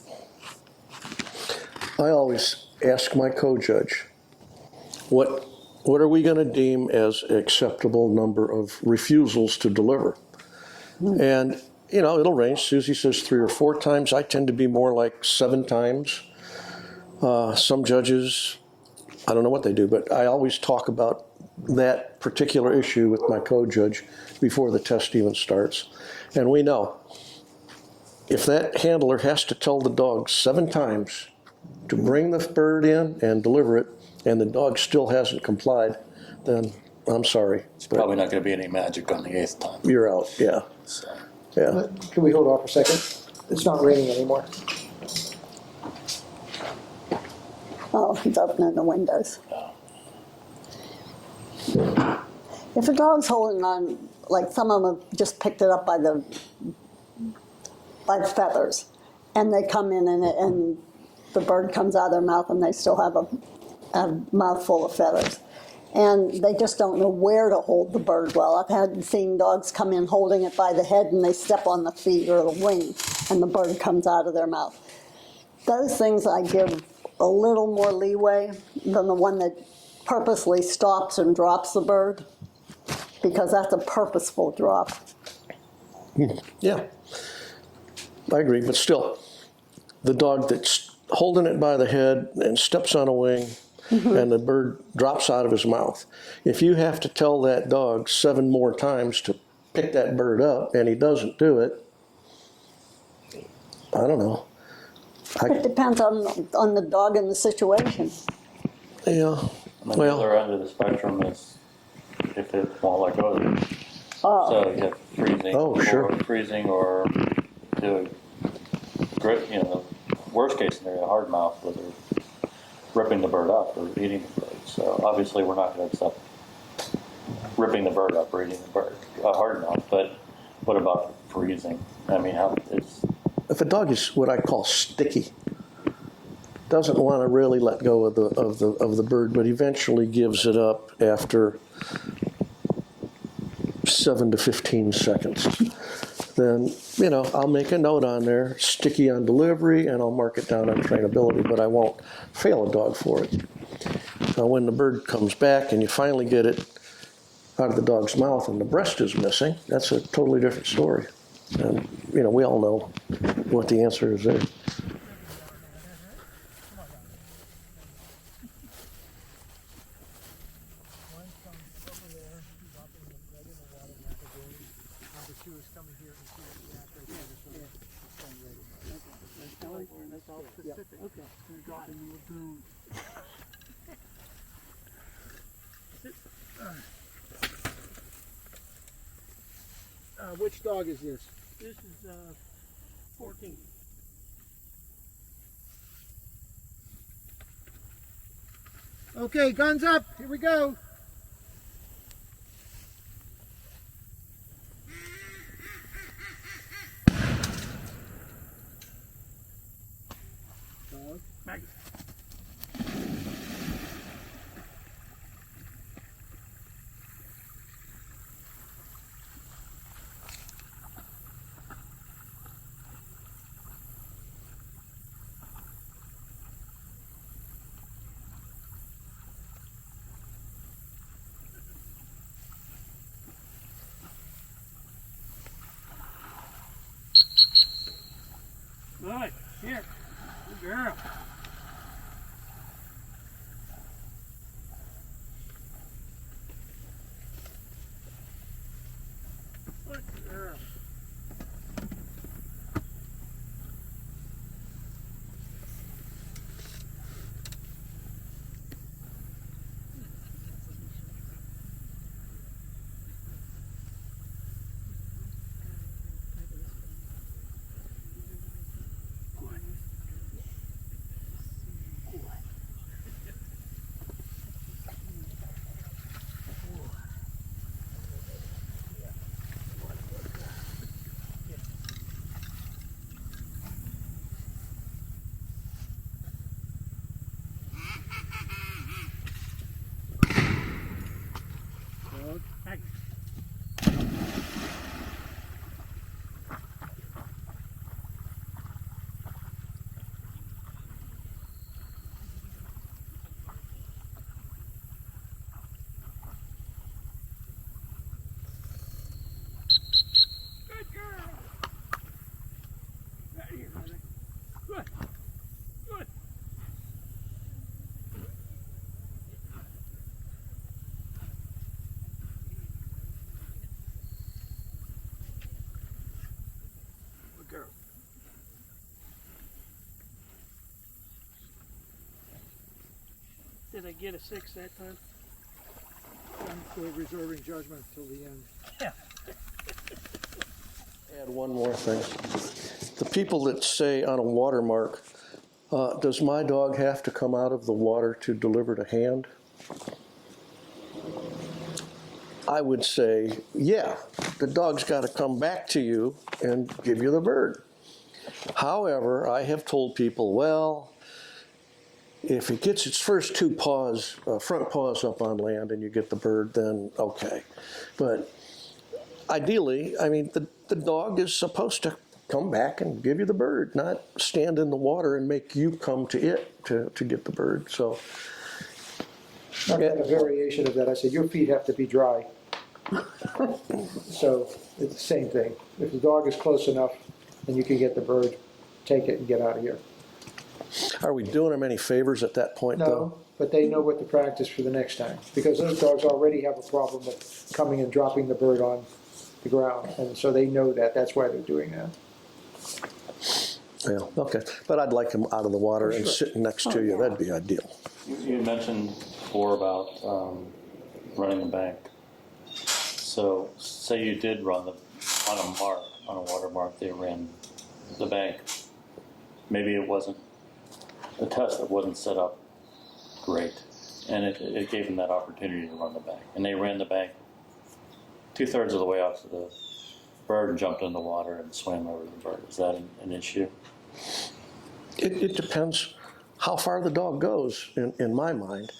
I always ask my co-judge, what are we going to deem as acceptable number of refusals to deliver? And, it'll range. Susie says 3 or 4 times. I tend to be more like 7 times. Some judges, I don't know what they do, but I always talk about that particular issue with my co-judge before the test even starts. And we know, if that handler has to tell the dog 7 times to bring the bird in and deliver it, and the dog still hasn't complied, then I'm sorry. It's probably not going to be any magic on the 8th time. You're out, yeah. So. Yeah. Can we hold off a second? It's not raining anymore. Oh, he's opening the windows. If a dog's holding on, like some of them have just picked it up by the feathers, and they come in and the bird comes out of their mouth and they still have a mouthful of feathers. And they just don't know where to hold the bird well. I've seen dogs come in holding it by the head and they step on the feet or the wing and the bird comes out of their mouth. Those things I give a little more leeway than the one that purposely stops and drops the bird, because that's a purposeful drop. Yeah, I agree, but still, the dog that's holding it by the head and steps on a wing and the bird drops out of his mouth. If you have to tell that dog 7 more times to pick that bird up and he doesn't do it, I don't know. It depends on the dog and the situation. Yeah. And then the other end of the spectrum is if it won't let go of it. So you have freezing, freezing or the worst case scenario, hard mouth, where they're ripping the bird up or eating the bird. So obviously we're not going to accept ripping the bird up or eating the bird, hard mouth. But what about freezing? I mean, if a dog is what I call sticky, doesn't want to really let go of the bird, but eventually gives it up after 7 to 15 seconds, then I'll make a note on there, sticky on delivery, and I'll mark it down on trainability, but I won't fail a dog for it. Now, when the bird comes back and you finally get it out of the dog's mouth and the breast is missing, that's a totally different story. And we all know what the answer is there. Which dog is this? This is 14. Okay, guns up. Here we go. Dog. Maggie. Good. Here. Good girl. Good girl. Did I get a 6 that time? I'm still reserving judgment till the end. Add one more thing. The people that say on a watermark, does my dog have to come out of the water to deliver to hand? I would say, yeah, the dog's got to come back to you and give you the bird. However, I have told people, well, if it gets its first two paws, front paws up on land and you get the bird, then okay. But ideally, I mean, the dog is supposed to come back and give you the bird, not stand in the water and make you come to it to get the bird. So, I've got a variation of that. I said, your feet have to be dry. So it's the same thing. If the dog is close enough and you can get the bird, take it and get out of here. Are we doing them any favors at that point, though? No, but they know what to practice for the next time, because those dogs already have a problem with coming and dropping the bird on the ground, and so they know that. That's why they're doing that. Yeah, okay. But I'd like them out of the water and sitting next to you. That'd be ideal. You mentioned before about running the bank. So say you did run on a water mark, they ran the bank. Maybe it wasn't a test that wasn't set up great, and it gave them that opportunity to run the bank. And they ran the bank 2/3 of the way out to the bird and jumped in the water and swam over the bird. Is that an issue? It depends how far the dog goes, in my mind.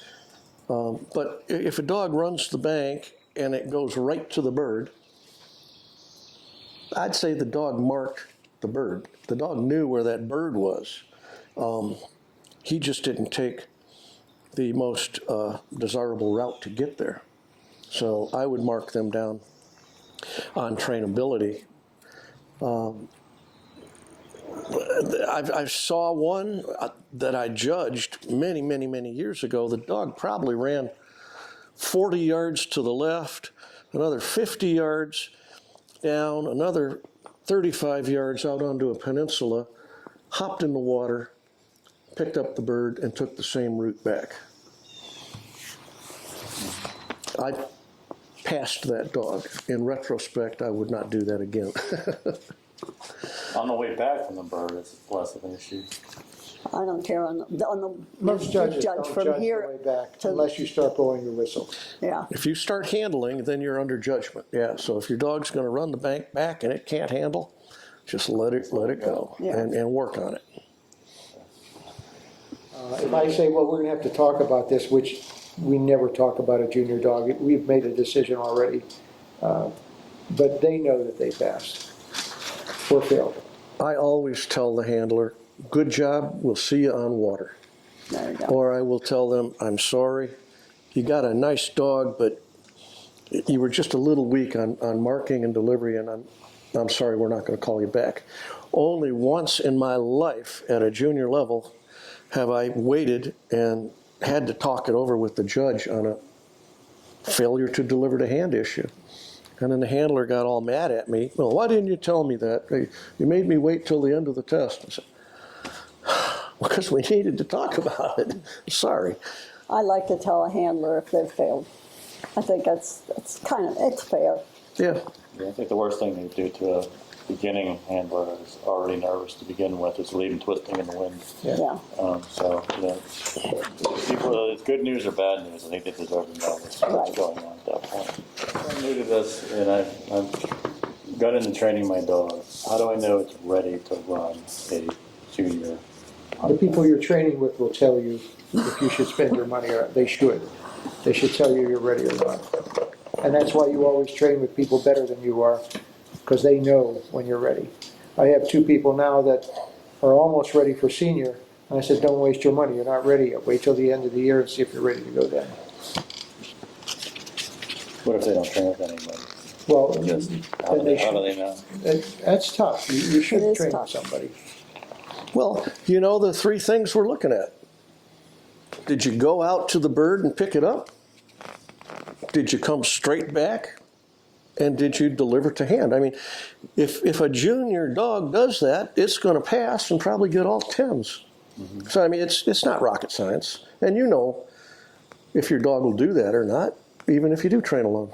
But if a dog runs the bank and it goes right to the bird, I'd say the dog marked the bird. The dog knew where that bird was. He just didn't take the most desirable route to get there. So I would mark them down on trainability. I saw one that I judged many, many, many years ago. The dog probably ran 40 yards to the left, another 50 yards down, another 35 yards out onto a peninsula, hopped in the water, picked up the bird, and took the same route back. I passed that dog. In retrospect, I would not do that again. On the way back from the bird, it's less of an issue. I don't care on the Most judges judge don't from judge here the way back to- unless you start blowing your whistle. Yeah. If you start handling, then you're under judgment. Yeah. So if your dog's going to run the bank back and it can't handle, just let it go and work on it. If I say, well, we're going to have to talk about this, which we never talk about a junior dog, we've made a decision already, but they know that they passed or failed. I always tell the handler, good job, we'll see you on water. There you go. Or I will tell them, I'm sorry, you got a nice dog, but you were just a little weak on marking and delivery, and I'm sorry, we're not going to call you back. Only once in my life at a junior level have I waited and had to talk it over with the judge on a failure to deliver to hand issue. And then the handler got all mad at me. Well, why didn't you tell me that? You made me wait till the end of the test. I said, because we needed to talk about it. Sorry. I like to tell a handler if they've failed. I think it's fair. Yeah. I think the worst thing they do to a beginning handler is already nervous to begin with is leave them twisting in the wind. Yeah. So, people, it's good news or bad news. I think they deserve to know what's going on at that point. I'm new to this, and I've got into training my dog. How do I know it's ready to run a junior? The people you're training with will tell you if you should spend your money or not. They should. They should tell you you're ready or not. And that's why you always train with people better than you are, because they know when you're ready. I have 2 people now that are almost ready for senior, and I said, don't waste your money, you're not ready yet. Wait till the end of the year and see if you're ready to go then. What if they don't train with anybody? Well, How do they know? That's tough. You should is train tough. with somebody. Well, you know the 3 things we're looking at. Did you go out to the bird and pick it up? Did you come straight back? And did you deliver to hand? I mean, if a junior dog does that, it's going to pass and probably get all 10s. Mm-hmm. So, I mean, it's not rocket science. And you know if your dog will do that or not. even if you do train alone?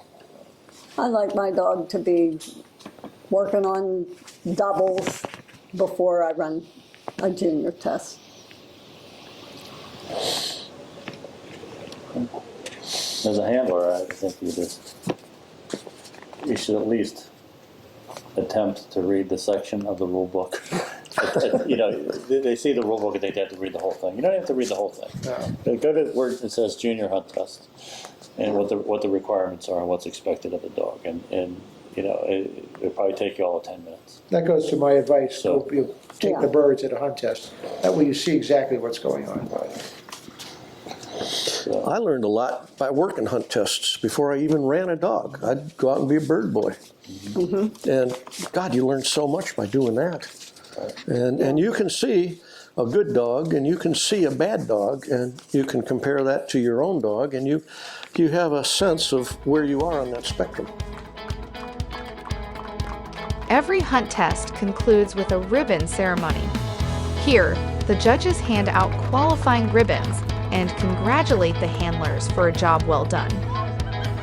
I like my dog to be working on doubles before I run a junior test. As a handler, I think you should at least attempt to read the section of the rule book. You know, they see the rule book and they have to read the whole thing. You don't have to read the whole thing. No. Go to where it says Junior Hunt Test and what the requirements are and what's expected of the dog, and you know, it'll probably take you all 10 minutes. That goes to my advice. So, You'll take the birds at a hunt test. That way you see exactly what's going on. I learned a lot by working hunt tests before I even ran a dog. I'd go out and be a bird boy. Mm-hmm. And God, you learn so much by doing that. And you can see a good dog and you can see a bad dog, and you can compare that to your own dog, and you have a sense of where you are on that spectrum. Every hunt test concludes with a ribbon ceremony. Here, the judges hand out qualifying ribbons and congratulate the handlers for a job well done.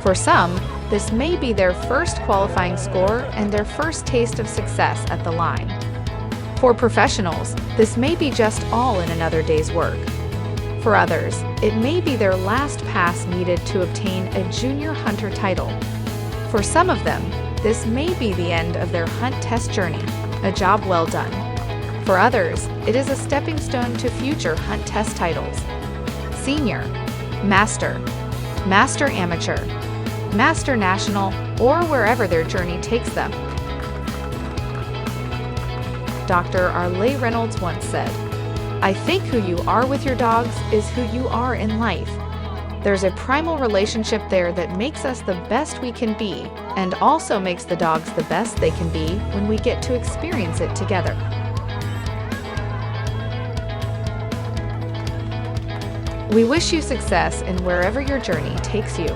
For some, this may be their first qualifying score and their first taste of success at the line. For professionals, this may be just all in another day's work. For others, it may be their last pass needed to obtain a junior hunter title. For some of them, this may be the end of their hunt test journey, a job well done. For others, it is a stepping stone to future hunt test titles. Senior, Master, Master Amateur, Master National, or wherever their journey takes them. Dr. Arley Reynolds once said, "I think who you are with your dogs is who you are in life. There's a primal relationship there that makes us the best we can be, and also makes the dogs the best they can be when we get to experience it together." We wish you success in wherever your journey takes you.